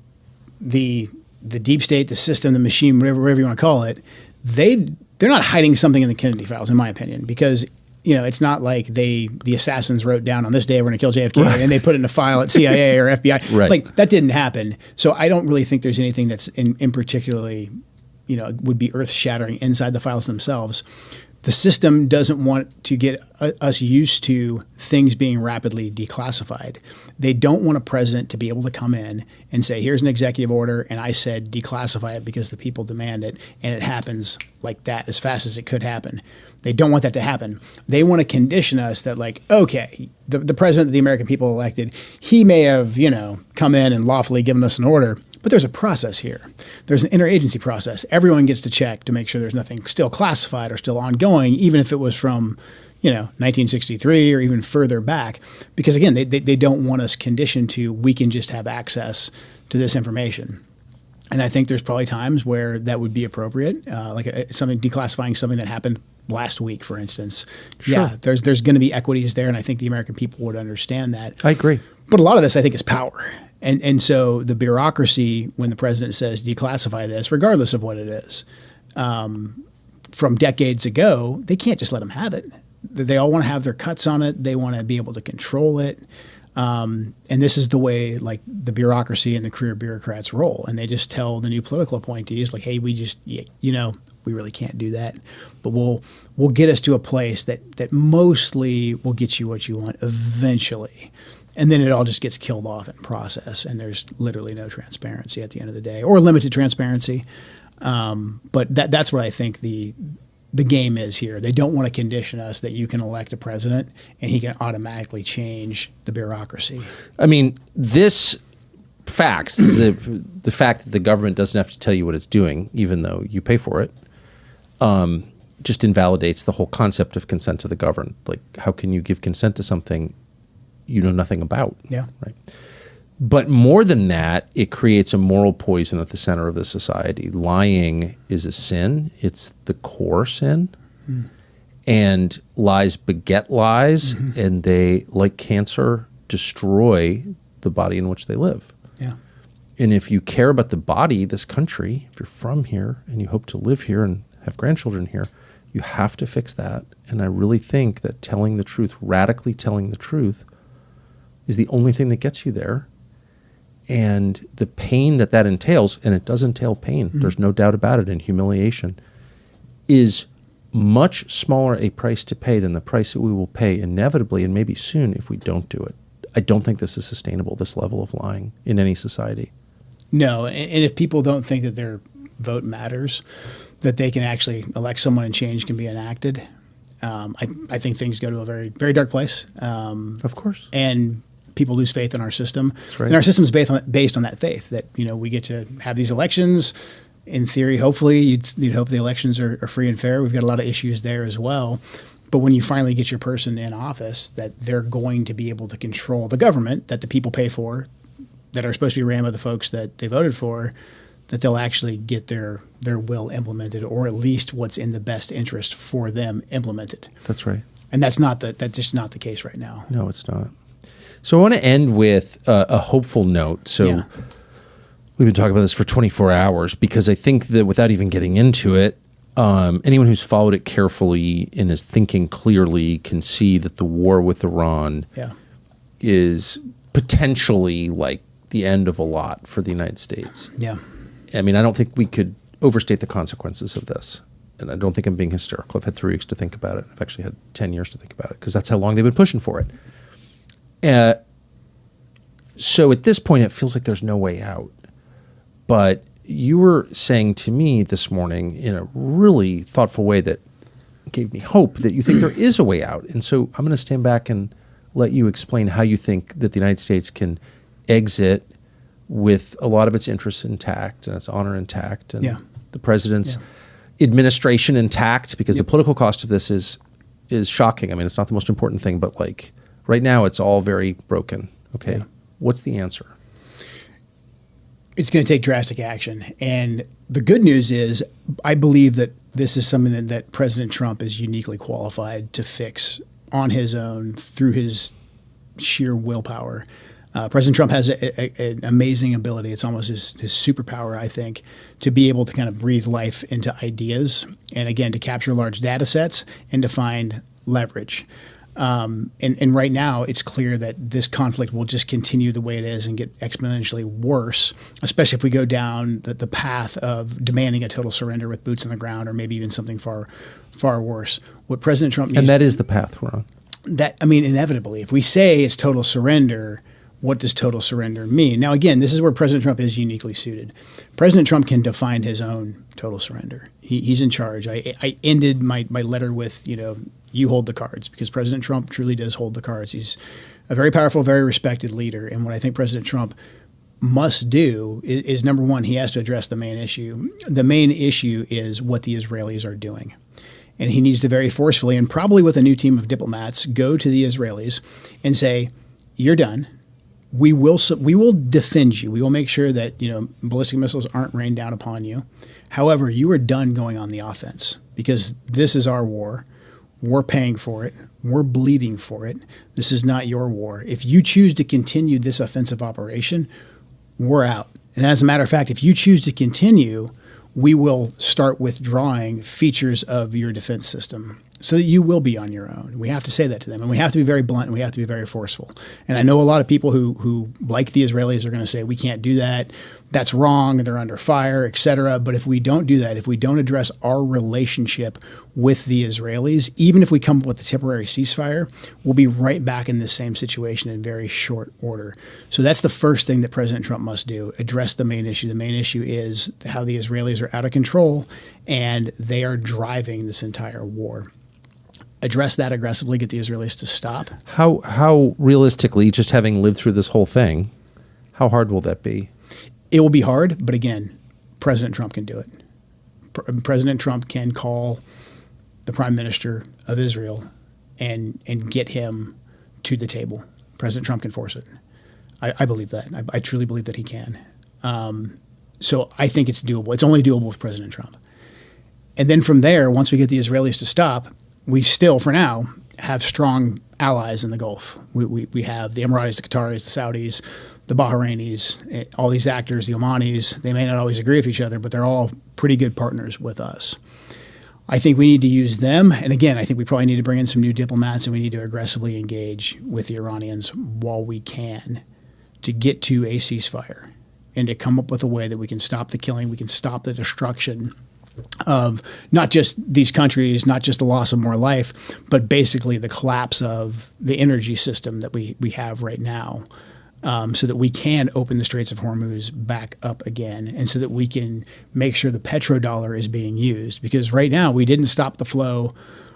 the deep state, the system, the machine, whatever you want to call it. They're not hiding something in the Kennedy files, in my opinion, because it's not like the assassins wrote down on this day we're going to kill JFK and they put it in a file at CIA or FBI. Right. Like that didn't happen. So I don't really think there's anything that's in particularly, would be earth shattering inside the files themselves. The system doesn't want to get us used to things being rapidly declassified. They don't want a president to be able to come in and say, here's an executive order, and I said declassify it because the people demand it, and it happens like that as fast as it could happen. They don't want that to happen. They want to condition us that, like, okay, the president that the American people elected, he may have, come in and lawfully given us an order, but there's a process here. There's an interagency process. Everyone gets to check to make sure there's nothing still classified or still ongoing, even if it was from, 1963 or even further back. Because again, they don't want us conditioned to, we can just have access to this information. And I think there's probably times where that would be appropriate, like something declassifying something that happened last week, for instance. Sure. Yeah, there's going to be equities there, and I think the American people would understand that. I agree. But a lot of this, I think, is power. And so the bureaucracy, when the president says declassify this, regardless of what it is, from decades ago, they can't just let them have it. They all want to have their cuts on it. They want to be able to control it. And this is the way, like, the bureaucracy and the career bureaucrats roll. And they just tell the new political appointees, like, hey, we just, we really can't do that. But we'll get us to a place that mostly will get you what you want eventually. And then it all just gets killed off in process, and there's literally no transparency at the end of the day, or limited transparency. But that's what I think the game is here. They don't want to condition us that you can elect a president and he can automatically change the bureaucracy. I mean, this fact, the fact that the government doesn't have to tell you what it's doing, even though you pay for it, just invalidates the whole concept of consent to the governed. Like, how can you give consent to something you know nothing about? Yeah. Right. But more than that, it creates a moral poison at the center of the society. Lying is a sin. It's the core sin. And lies beget lies, and they, like cancer, destroy the body in which they live. Yeah. And if you care about the body, this country, if you're from here and you hope to live here and have grandchildren here, you have to fix that. And I really think that telling the truth, radically telling the truth, is the only thing that gets you there. And the pain that entails, and it does entail pain, there's no doubt about it, and humiliation, is much smaller a price to pay than the price that we will pay inevitably and maybe soon if we don't do it. I don't think this is sustainable, this level of lying in any society. No, and if people don't think that their vote matters, that they can actually elect someone and change can be enacted, I think things go to a very, very dark place. Of course. And people lose faith in our system. That's right. And our system is based on that faith that, we get to have these elections. In theory, hopefully, you'd hope the elections are free and fair. We've got a lot of issues there as well. But when you finally get your person in office, that they're going to be able to control the government that the people pay for, that are supposed to be ran by the folks that they voted for, that they'll actually get their will implemented, or at least what's in the best interest for them implemented. That's right. And that's just not the case right now. No, it's not. So I want to end with a hopeful note. So we've been talking about this for 24 hours because I think that without even getting into it, anyone who's followed it carefully and is thinking clearly can see that the war with Iran is potentially like the end of a lot for the United States. Yeah. I mean, I don't think we could overstate the consequences of this. And I don't think I'm being hysterical. I've had 3 weeks to think about it. I've actually had 10 years to think about it because that's how long they've been pushing for it. So at this point, it feels like there's no way out. But you were saying to me this morning in a really thoughtful way that gave me hope that you think there is a way out. And so I'm going to stand back and let you explain how you think that the United States can exit with a lot of its interests intact and its honor intact and the president's administration intact, because the political cost of this is shocking. I mean, it's not the most important thing, but like right now it's all very broken. Okay. Yeah. What's the answer? It's going to take drastic action. And the good news is I believe that this is something that President Trump is uniquely qualified to fix on his own through his sheer willpower. President Trump has an amazing ability. It's almost his superpower, I think, to be able to kind of breathe life into ideas and, again, to capture large data sets and to find leverage. And right now, it's clear that this conflict will just continue the way it is and get exponentially worse, especially if we go down the path of demanding a total surrender with boots on the ground, or maybe even something far, far worse. What President Trump needs, and that is the path we're on. Inevitably, if we say it's total surrender, what does total surrender mean? Now, again, this is where President Trump is uniquely suited. President Trump can define his own total surrender. He's in charge. I ended my letter with, you hold the cards, because President Trump truly does hold the cards. He's a very powerful, very respected leader. And what I think President Trump must do is number one, he has to address the main issue. The main issue is what the Israelis are doing. And he needs to very forcefully, and probably with a new team of diplomats, go to the Israelis and say, you're done. We will defend you. We will make sure that ballistic missiles aren't rained down upon you. However, you are done going on the offense, because this is our war. We're paying for it. We're bleeding for it. This is not your war. If you choose to continue this offensive operation, we're out. And as a matter of fact, if you choose to continue, we will start withdrawing features of your defense system so that you will be on your own. We have to say that to them, and we have to be very blunt, and we have to be very forceful. And I know a lot of people who like the Israelis are going to say, we can't do that. That's wrong. They're under fire, et cetera. But if we don't do that, if we don't address our relationship with the Israelis, even if we come up with a temporary ceasefire, we'll be right back in this same situation in very short order. So that's the first thing that President Trump must do, address the main issue. The main issue is how the Israelis are out of control and they are driving this entire war. Address that aggressively, get the Israelis to stop. How realistically, just having lived through this whole thing, how hard will that be? It will be hard, but again, President Trump can do it. President Trump can call the Prime Minister of Israel and get him to the table. President Trump can force it. I believe that. I truly believe that he can. So I think it's doable. It's only doable with President Trump. And then from there, once we get the Israelis to stop, we still, for now, have strong allies in the Gulf. We have the Emiratis, the Qataris, the Saudis, the Bahrainis, all these actors, the Omanis. They may not always agree with each other, but they're all pretty good partners with us. I think we need to use them. And again, I think we probably need to bring in some new diplomats, and we need to aggressively engage with the Iranians while we can to get to a ceasefire and to come up with a way that we can stop the killing, we can stop the destruction of not just these countries, not just the loss of more life, but basically the collapse of the energy system that we have right now, so that we can open the Straits of Hormuz back up again, and so that we can make sure the petrodollar is being used. Because right now we didn't stop the flow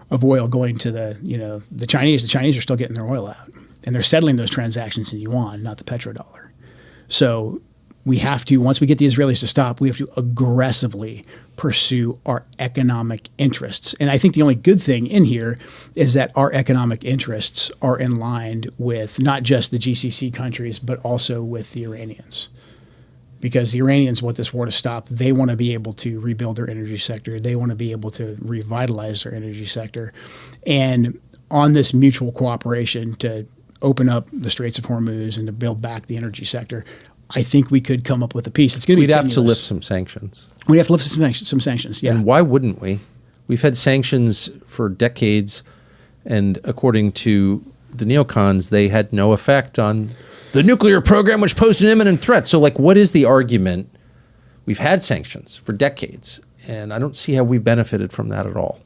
of oil going to the Chinese. The Chinese are still getting their oil out, and they're settling those transactions in yuan, not the petrodollar. So we have to, once we get the Israelis to stop, we have to aggressively pursue our economic interests. And I think the only good thing in here is that our economic interests are in line with not just the GCC countries, but also with the Iranians. Because the Iranians want this war to stop. They want to be able to rebuild their energy sector. They want to be able to revitalize their energy sector. And on this mutual cooperation to open up the Straits of Hormuz and to build back the energy sector, I think we could come up with a peace. It's going to be tenuous. We'd have to lift some sanctions. We'd have to lift some sanctions, yeah. And why wouldn't we? We've had sanctions for decades, and according to the neocons, they had no effect on the nuclear program, which posed an imminent threat. So, what is the argument? We've had sanctions for decades, and I don't see how we benefited from that at all.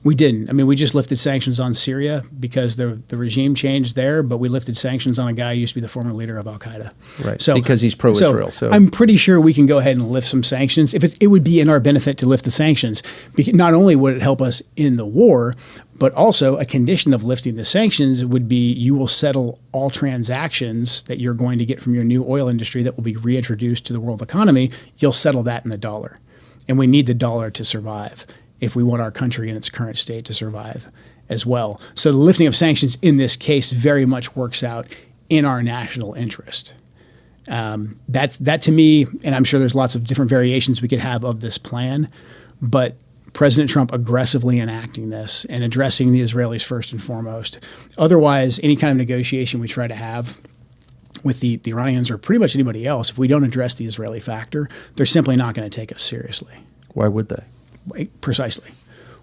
We didn't. I mean, we just lifted sanctions on Syria because the regime changed there, but we lifted sanctions on a guy who used to be the former leader of Al-Qaeda. Right, so, because he's pro-Israel. So I'm pretty sure we can go ahead and lift some sanctions. It would be in our benefit to lift the sanctions. Because not only would it help us in the war, but also a condition of lifting the sanctions would be you will settle all transactions that you're going to get from your new oil industry that will be reintroduced to the world economy. You'll settle that in the dollar. And we need the dollar to survive if we want our country in its current state to survive as well. So the lifting of sanctions in this case very much works out in our national interest. That to me, and I'm sure there's lots of different variations we could have of this plan, but President Trump aggressively enacting this and addressing the Israelis first and foremost. Otherwise, any kind of negotiation we try to have with the Iranians or pretty much anybody else, if we don't address the Israeli factor, they're simply not going to take us seriously. Why would they? Precisely.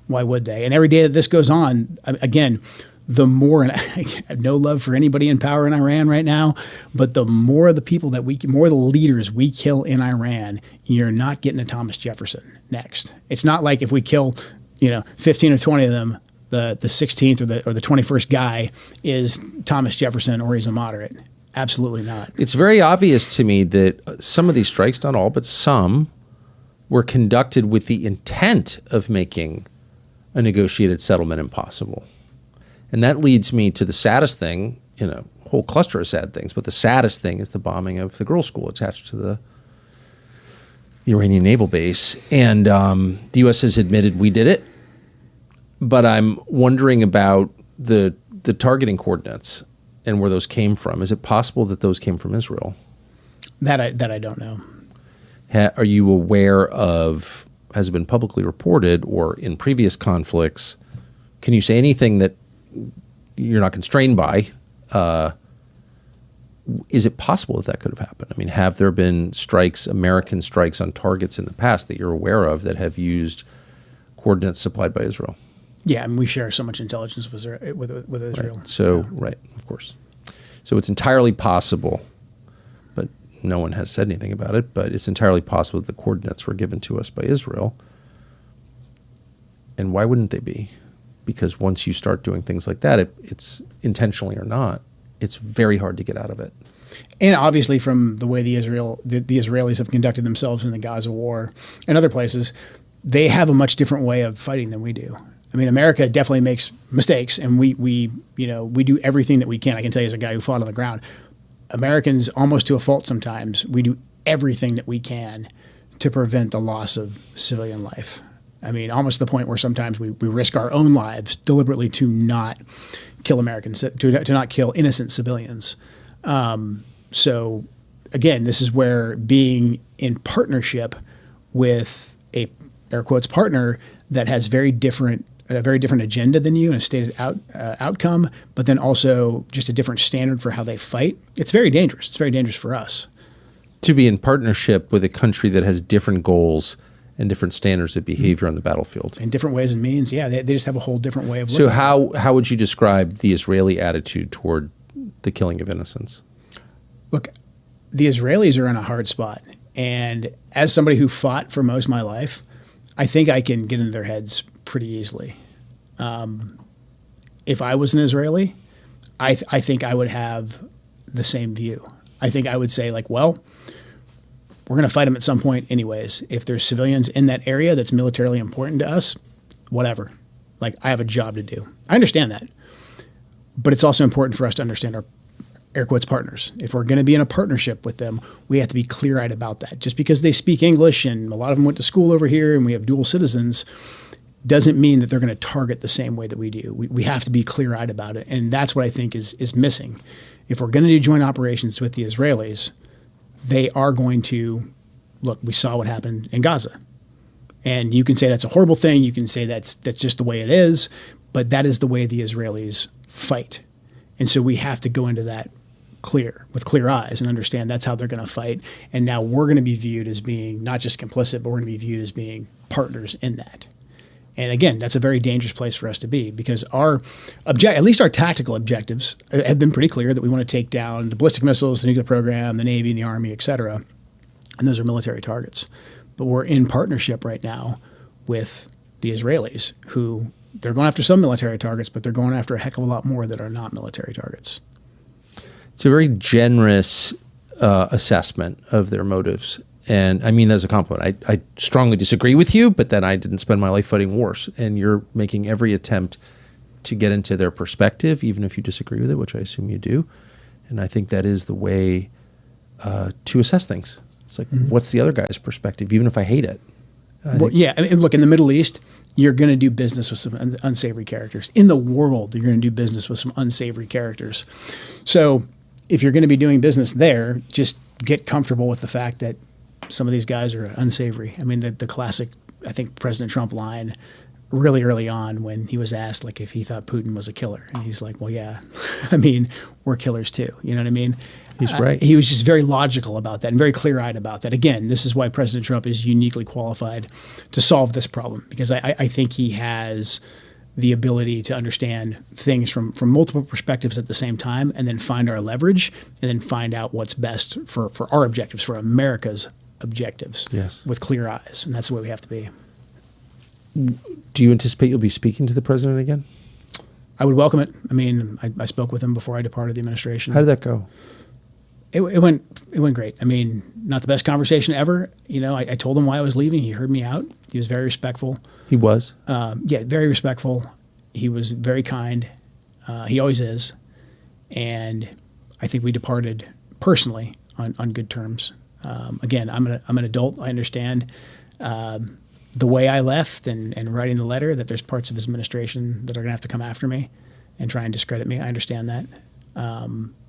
Why would they? And every day that this goes on, again, the more, and I have no love for anybody in power in Iran right now, but the more the people more the leaders we kill in Iran, you're not getting a Thomas Jefferson next. It's not like if we kill, 15 or 20 of them, the 16th or the 21st guy is Thomas Jefferson or he's a moderate. Absolutely not. It's very obvious to me that some of these strikes, not all, but some, were conducted with the intent of making a negotiated settlement impossible. And that leads me to the saddest thing, a whole cluster of sad things, but the saddest thing is the bombing of the girls' school attached to the Iranian naval base. And the U.S. has admitted we did it, but I'm wondering about the targeting coordinates and where those came from. Is it possible that those came from Israel? That I don't know. Are you aware of, has it been publicly reported or in previous conflicts, can you say anything that you're not constrained by? Is it possible that could have happened? I mean, have there been strikes, American strikes on targets in the past that you're aware of that have used coordinates supplied by Israel? Yeah, we share so much intelligence with Israel. Right. So, right, of course. So it's entirely possible, but no one has said anything about it, but it's entirely possible that the coordinates were given to us by Israel. And why wouldn't they be? Because once you start doing things like that, it's intentionally or not, it's very hard to get out of it. And obviously from the way the Israelis have conducted themselves in the Gaza war and other places, they have a much different way of fighting than we do. I mean, America definitely makes mistakes, and we do everything that we can. I can tell you as a guy who fought on the ground, Americans, almost to a fault sometimes, we do everything that we can to prevent the loss of civilian life. I mean, almost to the point where sometimes we risk our own lives deliberately to not kill Americans, to not kill innocent civilians. So, again, this is where being in partnership with a, air quotes, partner that has a very different agenda than you and a stated outcome, but then also just a different standard for how they fight. It's very dangerous. It's very dangerous for us. To be in partnership with a country that has different goals and different standards of behavior on the battlefield. In different ways and means, yeah. They just have a whole different way of looking. So how would you describe the Israeli attitude toward the killing of innocents? Look, the Israelis are in a hard spot. And as somebody who fought for most of my life, I think I can get into their heads pretty easily. If I was an Israeli, I think I would have the same view. I think I would say, like, well, we're going to fight them at some point anyways. If there's civilians in that area that's militarily important to us, whatever. Like, I have a job to do. I understand that. But it's also important for us to understand our, air quotes, partners. If we're going to be in a partnership with them, we have to be clear-eyed about that. Just because they speak English and a lot of them went to school over here and we have dual citizens doesn't mean that they're going to target the same way that we do. We have to be clear-eyed about it. And that's what I think is missing. If we're going to do joint operations with the Israelis, they are going to, look, we saw what happened in Gaza. And you can say that's a horrible thing. You can say that's just the way it is. But that is the way the Israelis fight. And so we have to go into that with clear eyes and understand that's how they're going to fight. And now we're going to be viewed as being not just complicit, but we're going to be viewed as being partners in that. And again, that's a very dangerous place for us to be because at least our tactical objectives have been pretty clear that we want to take down the ballistic missiles, the nuclear program, the Navy, the Army, et cetera. And those are military targets. But we're in partnership right now with the Israelis who they're going after some military targets, but they're going after a heck of a lot more that are not military targets. It's a very generous assessment of their motives. And I mean that as a compliment. I strongly disagree with you, but then I didn't spend my life fighting wars. And you're making every attempt to get into their perspective, even if you disagree with it, which I assume you do. And I think that is the way to assess things. It's like, what's the other guy's perspective, even if I hate it? Yeah, I mean, look, in the Middle East, you're going to do business with some unsavory characters. In the world, you're going to do business with some unsavory characters. So if you're going to be doing business there, just get comfortable with the fact that some of these guys are unsavory. I mean, the classic, I think, President Trump line really early on when he was asked, like, if he thought Putin was a killer. And he's like, well, yeah, I mean, we're killers too. You know what I mean? He's right. He was just very logical about that and very clear-eyed about that. Again, this is why President Trump is uniquely qualified to solve this problem, because I think he has the ability to understand things from multiple perspectives at the same time, and then find our leverage, and then find out what's best for our objectives, for America's objectives, yes, with clear eyes. And that's the way we have to be. Do you anticipate you'll be speaking to the president again? I would welcome it. I mean, I spoke with him before I departed the administration. How did that go? It went great. I mean, not the best conversation ever. You know, I told him why I was leaving. He heard me out. He was very respectful. He was? Yeah, very respectful. He was very kind. He always is. And I think we departed personally on good terms. Again, I'm an adult. I understand the way I left and writing the letter, that there's parts of his administration that are going to have to come after me and try and discredit me. I understand that.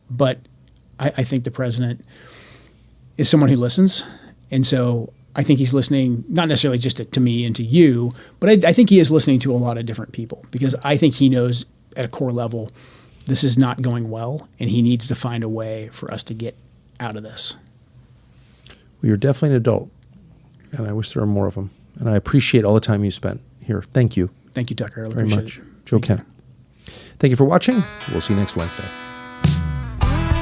But I think the president is someone who listens. And so I think he's listening, not necessarily just to me and to you, but I think he is listening to a lot of different people, because I think he knows at a core level this is not going well, and he needs to find a way for us to get out of this. Well, you're definitely an adult, and I wish there were more of them. And I appreciate all the time you spent here. Thank you. Thank you, Tucker. I really very appreciate much. it. Joe Kent. Thank you for watching. We'll see you next Wednesday.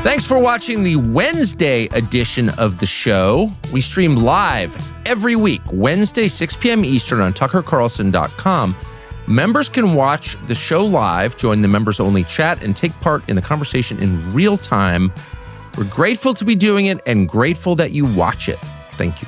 Thanks for watching the Wednesday edition of the show. We stream live every week, Wednesday, 6 p.m. Eastern on TuckerCarlson.com. Members can watch the show live, join the members-only chat, and take part in the conversation in real time. We're grateful to be doing it and grateful that you watch it. Thank you.